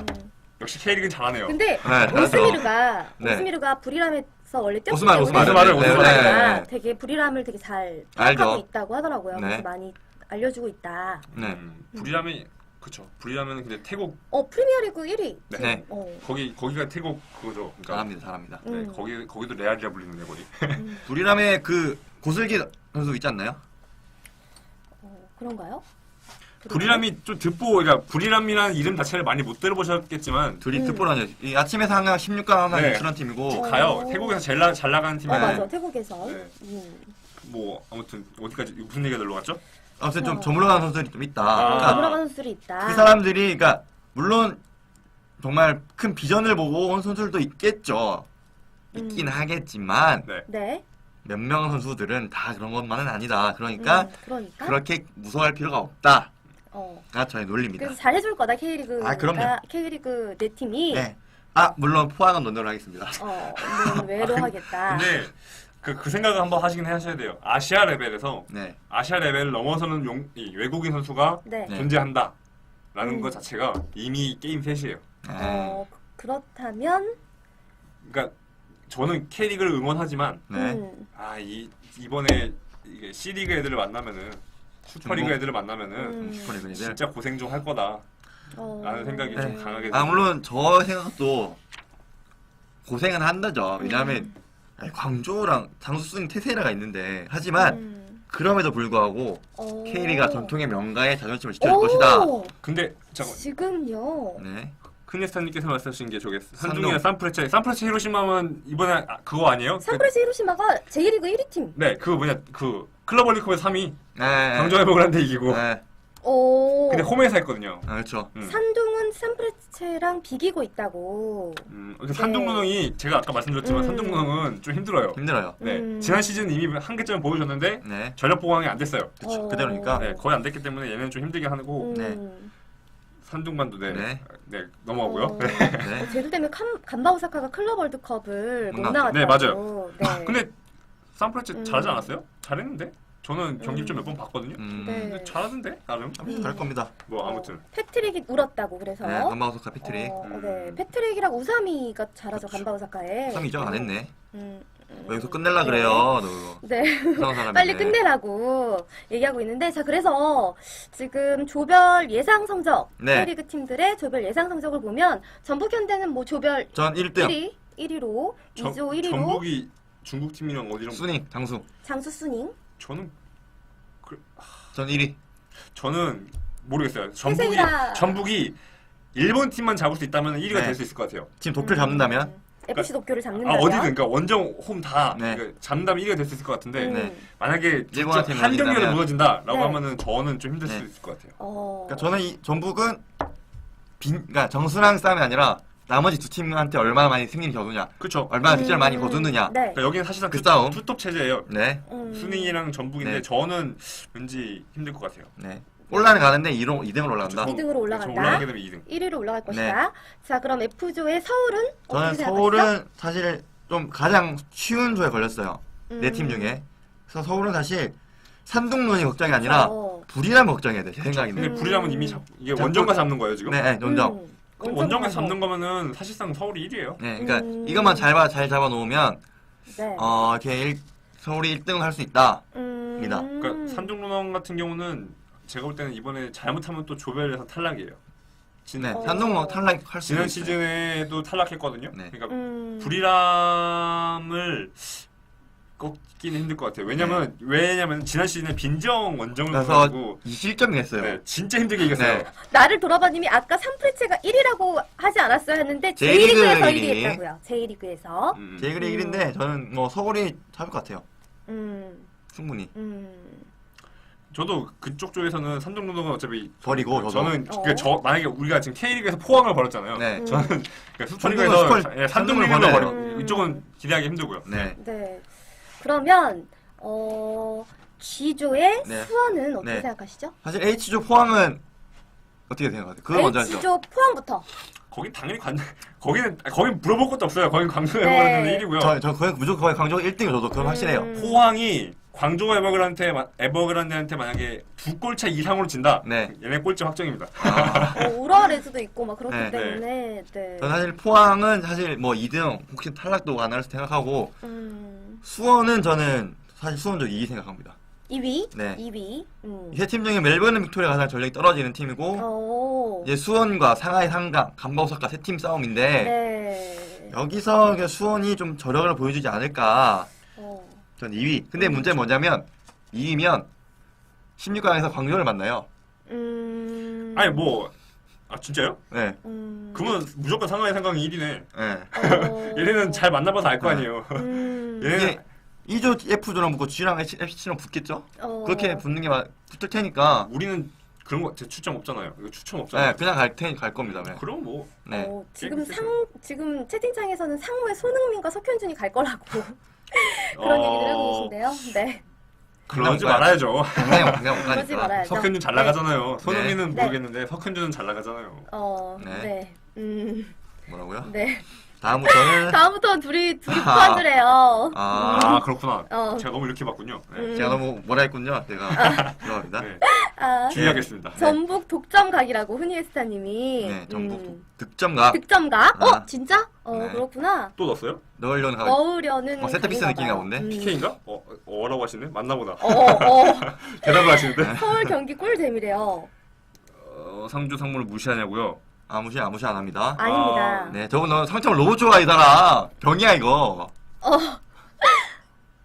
Speaker 2: 역시 K리그는 잘하네요.
Speaker 1: 근데
Speaker 3: 잘하죠.
Speaker 1: 오스미르가
Speaker 3: 네.
Speaker 1: 불이람에서 원래 뛰었기
Speaker 3: 오스만,
Speaker 1: 때문에
Speaker 3: 오스만을.
Speaker 1: 오스마르가
Speaker 3: 네.
Speaker 1: 되게 불이람을 되게 잘
Speaker 3: 알죠.
Speaker 1: 파악하고 있다고 하더라고요.
Speaker 3: 네.
Speaker 1: 그래서 많이 알려주고 있다.
Speaker 3: 네.
Speaker 2: 불이람이 그쵸. 불이라면 근데 태국
Speaker 1: 프리미어리그 1위.
Speaker 2: 네.
Speaker 3: 네.
Speaker 2: 거기가 태국 그거죠. 그러니까
Speaker 3: 잘합니다.
Speaker 2: 네, 거기도 레알이라 불리는데 거기.
Speaker 3: 부리람의 그 고슬기 선수 있지 않나요?
Speaker 1: 그런가요?
Speaker 2: 불이람이 좀 듣보 그러니까 불이람이라는 이름 자체를 많이 못 들어보셨겠지만
Speaker 3: 둘이 득보라죠. 이 아침에서 항상 16강 항상
Speaker 2: 네.
Speaker 3: 그런 팀이고
Speaker 2: 가요. 태국에서 잘 나가는 팀이
Speaker 1: 맞아. 태국에서.
Speaker 2: 네. 뭐 아무튼 어디까지 무슨 얘기가 놀러 갔죠?
Speaker 3: 아무튼 좀 저물어가는 선수들이 좀 있다.
Speaker 2: 아.
Speaker 3: 그러니까
Speaker 1: 돌아가는 선수들이 있다.
Speaker 3: 그 사람들이 그러니까 물론 정말 큰 비전을 보고 온 선수들도 있겠죠. 있긴 하겠지만
Speaker 1: 네.
Speaker 3: 몇 명 선수들은 다 그런 것만은 아니다. 그러니까
Speaker 1: 그러니까.
Speaker 3: 그렇게 무서워할 필요가 없다.
Speaker 1: 어.
Speaker 3: 가 저의 논리입니다.
Speaker 1: 그래서 잘해줄 거다 K리그가.
Speaker 3: 아, 그럼요.
Speaker 1: K리그 네 팀이.
Speaker 3: 네. 물론 포항은 논의를 하겠습니다.
Speaker 1: 외로 하겠다.
Speaker 2: 근데 그 생각을 한번 하시긴 하셔야 돼요. 아시아 레벨에서
Speaker 3: 네.
Speaker 2: 아시아 레벨을 넘어서는 이 외국인 선수가
Speaker 1: 네.
Speaker 3: 네.
Speaker 2: 존재한다라는 것 자체가 이미 게임 셋이에요.
Speaker 1: 그렇다면
Speaker 2: 그러니까 저는 K리그를 응원하지만
Speaker 3: 네.
Speaker 2: 이번에 이게 C리그 애들을 만나면은 슈퍼리그
Speaker 3: 중국?
Speaker 2: 애들을 만나면은
Speaker 3: 슈퍼리그 애들.
Speaker 2: 진짜 고생 좀 할 거다. 라는 생각이 좀 강하게
Speaker 3: 아 물론 저 생각도 고생은 한다죠. 왜냐하면 광저우랑 장수순 테세라가 있는데 하지만 그럼에도 불구하고 K리가 전통의 명가에 자존심을 지켜줄 것이다.
Speaker 2: 근데 잠깐
Speaker 1: 지금요.
Speaker 3: 네.
Speaker 2: 크니스타님께서 말씀하신 게 저게
Speaker 3: 산둥.
Speaker 2: 산둥이나 산프레체 히로시마만 이번에 그거 아니에요?
Speaker 1: 산프레체 히로시마가 제1리그 1위 팀.
Speaker 2: 네, 그거 뭐냐 그 클럽 월드컵에 3위
Speaker 3: 네.
Speaker 2: 광저우 해먹을한데 이기고
Speaker 3: 네.
Speaker 2: 근데 홈에서 했거든요.
Speaker 3: 아, 그렇죠.
Speaker 1: 산둥은 산프레체랑 비기고 있다고.
Speaker 2: 산둥문흥이 제가 아까 말씀드렸지만 산둥문흥은 좀 힘들어요.
Speaker 3: 힘들어요.
Speaker 2: 네, 지난 시즌 이미 한계점 보여줬는데
Speaker 3: 네.
Speaker 2: 전력 보강이 안 됐어요.
Speaker 3: 그쵸. 그대로니까.
Speaker 2: 네, 거의 안 됐기 때문에 얘는 좀 힘들게 하고
Speaker 3: 네.
Speaker 2: 산둥만도
Speaker 3: 네.
Speaker 2: 넘어가고요.
Speaker 3: 네.
Speaker 1: 쟤들 때문에 간바 오사카가 클럽 월드컵을 못
Speaker 3: 못
Speaker 1: 나갔다고.
Speaker 2: 네, 맞아요.
Speaker 1: 네.
Speaker 2: 근데 산프레체 잘하지 않았어요? 잘했는데? 저는 경기 좀 몇 번 봤거든요.
Speaker 1: 네.
Speaker 2: 근데 잘하던데 나름.
Speaker 3: 갈 겁니다.
Speaker 2: 뭐 아무튼
Speaker 1: 패트릭이 울었다고 그래서.
Speaker 3: 네. 간바오사카 패트릭.
Speaker 1: 네. 패트릭이랑 우사미가 잘하죠 간바 오사카에.
Speaker 3: 3위죠? 안 했네.
Speaker 1: 네.
Speaker 3: 여기서 끝낼라 그래요. 너.
Speaker 1: 네.
Speaker 3: 이상한 사람이네.
Speaker 1: 빨리 끝내라고 얘기하고 있는데 자 그래서 지금 조별 예상 성적
Speaker 3: 네.
Speaker 1: K리그 팀들의 조별 예상 성적을 보면 전북현대는 뭐 조별
Speaker 3: 전 1등.
Speaker 1: 1위로 2조 1위로
Speaker 2: 전북이 중국 팀이랑 어디랑
Speaker 3: 순위 장수.
Speaker 1: 장수 순잉
Speaker 2: 저는
Speaker 3: 전 1위.
Speaker 2: 저는 모르겠어요.
Speaker 1: 태생이라.
Speaker 2: 전북이 일본 팀만 잡을 수 있다면 1위가
Speaker 3: 네.
Speaker 2: 될 수 있을 것 같아요.
Speaker 3: 지금 도쿄를 잡는다면
Speaker 1: FC 도쿄를 잡는다면
Speaker 2: 어디든 그러니까 원정 홈 다
Speaker 3: 네.
Speaker 2: 잡는다면 1위가 될 수 있을 것 같은데
Speaker 3: 네.
Speaker 2: 만약에
Speaker 3: 일본한테
Speaker 2: 한 경기라도
Speaker 3: 무너진다면.
Speaker 2: 무너진다라고
Speaker 1: 네.
Speaker 2: 하면은 저는 좀 힘들
Speaker 3: 네.
Speaker 2: 수 있을 것 같아요.
Speaker 3: 그러니까 저는 이 전북은 그러니까 정수랑 싸움이 아니라 나머지 두 팀한테 얼마나 많이 승리를 거두냐,
Speaker 2: 그렇죠.
Speaker 3: 얼마나 득점을 많이 거두느냐.
Speaker 1: 네.
Speaker 2: 그러니까 여기는 사실상
Speaker 3: 그 싸움.
Speaker 2: 투톱 체제예요.
Speaker 3: 네,
Speaker 2: 순위랑 전북인데
Speaker 3: 네.
Speaker 2: 저는 왠지 힘들 것 같아요.
Speaker 3: 네. 올라는 가는데 2등으로 올라간다.
Speaker 1: 2등으로 올라간다.
Speaker 2: 올라가게 되면 2등.
Speaker 1: 1위로 올라갈
Speaker 3: 네.
Speaker 1: 것이다. 자 그럼 F조의 서울은
Speaker 3: 저는
Speaker 1: 어떻게 생각하시죠?
Speaker 3: 서울은 사실 좀 가장 쉬운 조에 걸렸어요. 네 팀 중에. 그래서 서울은 사실 산둥론이 걱정이 아니라 불이라면 걱정해야 돼. 제 생각인데.
Speaker 2: 근데 불이라면 이미 이게 원정가 잡는 거예요 지금?
Speaker 3: 네, 네, 원정.
Speaker 2: 그럼 원정에서 잡는 거면은 사실상 서울이 1위예요.
Speaker 3: 네, 그러니까 이것만 잘 잡아 놓으면
Speaker 1: 네.
Speaker 3: 이렇게 서울이 1등을 할 수 있다.
Speaker 2: 그러니까 산둥론왕 같은 경우는 제가 볼 때는 이번에 잘못하면 또 조별에서 탈락이에요.
Speaker 3: 네, 산둥론 탈락할 수
Speaker 2: 지난
Speaker 3: 있어요.
Speaker 2: 시즌에도 탈락했거든요.
Speaker 3: 네.
Speaker 2: 그러니까 불이람을 꺾기는 힘들 것 같아요. 왜냐면 지난 시즌에 빈정 원정을
Speaker 3: 그래서
Speaker 2: 가지고
Speaker 3: 2실점 했어요.
Speaker 2: 네, 진짜 힘들게 이겼어요.
Speaker 3: 네.
Speaker 1: 나를 돌아봐님이 아까 산프레체가 1위라고 하지 않았어요 했는데
Speaker 3: J리그
Speaker 1: J리그에서 1위
Speaker 3: 1위.
Speaker 1: 했다고요. J리그에서.
Speaker 3: 제이그리 1인데 저는 뭐 서울이 잡을 것 같아요. 충분히.
Speaker 2: 저도 그쪽 쪽에서는 산둥론왕은 어차피
Speaker 3: 버리고 저도.
Speaker 2: 저는 만약에 우리가 지금 K리그에서 포항을 벌었잖아요.
Speaker 3: 네.
Speaker 2: 저는 그러니까 슈퍼리그에서
Speaker 3: 산둥을
Speaker 2: 산둥을
Speaker 3: 버려야
Speaker 2: 버려.
Speaker 3: 돼요.
Speaker 2: 이쪽은 기대하기 힘들고요.
Speaker 3: 네.
Speaker 1: 네. 그러면 G조의
Speaker 3: 네.
Speaker 1: 수원은 어떻게
Speaker 3: 네.
Speaker 1: 생각하시죠?
Speaker 3: 사실 H조 포항은 어떻게 생각하세요? 그거 먼저 하죠.
Speaker 1: H조 포항부터.
Speaker 2: 거긴 당연히 거기는 물어볼 것도 없어요. 거긴 광주에
Speaker 1: 네.
Speaker 2: 버렸는데 1위고요.
Speaker 3: 저 거의 무조건 광저우 1등이 저도 그건 확실해요.
Speaker 2: 포항이 광저우 에버그란데한테 만약에 2골차 이상으로 진다.
Speaker 3: 네.
Speaker 2: 얘네 꼴찌 확정입니다.
Speaker 1: 우라레즈도 있고 막 그렇기
Speaker 3: 네.
Speaker 1: 때문에 네.
Speaker 3: 저는 사실 포항은 사실 뭐 2등 혹시 탈락도 안 할 생각하고 수원은 저는 사실 수원적 2위 생각합니다.
Speaker 1: 2위?
Speaker 3: 네.
Speaker 1: 2위.
Speaker 3: 이 세 팀 중에 멜버른 빅토리아 가장 전력이 떨어지는 팀이고 이제 수원과 상하이 상강, 간바오사카 세 팀 싸움인데
Speaker 1: 네.
Speaker 3: 여기서 수원이 좀 저력을 보여주지 않을까. 전 2위. 근데 문제는 뭐냐면 2위면 16강에서 광저우를 만나요.
Speaker 2: 아니 진짜요?
Speaker 3: 네.
Speaker 2: 그러면 무조건 상하이 상강이 1위네.
Speaker 3: 네.
Speaker 2: 얘네는 잘 만나봐서 알 거 아니에요. 얘네는
Speaker 3: 이게 2조 F조랑 붙고 G랑 FC랑 붙겠죠? 그렇게 붙는 게 붙을 테니까.
Speaker 2: 우리는 그런 거 추첨 없잖아요. 이거 추첨 없잖아요.
Speaker 3: 네, 그냥 갈 겁니다. 네.
Speaker 2: 그럼 뭐
Speaker 3: 네.
Speaker 1: 지금 채팅창에서는 상무에 손흥민과 석현준이 갈 거라고 그런 얘기를 하고 계신데요. 네.
Speaker 2: 그러지 말아야죠.
Speaker 3: 그냥 못
Speaker 1: 그러지
Speaker 3: 가니까.
Speaker 1: 말아야죠.
Speaker 2: 석현준 잘 나가잖아요. 손흥민은
Speaker 1: 네.
Speaker 2: 모르겠는데 석현준은 잘 나가잖아요.
Speaker 1: 네.
Speaker 3: 뭐라고요?
Speaker 1: 네.
Speaker 3: 다음부터는
Speaker 1: 다음부터는 둘이 포함을 해요.
Speaker 3: 아.
Speaker 2: 아 그렇구나.
Speaker 1: 어.
Speaker 2: 제가 너무 이렇게 봤군요. 네.
Speaker 3: 제가 너무 뭐라 했군요. 제가 죄송합니다.
Speaker 2: 네.
Speaker 1: 아,
Speaker 2: 주의하겠습니다.
Speaker 1: 전북 독점각이라고 흔히에스타님이.
Speaker 3: 네, 전북 득점각
Speaker 1: 득점각?
Speaker 3: 아.
Speaker 1: 진짜?
Speaker 3: 네.
Speaker 1: 그렇구나.
Speaker 2: 또 넣었어요?
Speaker 3: 넣으려는 각.
Speaker 1: 넣으려는.
Speaker 3: 세트피스
Speaker 1: 각인가
Speaker 3: 느낌인가
Speaker 1: 봐요.
Speaker 3: 본데?
Speaker 2: PK인가? 라고 하시네? 맞나 보다.
Speaker 1: 어.
Speaker 2: 대답을 하시는데.
Speaker 1: 서울 경기 꿀잼이래요.
Speaker 2: 상주 상무를 무시하냐고요?
Speaker 3: 무시 안 합니다.
Speaker 1: 아닙니다.
Speaker 3: 네, 저분 너 상점 로봇 좋아이잖아. 병이야 이거.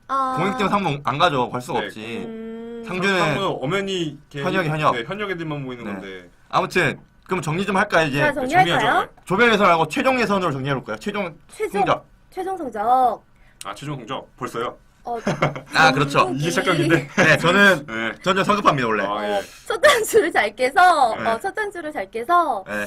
Speaker 3: 공익 때문에 상무 안 가죠. 갈 수가
Speaker 2: 네.
Speaker 3: 없지.
Speaker 1: 음.
Speaker 3: 상주는
Speaker 2: 상무는 엄연히
Speaker 3: 현역.
Speaker 2: 네, 현역 애들만 모이는
Speaker 3: 네.
Speaker 2: 건데.
Speaker 3: 아무튼 그럼 정리 좀 할까 이제.
Speaker 1: 자, 정리할까요?
Speaker 2: 정리하죠.
Speaker 3: 조별 예선하고 최종 예선으로 정리해볼까요? 최종 성적.
Speaker 1: 최종 성적.
Speaker 2: 최종 성적 벌써요?
Speaker 3: 그렇죠.
Speaker 1: 전북이
Speaker 2: 이게 시작각인데.
Speaker 3: 네, 저는
Speaker 2: 네.
Speaker 3: 전혀 성급합니다 원래.
Speaker 2: 예.
Speaker 1: 첫 단추를 잘 깨서
Speaker 3: 네.
Speaker 1: 첫 단추를 잘 깨서
Speaker 3: 네,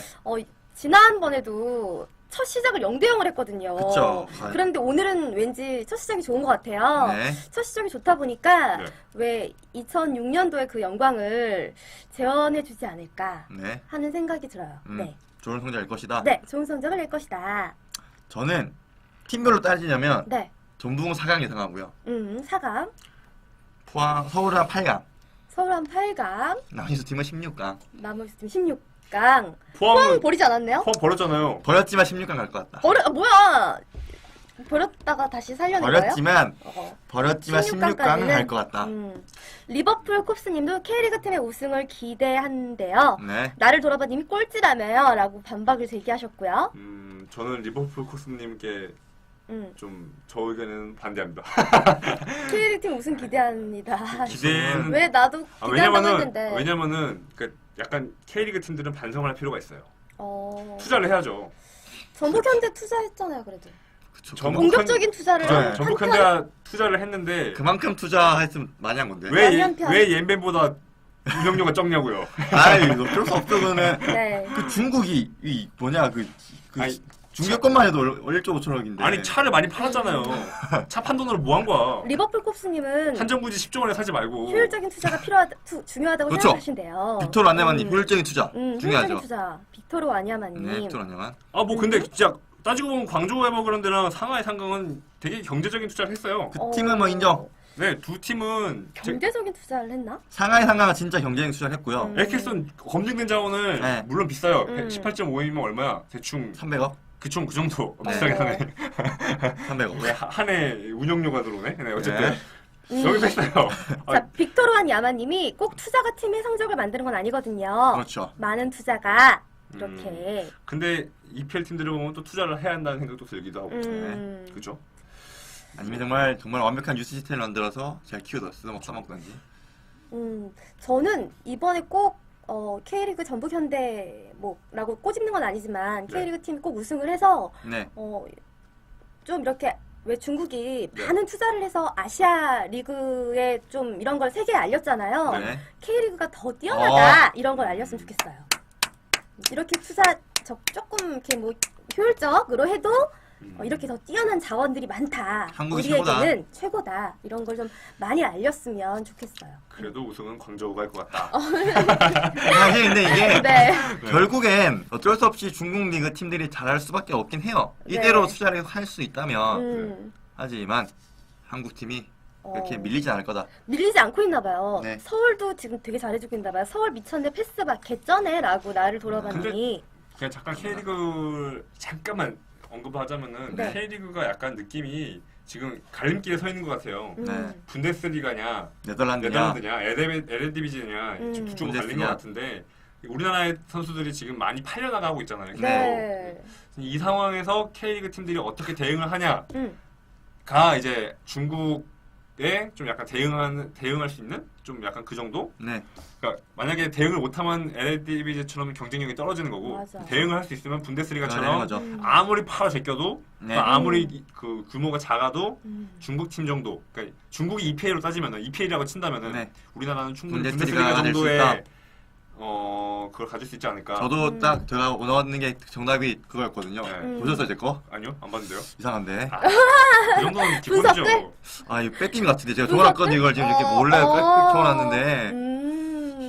Speaker 1: 지난번에도 첫 시작을 0대0을 했거든요.
Speaker 3: 그쵸.
Speaker 1: 그런데 오늘은 왠지 첫 시작이 좋은 것 같아요.
Speaker 3: 네.
Speaker 1: 첫 시작이 좋다 보니까
Speaker 2: 네.
Speaker 1: 왜 2006년도의 그 영광을 재현해주지 않을까
Speaker 3: 네,
Speaker 1: 하는 생각이 들어요. 네.
Speaker 3: 좋은 성적일 것이다.
Speaker 1: 네, 좋은 성적을 낼 것이다.
Speaker 3: 저는 팀별로 따지자면
Speaker 1: 네.
Speaker 3: 전북은 4강 예상하고요.
Speaker 1: 4강,
Speaker 3: 포항, 서울은 8강.
Speaker 1: 서울 한 8강,
Speaker 3: 나머지 팀은 16강.
Speaker 1: 나머지 팀 16강. 포항
Speaker 2: 포항은
Speaker 1: 버리지 않았네요?
Speaker 2: 포항 버렸잖아요.
Speaker 3: 버렸지만 16강 갈 것 같다.
Speaker 1: 뭐야? 버렸다가 다시 살려낸 거예요?
Speaker 3: 버렸지만 16강은 갈 것 같다.
Speaker 1: 리버풀 콥스님도 K리그 팀의 우승을 기대한대요.
Speaker 3: 네.
Speaker 1: 나를 돌아봐 님이 꼴찌라며요 라고 반박을 제기하셨고요.
Speaker 2: 저는 리버풀 코스님께 좀 저 의견은 반대합니다.
Speaker 1: K리그 팀 우승 기대합니다.
Speaker 2: 기대는
Speaker 1: 왜 나도 기대한다고 했는데.
Speaker 2: 왜냐면은 그 약간 K리그 팀들은 반성을 할 필요가 있어요.
Speaker 1: 어...
Speaker 2: 투자를 해야죠.
Speaker 1: 전북 현대 투자했잖아요, 그래도.
Speaker 3: 그쵸.
Speaker 1: 공격적인 투자를
Speaker 3: 네.
Speaker 2: 전북 현대가 투자를 했는데
Speaker 3: 그만큼 투자했으면 많이 한 건데.
Speaker 2: 왜 옌벤보다 운영료가 적냐고요.
Speaker 3: 아이, 어쩔 수 없죠, 그거는.
Speaker 1: 네.
Speaker 3: 그 중국이,
Speaker 2: 아니,
Speaker 3: 중계권만 해도 1조 5천억인데.
Speaker 2: 아니 차를 많이 팔았잖아요. 차 판 돈으로 뭐 한 거야.
Speaker 1: 리버풀 콥스님은
Speaker 2: 한정부지 10조 원에 사지 말고.
Speaker 1: 효율적인 투자가 중요하다고
Speaker 3: 그렇죠.
Speaker 1: 생각하신대요.
Speaker 3: 빅토르 안내만님, 효율적인 투자. 중요하죠.
Speaker 1: 효율적인 투자. 빅토르 와냐마님.
Speaker 3: 네, 빅토르 안내만.
Speaker 2: 뭐 근데 진짜 따지고 보면 광주 에버그랜드랑 상하이 상강은 되게 경제적인 투자를 했어요.
Speaker 3: 그 팀은 뭐 인정.
Speaker 2: 네, 두 팀은
Speaker 1: 경제적인 투자를 했나?
Speaker 3: 상하이 상강은 진짜 경쟁 투자를 했고요.
Speaker 2: 에케슨 검증된 자원은
Speaker 3: 네.
Speaker 2: 물론 비싸요.
Speaker 1: 18.5이면
Speaker 2: 얼마야? 대충
Speaker 3: 300억?
Speaker 2: 그 정도
Speaker 3: 네.
Speaker 2: 비싸게 하네.
Speaker 3: 300억.
Speaker 2: 한 해 운영료가 들어오네. 네, 어쨌든
Speaker 3: 네.
Speaker 2: 여기서 했어요.
Speaker 1: 자, 빅토르한 야마님이 꼭 투자가 팀의 성적을 만드는 건 아니거든요.
Speaker 3: 그렇죠.
Speaker 1: 많은 투자가 이렇게.
Speaker 2: 근데 EPL 팀들을 보면 또 투자를 해야 한다는 생각도 들기도 하고. 그렇죠?
Speaker 3: 아니면 정말 완벽한 뉴스 시스템을 만들어서 잘 키워서 써먹던지.
Speaker 1: 저는 이번에 꼭 K리그 전북 현대라고 꼬집는 건 아니지만
Speaker 2: 네.
Speaker 1: K리그 팀이 꼭 우승을 해서
Speaker 3: 네.
Speaker 1: 좀 이렇게 왜 중국이
Speaker 2: 네.
Speaker 1: 많은 투자를 해서 아시아 리그에 좀 이런 걸 세계에 알렸잖아요.
Speaker 3: 네.
Speaker 1: K리그가 더 뛰어나다 이런 걸 알렸으면 좋겠어요. 이렇게 투자 조금 이렇게 뭐 효율적으로 해도 이렇게 더 뛰어난 자원들이 많다.
Speaker 3: 한국이
Speaker 1: 우리에게는 최고다. 이런 걸 좀 많이 알렸으면 좋겠어요.
Speaker 2: 그래도 우승은 광저우가 할 것 같다.
Speaker 3: 사실 근데 이게
Speaker 1: 네.
Speaker 3: 결국엔 어쩔 수 없이 중국 리그 팀들이 잘할 수밖에 없긴 해요.
Speaker 1: 네.
Speaker 3: 이대로 투자를 할 수 있다면.
Speaker 1: 음.
Speaker 3: 하지만 한국 팀이 이렇게 밀리지 않을 거다.
Speaker 1: 밀리지 않고 있나 봐요.
Speaker 3: 네.
Speaker 1: 서울도 지금 되게 잘해주고 있나 봐요. 서울 미쳤네 패스박 개쩌네라고 나를 돌아봤니.
Speaker 2: 그냥 잠깐 K리그 잠깐만 언급하자면은
Speaker 1: 네.
Speaker 2: K리그가 약간 느낌이 지금 갈림길에 서 있는 것 같아요.
Speaker 3: 네.
Speaker 2: 분데스리가냐,
Speaker 3: 네덜란드냐.
Speaker 2: 에레디비지냐 지금 두 쪽으로 갈린 것
Speaker 3: 분데스냐.
Speaker 2: 같은데 우리나라의 선수들이 지금 많이 팔려나가고 있잖아요. 계속.
Speaker 1: 네.
Speaker 2: 이 상황에서 K리그 팀들이 어떻게 대응을 하냐가
Speaker 1: 음.
Speaker 2: 이제 중국에 좀 약간 대응할 수 있는 좀 약간 그 정도?
Speaker 3: 네.
Speaker 2: 그러니까 만약에 대응을 못하면 에레디비지처럼 경쟁력이 떨어지는 거고
Speaker 1: 맞아.
Speaker 2: 대응을 할 수 있으면
Speaker 3: 그러는
Speaker 2: 분데스리가처럼
Speaker 3: 거죠.
Speaker 2: 아무리 팔아 제껴도
Speaker 3: 네.
Speaker 2: 아무리 그 규모가 작아도
Speaker 1: 음.
Speaker 2: 중국 팀 정도 그러니까 중국이 EPL로 따지면은 EPL이라고 친다면은
Speaker 3: 네.
Speaker 2: 우리나라는 충분히
Speaker 3: 분데스리가가
Speaker 2: 분데스리가
Speaker 3: 될 수
Speaker 2: 정도의
Speaker 3: 있다.
Speaker 2: 그걸 가질 수 있지 않을까?
Speaker 3: 저도 딱 제가 원하는 게 정답이 그거였거든요.
Speaker 2: 네.
Speaker 3: 보셨어요, 제 거?
Speaker 2: 아니요, 안 봤는데요.
Speaker 3: 이상한데.
Speaker 2: 그 정도는 기본이죠.
Speaker 1: 분석돼?
Speaker 3: 이거 뺏긴 것 같은데. 제가 좋아했거든요. 이걸 지금 이렇게 몰래 켜놨는데.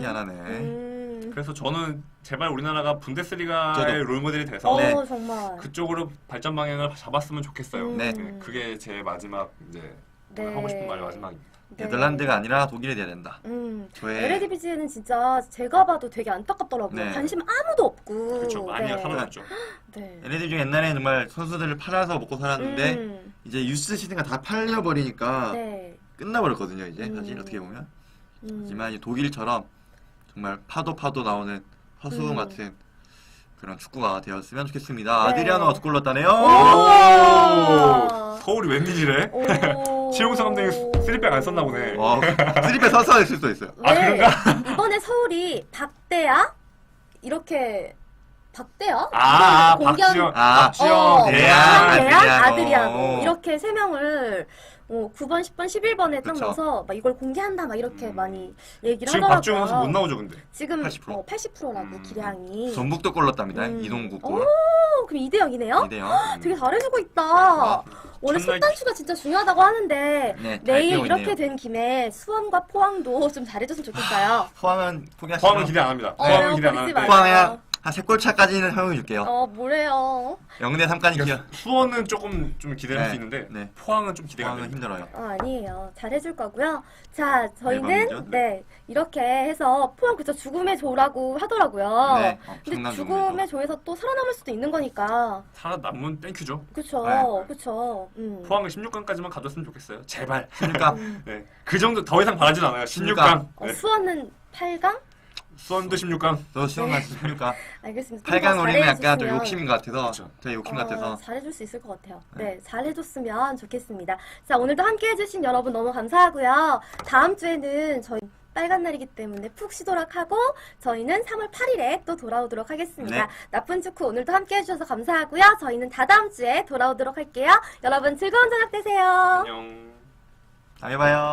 Speaker 3: 희한하네.
Speaker 2: 그래서 저는 제발 우리나라가 분데스리가의
Speaker 3: 저도.
Speaker 2: 롤모델이 돼서
Speaker 3: 네.
Speaker 1: 정말.
Speaker 2: 그쪽으로 발전 방향을 잡았으면 좋겠어요.
Speaker 3: 네.
Speaker 2: 그게 제 마지막 이제
Speaker 1: 네.
Speaker 2: 하고 싶은 말이 마지막입니다.
Speaker 1: 네.
Speaker 3: 네덜란드가 아니라 독일이 돼야 된다.
Speaker 1: 저의 에르디비지에는 진짜 제가 봐도 되게 안타깝더라고요.
Speaker 3: 네.
Speaker 1: 관심 아무도 없고.
Speaker 2: 그렇죠. 많이
Speaker 1: 네.
Speaker 2: 사라졌죠.
Speaker 1: 네.
Speaker 3: 에르디비지 옛날에 정말 선수들을 팔아서 먹고 살았는데 이제 유스 시즌가 다 팔려버리니까
Speaker 1: 네.
Speaker 3: 끝나버렸거든요. 이제 사실 어떻게 보면. 하지만 이 독일처럼 정말 파도 나오는 허수원 같은 그런 축구가 되었으면 좋겠습니다.
Speaker 1: 네.
Speaker 3: 아드리아노가 2골 넣었다네요.
Speaker 2: 오! 서울이 웬일이래? 최용성 감독이 3백 안 썼나 보네.
Speaker 3: 스리페 서서 했을 수도 있어요.
Speaker 2: 아, 그런가?
Speaker 1: 이번에 서울이 박대야? 이렇게 박대야?
Speaker 2: 박지영,
Speaker 3: 박지영, 대안,
Speaker 1: 아드리아노 이렇게 세 명을 9번, 10번, 11번에 딱
Speaker 3: 그쵸.
Speaker 1: 넣어서 막 이걸 공개한다 막 이렇게 많이 얘기를
Speaker 2: 지금
Speaker 1: 하더라고요.
Speaker 2: 박지영 선수 못 나오죠, 근데.
Speaker 1: 지금
Speaker 3: 80%?
Speaker 1: 80%라고 기량이.
Speaker 3: 전북도 골 넣었답니다. 이동국 골.
Speaker 1: 그럼 2대0이네요?
Speaker 3: 2대0.
Speaker 1: 되게 잘해주고 있다. 원래
Speaker 2: 첫날-
Speaker 1: 속단수가 진짜 중요하다고 하는데
Speaker 3: 네, 잘
Speaker 1: 내일
Speaker 3: 뛰고
Speaker 1: 이렇게
Speaker 3: 있네요.
Speaker 1: 된 김에 수원과 포항도 좀 잘해줬으면 좋겠어요.
Speaker 3: 포항은 포기하시죠.
Speaker 2: 포항은 기대 안 합니다. 포항은 기대 안
Speaker 1: 그러지
Speaker 2: 하는데.
Speaker 1: 마요.
Speaker 3: 포항은 한 3골 차까지는 허용해 줄게요.
Speaker 1: 뭐래요?
Speaker 3: 0대3까지 기어.
Speaker 2: 수원은 조금 좀 기대할
Speaker 3: 네,
Speaker 2: 수 있는데
Speaker 3: 네.
Speaker 2: 포항은 좀 기대가 안
Speaker 3: 포항은
Speaker 2: 됩니다.
Speaker 3: 힘들어요.
Speaker 1: 아니에요. 잘해줄 거고요. 자, 저희는
Speaker 3: 대박이죠?
Speaker 1: 네 이렇게 해서 포항 그쵸 죽음의 조라고 하더라고요.
Speaker 3: 네.
Speaker 1: 근데
Speaker 3: 엄청난
Speaker 1: 죽음의 조에서 또 살아남을 수도 있는 거니까.
Speaker 2: 살아남으면 땡큐죠.
Speaker 1: 그쵸,
Speaker 3: 네.
Speaker 1: 그쵸.
Speaker 2: 포항은 16강까지만 가졌으면 좋겠어요. 제발.
Speaker 3: 그러니까
Speaker 2: 네. 그 정도 더 이상 바라진 않아요. 16강. 네.
Speaker 1: 수원은 8강?
Speaker 2: 수원도 16강.
Speaker 3: 너 시험 갔으니까
Speaker 1: 알겠습니다.
Speaker 3: 8강 우리는 약간 좀
Speaker 1: 잘해줬으면-
Speaker 3: 욕심 같아서
Speaker 2: 그쵸.
Speaker 3: 저희 욕심 같아서
Speaker 1: 잘해줄 수 있을 것 같아요. 네, 잘해줬으면 좋겠습니다. 자, 오늘도 함께 해주신 여러분 너무 감사하고요. 다음 주에는 저희 빨간 날이기 때문에 푹 쉬도록 하고 저희는 3월 8일에 또 돌아오도록 하겠습니다.
Speaker 3: 네.
Speaker 1: 나쁜 축구 오늘도 함께 해주셔서 감사하고요. 저희는 다다음 주에 돌아오도록 할게요. 여러분 즐거운 저녁 되세요.
Speaker 2: 안녕.
Speaker 3: 다음에 봐요.